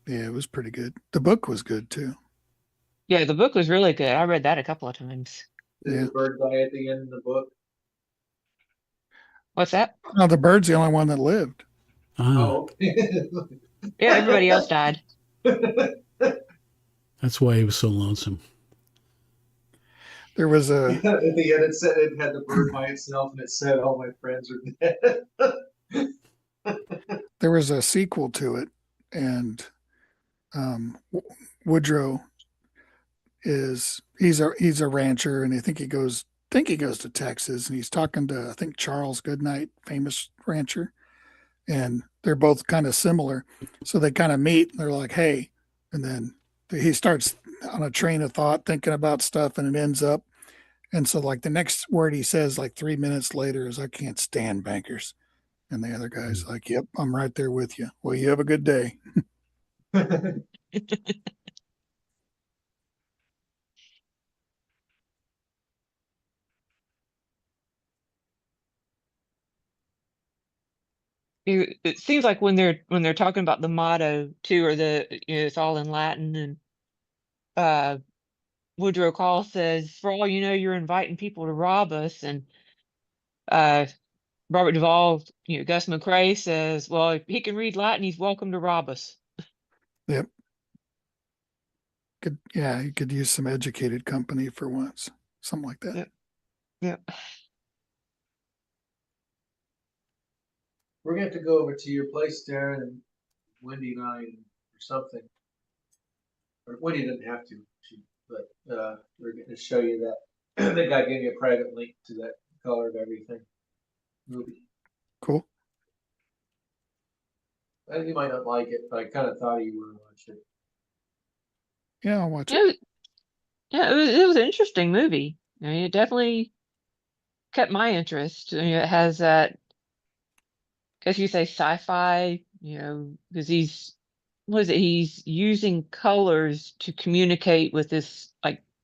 Yeah, it was pretty good. The book was good too. Yeah, the book was really good. I read that a couple of times. Did the bird die at the end of the book? What's that? No, the bird's the only one that lived. Oh. Yeah, everybody else died. That's why he was so lonesome. There was a. At the end, it had the bird by itself, and it said, "All my friends are dead." There was a sequel to it, and Woodrow he's a rancher, and I think he goes to Texas, and he's talking to, I think, Charles Goodnight, famous rancher, and they're both kind of similar, so they kind of meet, and they're like, "Hey," and then he starts on a train of thought thinking about stuff, and it ends up, and so like the next word he says like 3 minutes later is, "I can't stand bankers," and the other guy's like, "Yep, I'm right there with you. Well, you have a good day." It seems like when they're talking about the motto too, or it's all in Latin, and Woodrow Call says, "For all you know, you're inviting people to rob us," and Robert Duvall, Gus McCrae says, "Well, if he can read Latin, he's welcome to rob us." Yep. You could use some educated company for once, something like that. Yep. We're going to have to go over to your place, Darren, and Wendy and I, or something. Or Wendy doesn't have to. She But we're going to show you that. The guy gave me a private link to that color of everything movie. Cool. You might not like it, but I kind of thought you were going to watch it. Yeah, I'll watch it. It was an interesting movie. I mean, it definitely kept my interest. I mean, it has that, I guess you say sci-fi, because he's using colors to communicate with this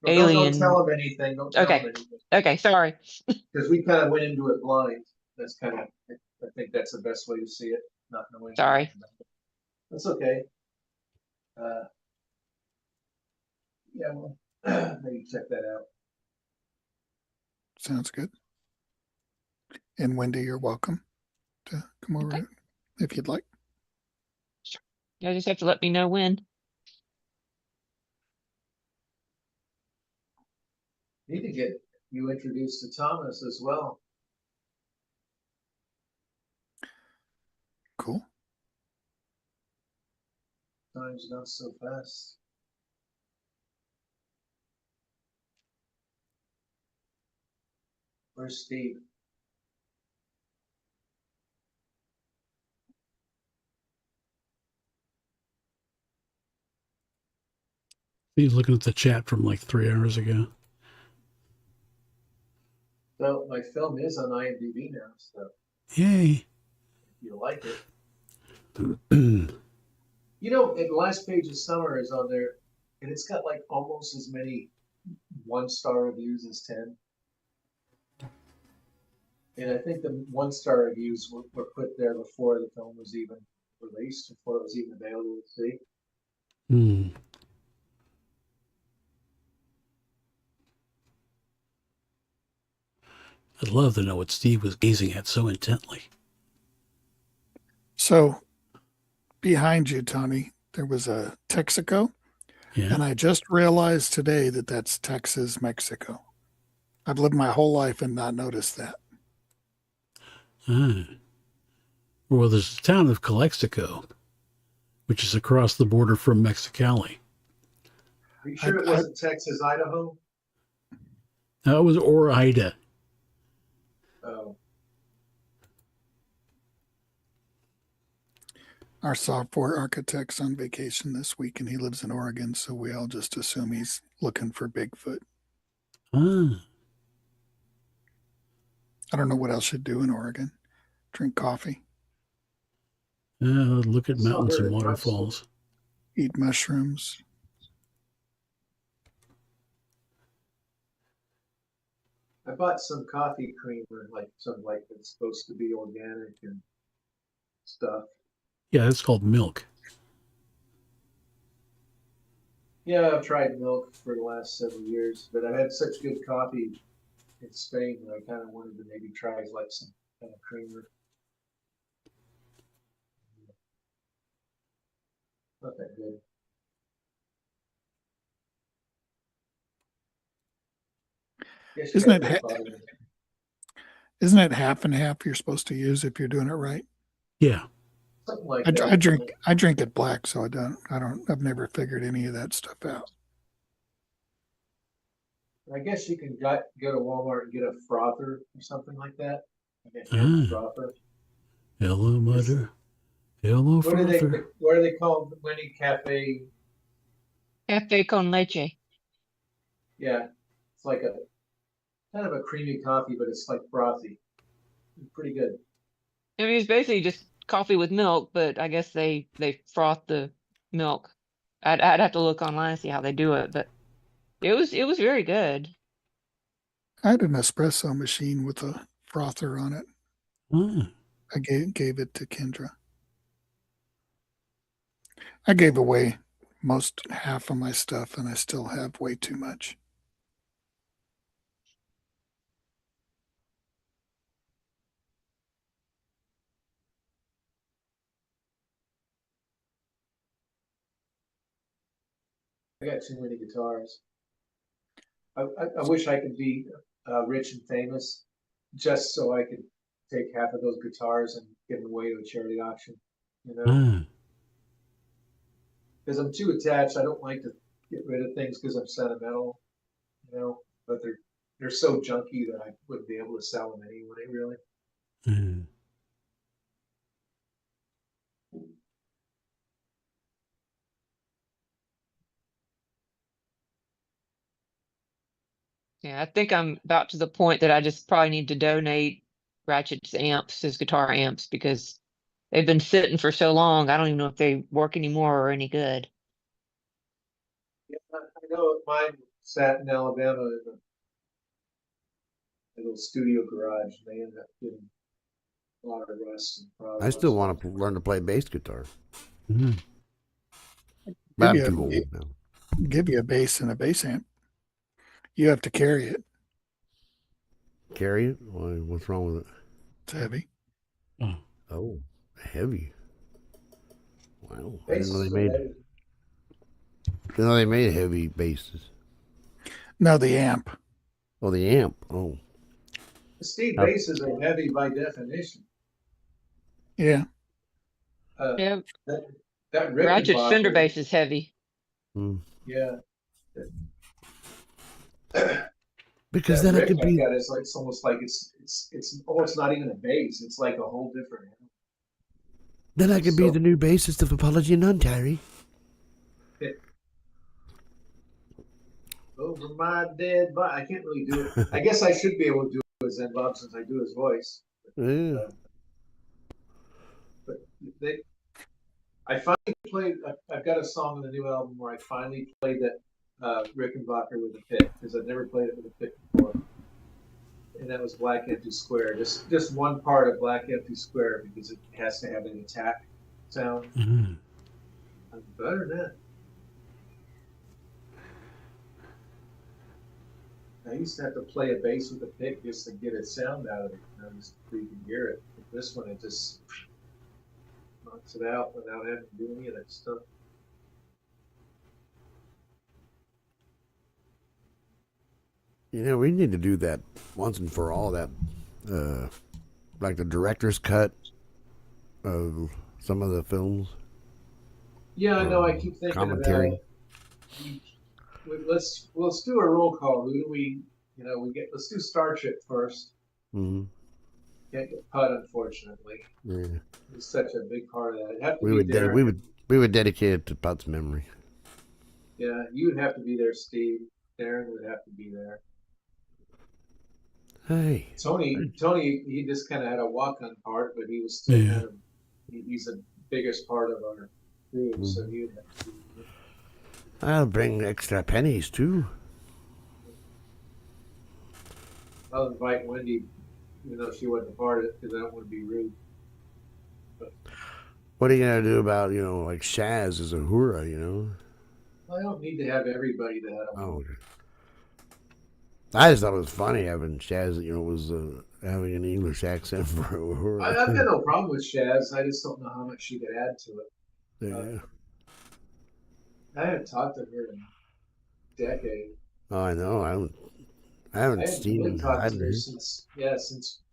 alien. Don't tell him anything. Don't tell him anything. Okay, sorry. Because we kind of went into it blind. That's kind of, I think that's the best way to see it, not knowing. Sorry. That's okay. Yeah, well, maybe check that out. Sounds good. And Wendy, you're welcome to come over if you'd like. Sure. You just have to let me know when. Need to get you introduced to Thomas as well. Cool. Time's not so fast. Where's Steve? He's looking at the chat from like 3 hours ago. Well, my film is on IMDb now, so. Yay. If you like it. The last page of Summer is on there, and it's got like almost as many 1-star reviews as 10. And I think the 1-star reviews were put there before the film was even released, before it was even available to see. I'd love to know what Steve was gazing at so intently. So, behind you, Tony, there was a Texaco. Yeah. And I just realized today that that's Texas, Mexico. I've lived my whole life and not noticed that. Well, there's the town of Calexico, which is across the border from Mexicali. Are you sure it wasn't Texas, Idaho? No, it was Ore-Ida. Oh. Our software architect's on vacation this week, and he lives in Oregon, so we all just assume he's looking for Bigfoot. I don't know what else you'd do in Oregon. Drink coffee. Look at mountains and waterfalls. Eat mushrooms. I bought some coffee creamer, that's supposed to be organic and stuff. Yeah, it's called milk. Yeah, I've tried milk for the last several years, but I've had such good coffee in Spain that I kind of wanted to maybe try some kind of creamer. Not that good. Isn't it half and half you're supposed to use if you're doing it right? Yeah. Something like I that. I drink it black, so I've never figured any of that stuff out. I guess you can go to Walmart and get a frother or something like that. Frother. Hello, mother. Hello, frother. What are they called? Winnie Cafe? Cafe con leche. Yeah. It's like a kind of a creamy coffee, but it's like frothy. It's pretty good. I mean, it's basically just coffee with milk, but I guess they froth the milk. I'd have to look online and see how they do it, but it was very good. I had an espresso machine with a frother on it. I gave it to Kendra. I gave away half of my stuff, and I still have way too much. I got too many guitars. I wish I could be rich and famous just so I could take half of those guitars and give them away to a charity auction, Because I'm too attached. I don't like to get rid of things because I'm sentimental, but they're so junky that I wouldn't be able to sell them anyway, really. Mm. Yeah, I think I'm about to the point that I just probably need to donate Ratchet's amps, his guitar amps, because they've been sitting for so long. I don't even know if they work anymore or any good. Yeah, I know mine sat in Alabama in a little studio garage, and they ended up getting a lot of rust and problems. I still want to learn to play bass guitar. Mm. But I'm too old now. Give you a bass and a bass amp. You have to carry it. Carry it? What's wrong with it? It's heavy. Oh, heavy. Wow. I Bases didn't know are heavy. they made heavy basses. No, the amp. Oh, the amp. Oh. Steve, basses are heavy by definition. Yeah. Yeah. That Ratchet's Fender Rickenbacker, bass is heavy. yeah. Because that then Rick it could be. That is like it's almost like it's not even a bass. It's like a whole different. Then I could be the new bassist of Apology None, Tyree. Over my dead body. I can't really do it. I guess I should be able to do it as Zen Bob since I do his voice. Yeah. But I finally played. I've got a song on the new album where I finally played that Rickenbacker with a pick because I've never played it with a pick before, and that was Black Empty Square. Just one part of Black Empty Square because it has to have an attack sound. Mm. I'm better than that. I used to have to play a bass with a pick just to get a sound out of it, just so you can hear it. But this one, it just knocks it out without having to do any of that stuff. We need to do that once and for all. That, like the director's cut of some of the films. Yeah, I know. I keep thinking commentary. about it. Let's do a roll call. Who do we? Let's do Starship first. Mm-hmm. Can't get Pud, unfortunately. Yeah. He's such a big part of that. It'd have to we would dedicate it to Pud's memory. Yeah, you would have to be there, Steve. Darren would have to be there. Hey. Tony, he just kind of had a walk-on part, but he was still kind of. He's the biggest part of our crew, so he would have to be there. I'll bring extra pennies too. I'll invite Wendy, even though she wasn't a part of it, because I don't want to be rude. But, what are you gonna do about like Shaz as a hura? I don't need to have everybody that. Oh, okay. I just thought it was funny having Shaz. Was having an English accent for a hura. I've got no problem with Shaz. I just don't know how much she could add to it. Yeah. I haven't talked to her in a decade. Oh, I know. I haven't seen really talked to her since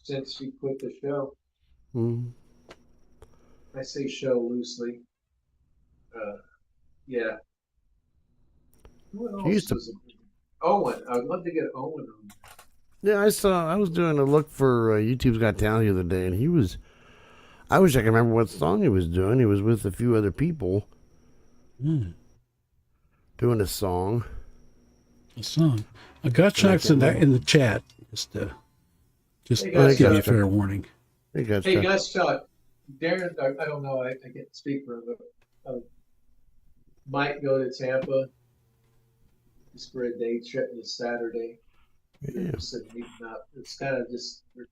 she quit the show. Mm-hmm. I say show loosely. Yeah. Who else was it? Owen. I would love to get Owen on. Yeah, I was doing a look for YouTube's Got Talent the other day, and I wish I could remember what song he was doing. He was with a few other people. Doing a song. I got Chuck's in the chat. Just give you a fair warning. Hey, Gus Chuck. Darren, I don't know. I can't speak for him, but might go to Tampa just for a day trip this Saturday. Yeah. It's kind of just we're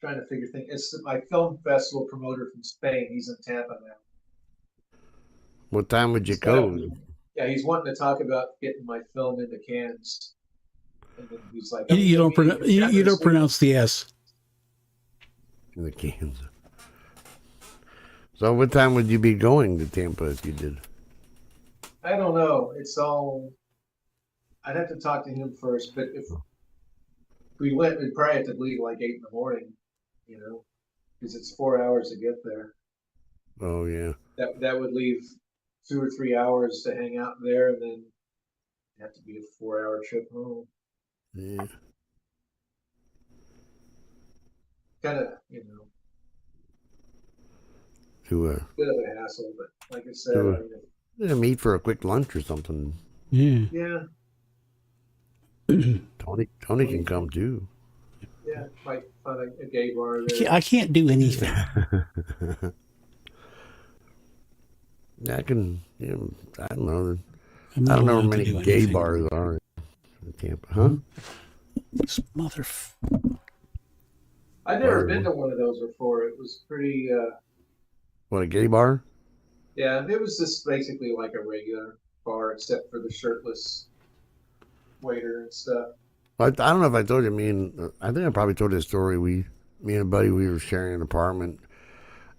trying to figure things. It's my film festival promoter from Spain. He's in Tampa now. What time would you go? Yeah, he's wanting to talk about getting my film into cans. And then he's like, you don't pronounce the S. In the cans. So what time would you be going to Tampa if you did? I don't know. It's all. I'd have to talk to him first, but if we went, we'd probably have to leave like 8 in the morning, because it's 4 hours to get there. Oh yeah. That would leave 2 or 3 hours to hang out there, and then have to be a 4-hour trip home. Yeah. Kind of, you know, bit of a hassle, but like I said, meet for a quick lunch or something. Yeah. Tony can come too. Yeah, might find a gay bar there. I can't do anything. I can, I don't know. I don't know how many gay bars are in Tampa, huh? This I've never been to one of those before. It was pretty. What, a gay bar? Yeah, it was just basically like a regular bar, except for the shirtless waiter and stuff. I don't know if I told you. I think I probably told you a story. Me and a buddy, we were sharing an apartment,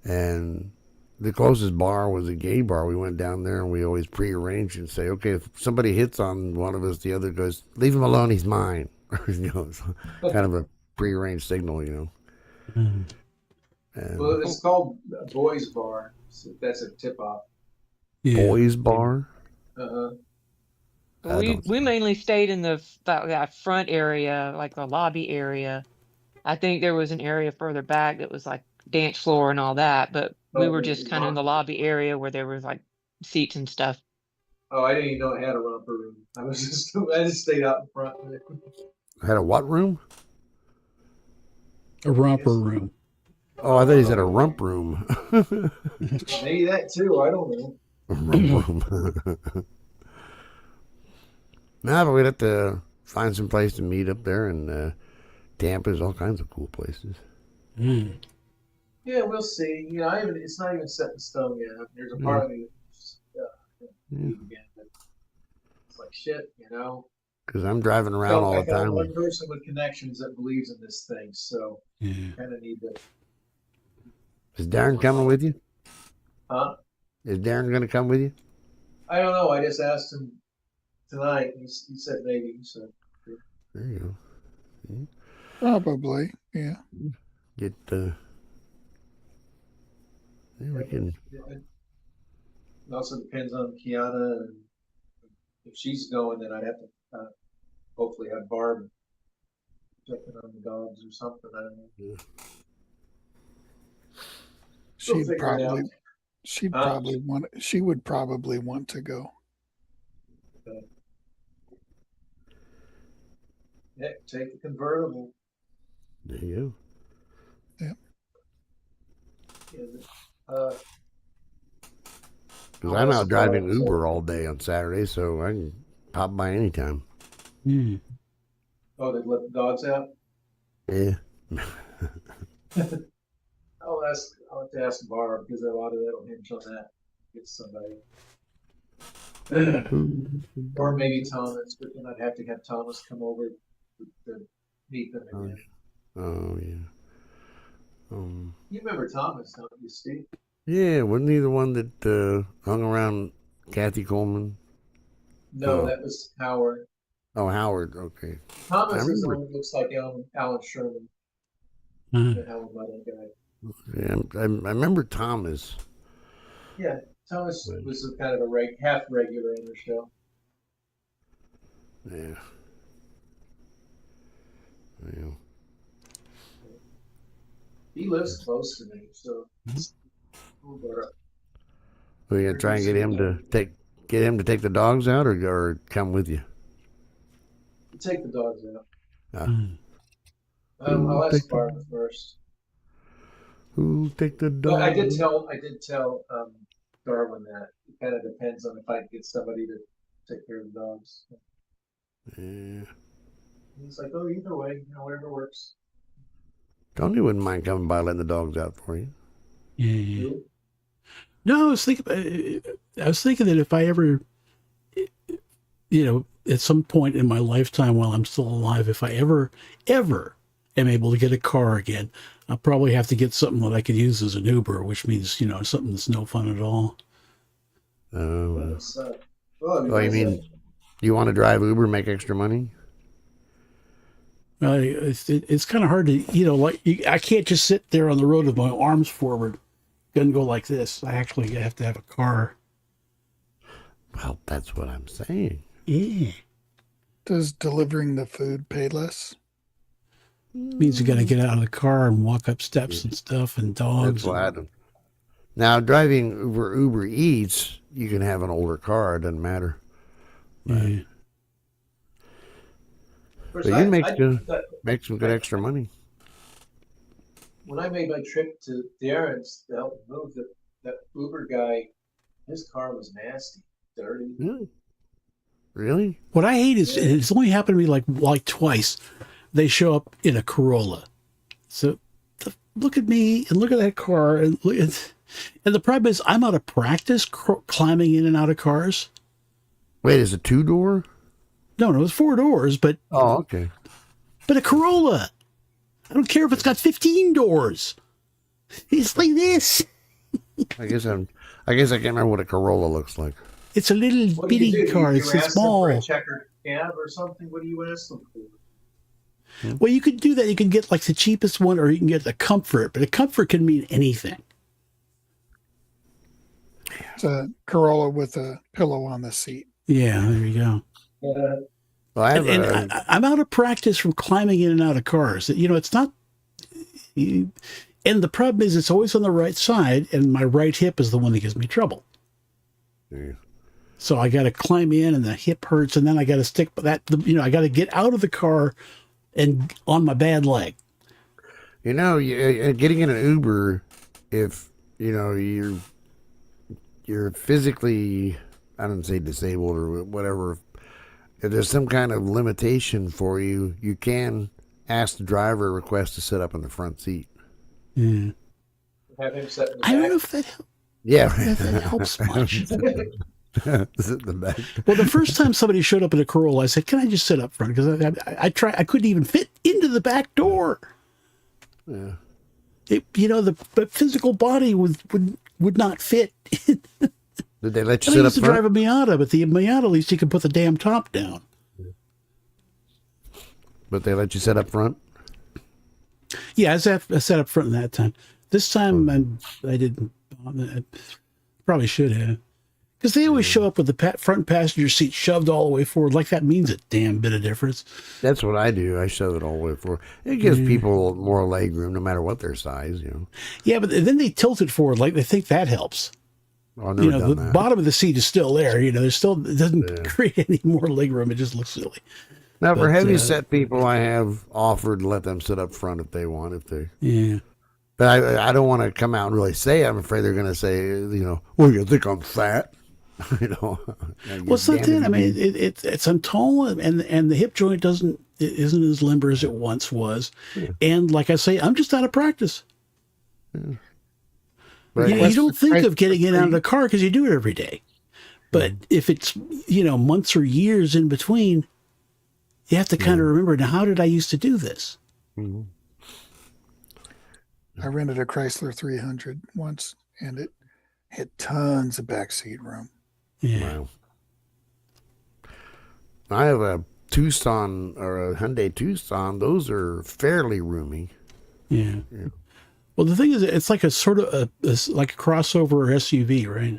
and the closest bar was a gay bar. We went down there, and we always prearranged and say, okay, if somebody hits on one of us, the other goes, leave him alone, he's mine. It's kind of a prearranged signal, And, well, it's called a boys bar. So that's a tip-off. Yeah. Boys bar? Uh-huh. We mainly stayed in that front area, like the lobby area. I think there was an area further back that was like dance floor and all that, but we were just kind of in the lobby area where there was like seats and stuff. Oh, I didn't even know it had a romper room. I just stayed out in front. Had a what room? A romper room. Oh, I thought he said a rump room. Maybe that too. I don't know. A rump room. Nah, but we'd have to find some place to meet up there, and Tampa's all kinds of cool places. Yeah, we'll see. It's not even set in stone yet. There's a part of me again, but it's like shit, Because I'm driving around all the time. I got one person with connections that believes in this thing, so kind of need to. Is Darren coming with you? Huh? Is Darren going to come with you? I don't know. I just asked him tonight. He said maybe. So there you go. Probably, yeah. Get we can. It also depends on Kiana, and if she's going, then I'd have to hopefully have Barb checking on the dogs or something. I don't know. She would probably want to go. Okay. Yeah, take the convertible. There you go. Yeah. Because I'm out driving Uber all day on Saturday, so I can pop by anytime. Oh, they let the dogs out? Yeah. I'll have to ask Barb, because a lot of that will hinge on that. Get somebody. Or maybe Thomas, but then I'd have to have Thomas come over to meet them again. Oh, yeah. You remember Thomas, don't you, Steve? Yeah, wasn't he the one that hung around Kathy Coleman? No, that was Howard. Oh, Howard, okay. Thomas is the one that looks like Alan Sherman. The Howard Mother guy. Yeah, I remember Thomas. Yeah, Thomas was kind of a half regular in the show. Yeah. Yeah. He lives close to me, so we're gonna try and get him to take the dogs out, or come with you. Take the dogs out. I'll ask Barbara first. Who'll take the dogs? But I did tell Darwin that it kind of depends on if I can get somebody to take care of the dogs. Yeah. He's like, oh, either way, whatever works. Tony wouldn't mind coming by letting the dogs out for you. Yeah. No, I was thinking that if I ever, at some point in my lifetime while I'm still alive, if I ever am able to get a car again, I'll probably have to get something that I could use as an Uber, which means, something that's no fun at all. Oh, you mean you want to drive Uber, make extra money? It's kind of hard to, I can't just sit there on the road with my arms forward and go like this. I actually have to have a car. Well, that's what I'm saying. Yeah. Does delivering the food pay less? Means you got to get out of the car and walk up steps and stuff, and dogs. That's what I do. Now, driving Uber Eats, you can have an older car. It doesn't matter. Yeah. But you make some good extra money. When I made my trip to Darren's to help move, that Uber guy, his car was nasty, dirty. Really? What I hate is it's only happened to me like twice. They show up in a Corolla. So look at me and look at that car. And the problem is I'm out of practice climbing in and out of cars. Wait, is it 2-door? No, it's 4 doors, but... Oh, okay. But a Corolla. I don't care if it's got 15 doors. It's like this. I guess I can't remember what a Corolla looks like. It's a little bitty car. It's so small. For a checkered cab or something? What do you ask them for? Well, you could do that. You can get like the cheapest one, or you can get the Comfort. But a Comfort can mean anything. It's a Corolla with a pillow on the seat. Yeah, there you go. Well, I'm out of practice from climbing in and out of cars. It's not. And the problem is, it's always on the right side, and my right hip is the one that gives me trouble. Yeah. So I got to climb in, and the hip hurts, and then I got to stick that. I got to get out of the car and on my bad leg. Getting in an Uber, if you're physically, I don't say disabled or whatever, if there's some kind of limitation for you, you can ask the driver a request to sit up in the front seat. Yeah. Have him sit in the I don't back. know if that helps. Yeah, that helps much. Sit in the back. Well, the first time somebody showed up in a Corolla, I said, "Can I just sit up front?" Because I couldn't even fit into the back door. Yeah. The physical body would not fit. Did they let you I sit up used to front? drive a Miata, but the Miata, at least you can put the damn top down. But they let you sit up front? Yeah, I sat up front that time. This time I didn't. I probably should have. Because they always show up with the front passenger seat shoved all the way forward. Like that means a damn bit of difference. That's what I do. I shove it all the way forward. It gives people more leg room no matter what their size, Yeah, but then they tilt it forward like they think that helps. Oh, the bottom of the seat is still there. There's still, it doesn't create any more leg room. It just looks silly. Now, for heavy set people, I have offered to let them sit up front if they want. Yeah. But I don't want to come out and really say. I'm afraid they're going to say, well, you think I'm fat? Well, it's not that. I mean, it's I'm tall, and the hip joint isn't as limber as it once was. Yeah. And like I say, I'm just out of practice. Yeah. You don't think of getting in and out of the car because you do it every day. But if it's, months or years in between, you have to kind of remember, now, how did I used to do this? Mm-hmm. I rented a Chrysler 300 once, and it had tons of backseat room. Yeah. Wow. I have a Tucson or a Hyundai Tucson. Those are fairly roomy. Yeah. Well, the thing is, it's like a sort of like a crossover or SUV, right?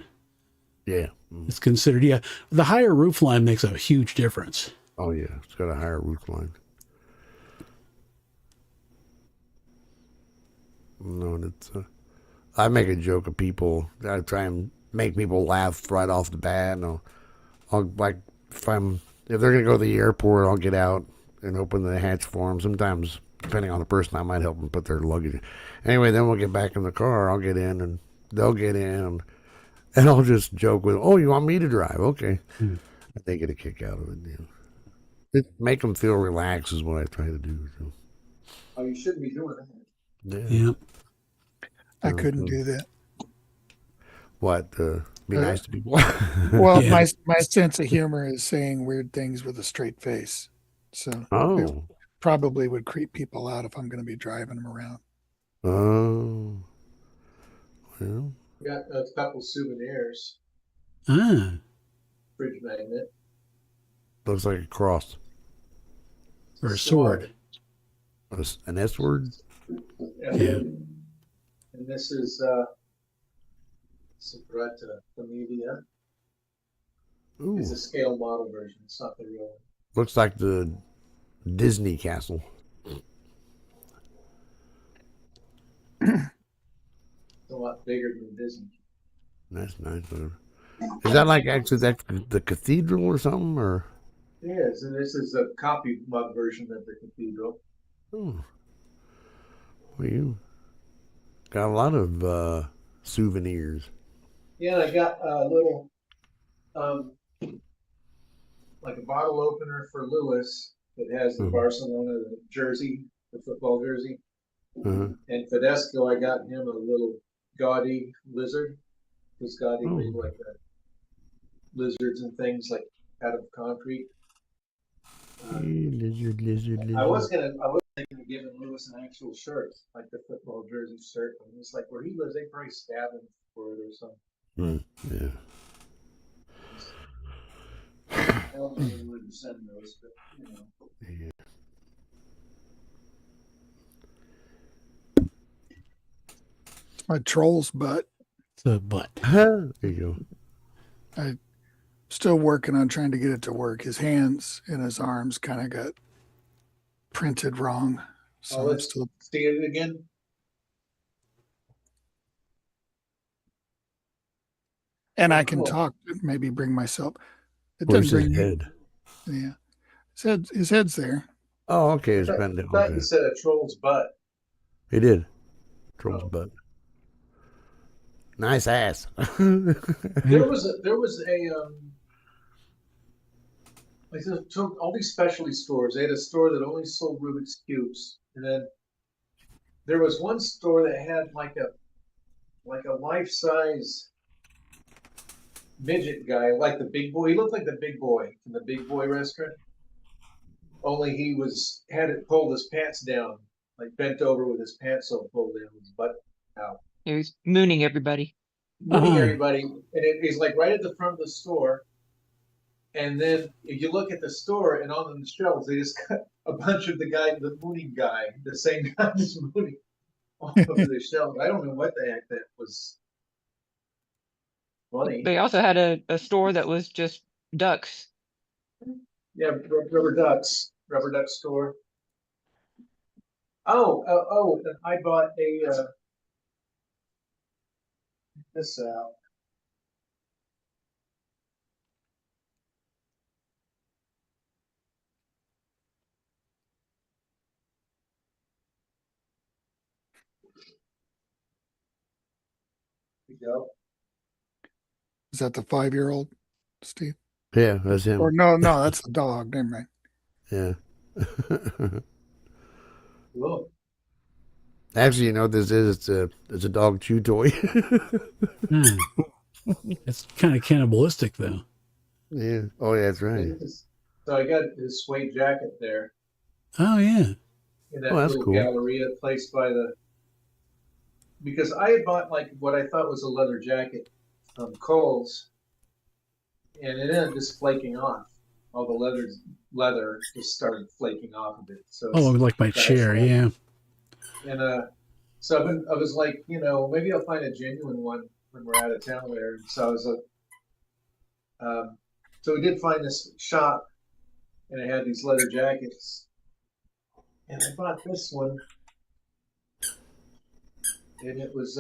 Yeah. It's considered, the higher roof line makes a huge difference. Oh, yeah. It's got a higher roof line. No, it's I make a joke of people. I try and make people laugh right off the bat. And I'll like, if they're going to go to the airport, I'll get out and open the hatch for them. Sometimes, depending on the person, I might help them put their luggage in. Anyway, then we'll get back in the car. I'll get in and they'll get in. And I'll just joke with them, oh, you want me to drive? Okay. They get a kick out of it. Make them feel relaxed is what I try to do. So. Oh, you shouldn't be doing that. Yeah. I couldn't do that. What? Be nice to people? Well, my sense of humor is saying weird things with a straight face. So it probably would creep people out if I'm going to be driving them around. Oh. Well. We got a couple souvenirs. Fridge magnet. Looks like a cross. Or a sword. An S word? Yeah. And this is Sabretta Familia. It's a scale model version. It's not the real Looks like the Disney castle. It's a lot bigger than Disney. That's nice. Is that like actually the cathedral or something? Or It is, and this is a copy mug version of the cathedral. well, you got a lot of souvenirs. Yeah, I got a little, like a bottle opener for Lewis that has the Barcelona jersey, the football jersey. And Fedesco, I got him a little gaudy lizard, because gaudy made like lizards and things like out of concrete. Lizard. I was thinking of giving Lewis an actual shirt, like the football jersey shirt. And it's like where he lives, they probably stab him for it or something. Yeah. I don't know who would send those, but you know. Yeah. It's my troll's butt. It's a butt. There you go. I'm still working on trying to get it to work. His hands and his arms kind of got printed wrong. So Let's see it again. And I can talk, maybe bring myself. It Where's doesn't his bring head? Yeah. His head's there. Oh, okay. It's been down. I thought you said a troll's butt. He did. Troll's butt. Nice ass. There was like all these specialty stores. They had a store that only sold Rubik's cubes, and then there was one store that had like a life-size midget guy, like the big boy. He looked like the big boy from the Big Boy restaurant. Only he had it pulled his pants down, like bent over with his pants all pulled down, his butt out. He was mooning everybody. Everybody, and it's like right at the front of the store. And then if you look at the store and on the shelves, they just got a bunch of the mooning guy, the same guy just mooning all over the shelves. I don't know what the heck that was. Funny. They also had a store that was just ducks. Yeah, rubber duck store. Oh, and I bought this out. Here we go. Is that the 5-year-old, Steve? Yeah, that's him. Or no, that's the dog. Never mind. Yeah. Whoa. Actually, you know what this is? It's a dog chew toy. It's kind of cannibalistic, though. Yeah. Oh, yeah, that's right. So I got this suede jacket there. Oh, yeah. In that little galleria placed by because I had bought like what I thought was a leather jacket from Kohl's, and it ended up just flaking off. All the leather just started flaking off of it. So like my chair, yeah. And so I was like, maybe I'll find a genuine one when we're out of town there. And so I was so we did find this shop, and it had these leather jackets, and I bought this one, and it was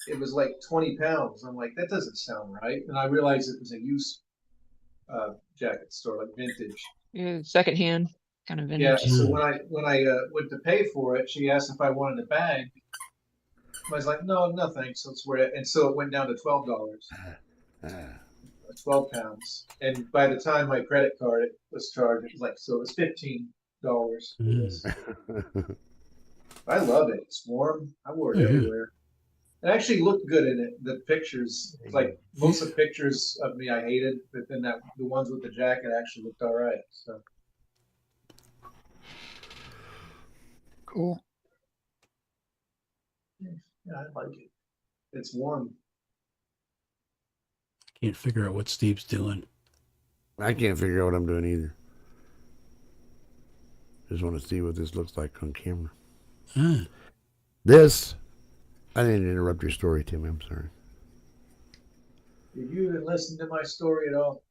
it was like 20 pounds. I'm like, that doesn't sound right, and I realized it was a used jacket store, like vintage. Yeah, secondhand kind of vintage. Yeah. So when I went to pay for it, she asked if I wanted a bag. I was like, no thanks. So and so it went down to $12. 12 pounds. And by the time my credit card was charged, it was $15. I love it. It's warm. I wore it everywhere. It actually looked good in it. The pictures, like most of the pictures of me I hated, but then the ones with the jacket actually looked all right. So cool. Yeah, I like it. It's warm. Can't figure out what Steve's doing. I can't figure out what I'm doing either. Just want to see what this looks like on camera. I didn't interrupt your story, Tim. I'm sorry. Did you even listen to my story at all?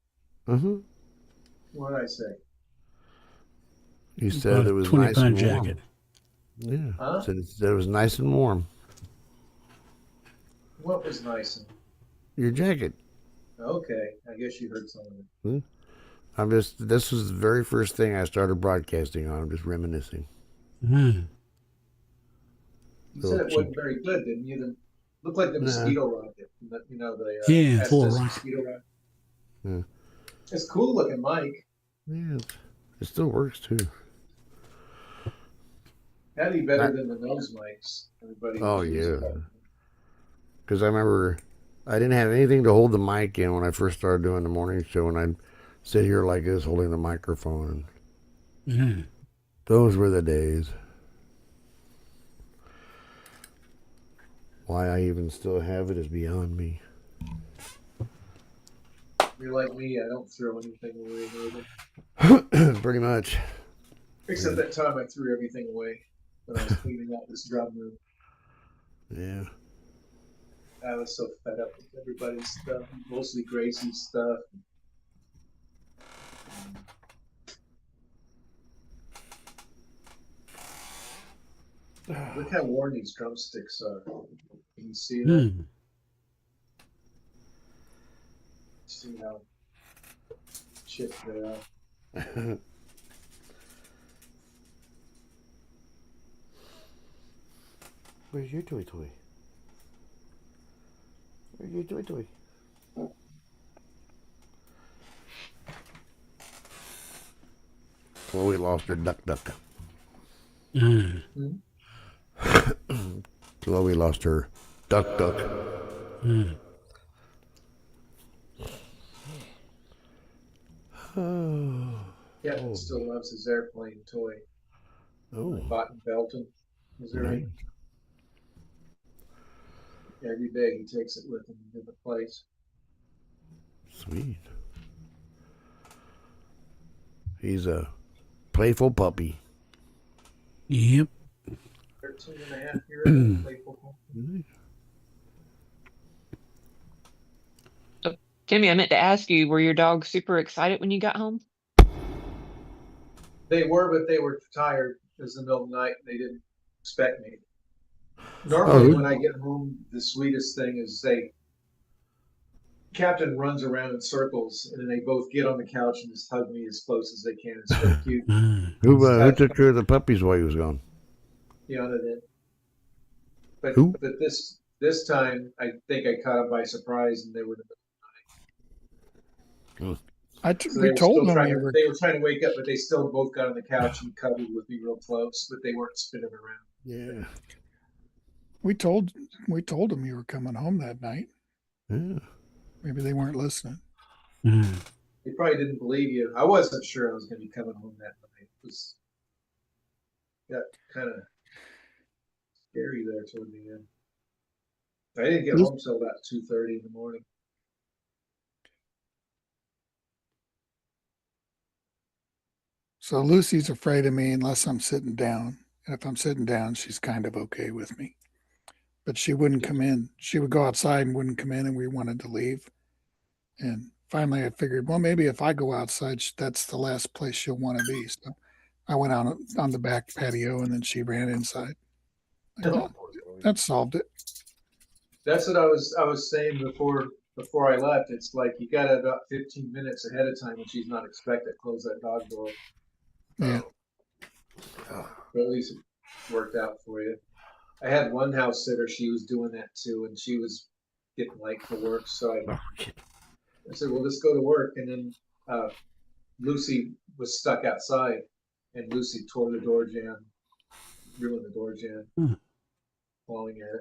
What did I say? You said it was 20 nice and pound warm. jacket. Yeah. Huh? Said it was nice and warm. What was nice? Your jacket. Okay, I guess you heard something. This was the very first thing I started broadcasting on. I'm just reminiscing. Mm. You said it wasn't very good, didn't you? It looked like the mosquito rocket. You know, the Yeah, full of Estes rocket. mosquito rocket. Yeah. It's cool looking, Mike. Yeah, it still works too. That'd be better than the nose mics. Everybody. Oh yeah. Because I remember I didn't have anything to hold the mic in when I first started doing the morning show, and I'd sit here like this holding the microphone. Mm. Those were the days. Why I even still have it is beyond me. You're like me. I don't throw anything away, really. Pretty much. Except that time I threw everything away when I was cleaning out this drum room. Yeah. I was so fed up with everybody's stuff, mostly Gracie's stuff. Look how worn these drumsticks are. Can you see that? Mm. See how chipped they are. Where's your toy? Where's your toy? Well, we lost her duck. Mm. Well, we lost her duck. Mm. Yeah, still loves his airplane toy. Oh. Bought in Belton, Missouri. Right. Every day he takes it with him to the place. Sweet. He's a playful puppy. Yep. 13 and a half years old, playful puppy. Timmy, I meant to ask you, were your dogs super excited when you got home? They were, but they were tired. It was the middle of the night. They didn't expect me. Normally, when I get home, the sweetest thing is Captain runs around in circles, and then they both get on the couch and just hug me as close as they can. It's so cute. Who took care of the puppies while he was gone? Fiona did. But Who? But this time, I think I caught them by surprise, and they were. We told them they were trying to wake up, but they still both got on the couch and cuddled with me real close, but they weren't spinning around. Yeah. We told them you were coming home that night. Yeah. Maybe they weren't listening. Mm. They probably didn't believe you. I wasn't sure I was going to be coming home that night. It got kind of scary there toward the end. I didn't get home till about 2:30 in the morning. So Lucy's afraid of me unless I'm sitting down. And if I'm sitting down, she's kind of okay with me. But she wouldn't come in. She would go outside and wouldn't come in, and we wanted to leave. And finally I figured, well, maybe if I go outside, that's the last place she'll want to be. So I went out on the back patio, and then she ran inside. That solved it. That's what I was saying before I left. It's like you got about 15 minutes ahead of time when she's not expected. Close that dog door. Yeah. But at least it worked out for you. I had one house sitter. She was doing that too, and she was getting late for work. So I said, "Well, let's go to work." And then Lucy was stuck outside, and Lucy tore the door jamb, ruined the door jamb, falling at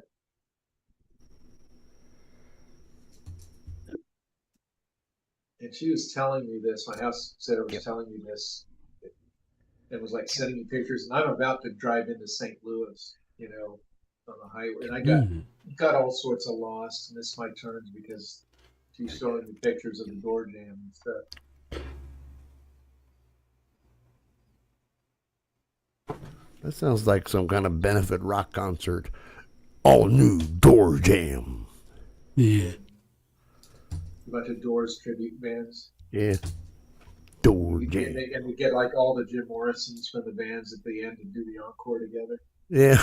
it. And she was telling me this. My house sitter was telling me this. It was like sending me pictures, and I'm about to drive into St. Louis, on the highway, and I got all sorts of lost, and it's my turn because she's showing me pictures of the door jam and stuff. That sounds like some kind of benefit rock concert. All new door jam. Yeah. A bunch of Doors tribute bands. Yeah. Toe And Jam. we get like all the Jim Morrisons from the bands at the end and do the encore together. Yeah.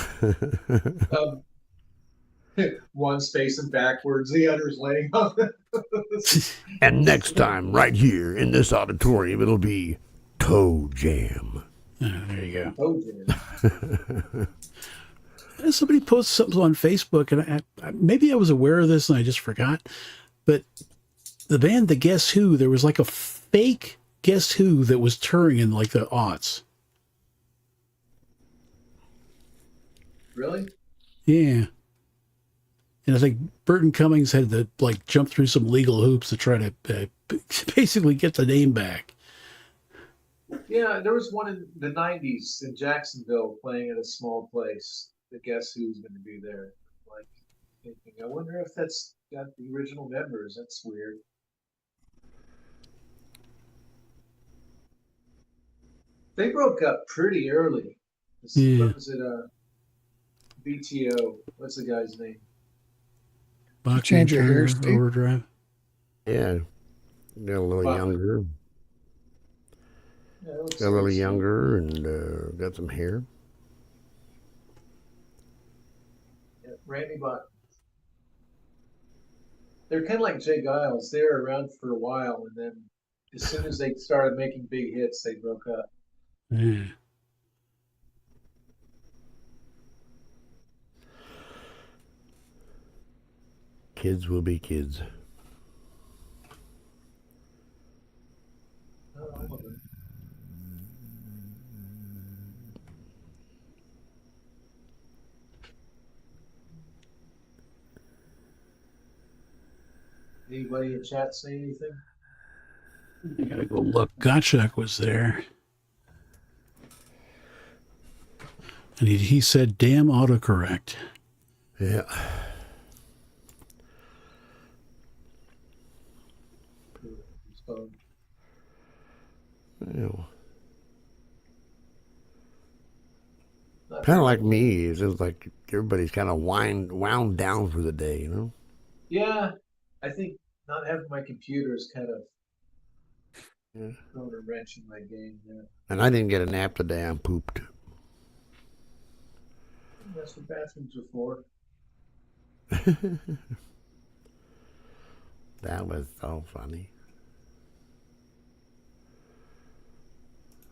One's facing backwards, the other's laying on the... And next time, right here in this auditorium, it'll be Toe Jam. There you go. Toe Jam. Somebody posted something on Facebook, and maybe I was aware of this and I just forgot. But the band, the Guess Who, there was like a fake Guess Who that was touring in like the aughts. Really? Yeah. And I think Burton Cummings had to like jump through some legal hoops to try to basically get the name back. Yeah, there was one in the 90s in Jacksonville playing at a small place. The Guess Who's going to be there. Like, thinking, I wonder if that's got the original members. That's weird. They broke up pretty early. Yeah. What was it? BTO. What's the guy's name? Change your hair, Steve? Overdrive. Yeah. Got a little younger. Yeah, Got a little younger and got some hair. Yeah, Randy Buck. They're kind of like Jay Giles. They were around for a while, and then as soon as they started making big hits, they broke up. Yeah. Kids will be kids. Anybody in chat say anything? I gotta go look. Gottschalk was there. And he said, damn autocorrect. Yeah. Kind of like me. It's just like everybody's kind of wound down for the day, you know? Yeah, I think not having my computer is kind of throwing a wrench in my game. Yeah. And I didn't get a nap today. I'm pooped. That's what bathrooms are for. That was so funny.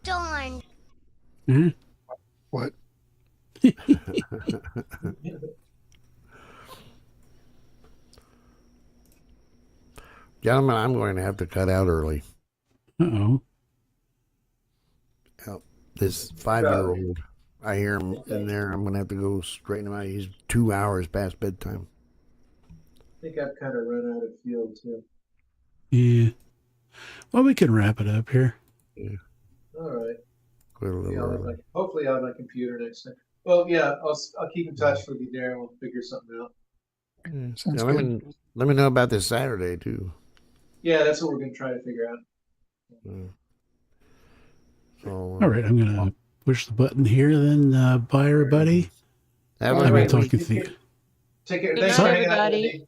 Darn. Mm-hmm. What? Gentlemen, I'm going to have to cut out early. Uh-oh. This 5-year-old, I hear him in there. I'm going to have to go straighten him out. He's 2 hours past bedtime. I think I've kind of run out of fuel, too. Yeah. Well, we can wrap it up here. Yeah. All right. Quit a little early. Hopefully I'll have my computer next time. Well, yeah, I'll keep in touch with you, Darren. We'll figure something out. Sounds Let good. me know about this Saturday, too. Yeah, that's what we're going to try to figure out. So, All right, I'm going to push the button here, then bye, everybody. Have I've been a great talking week. to you. Take care. Good Thanks night, for hanging out with everybody. me.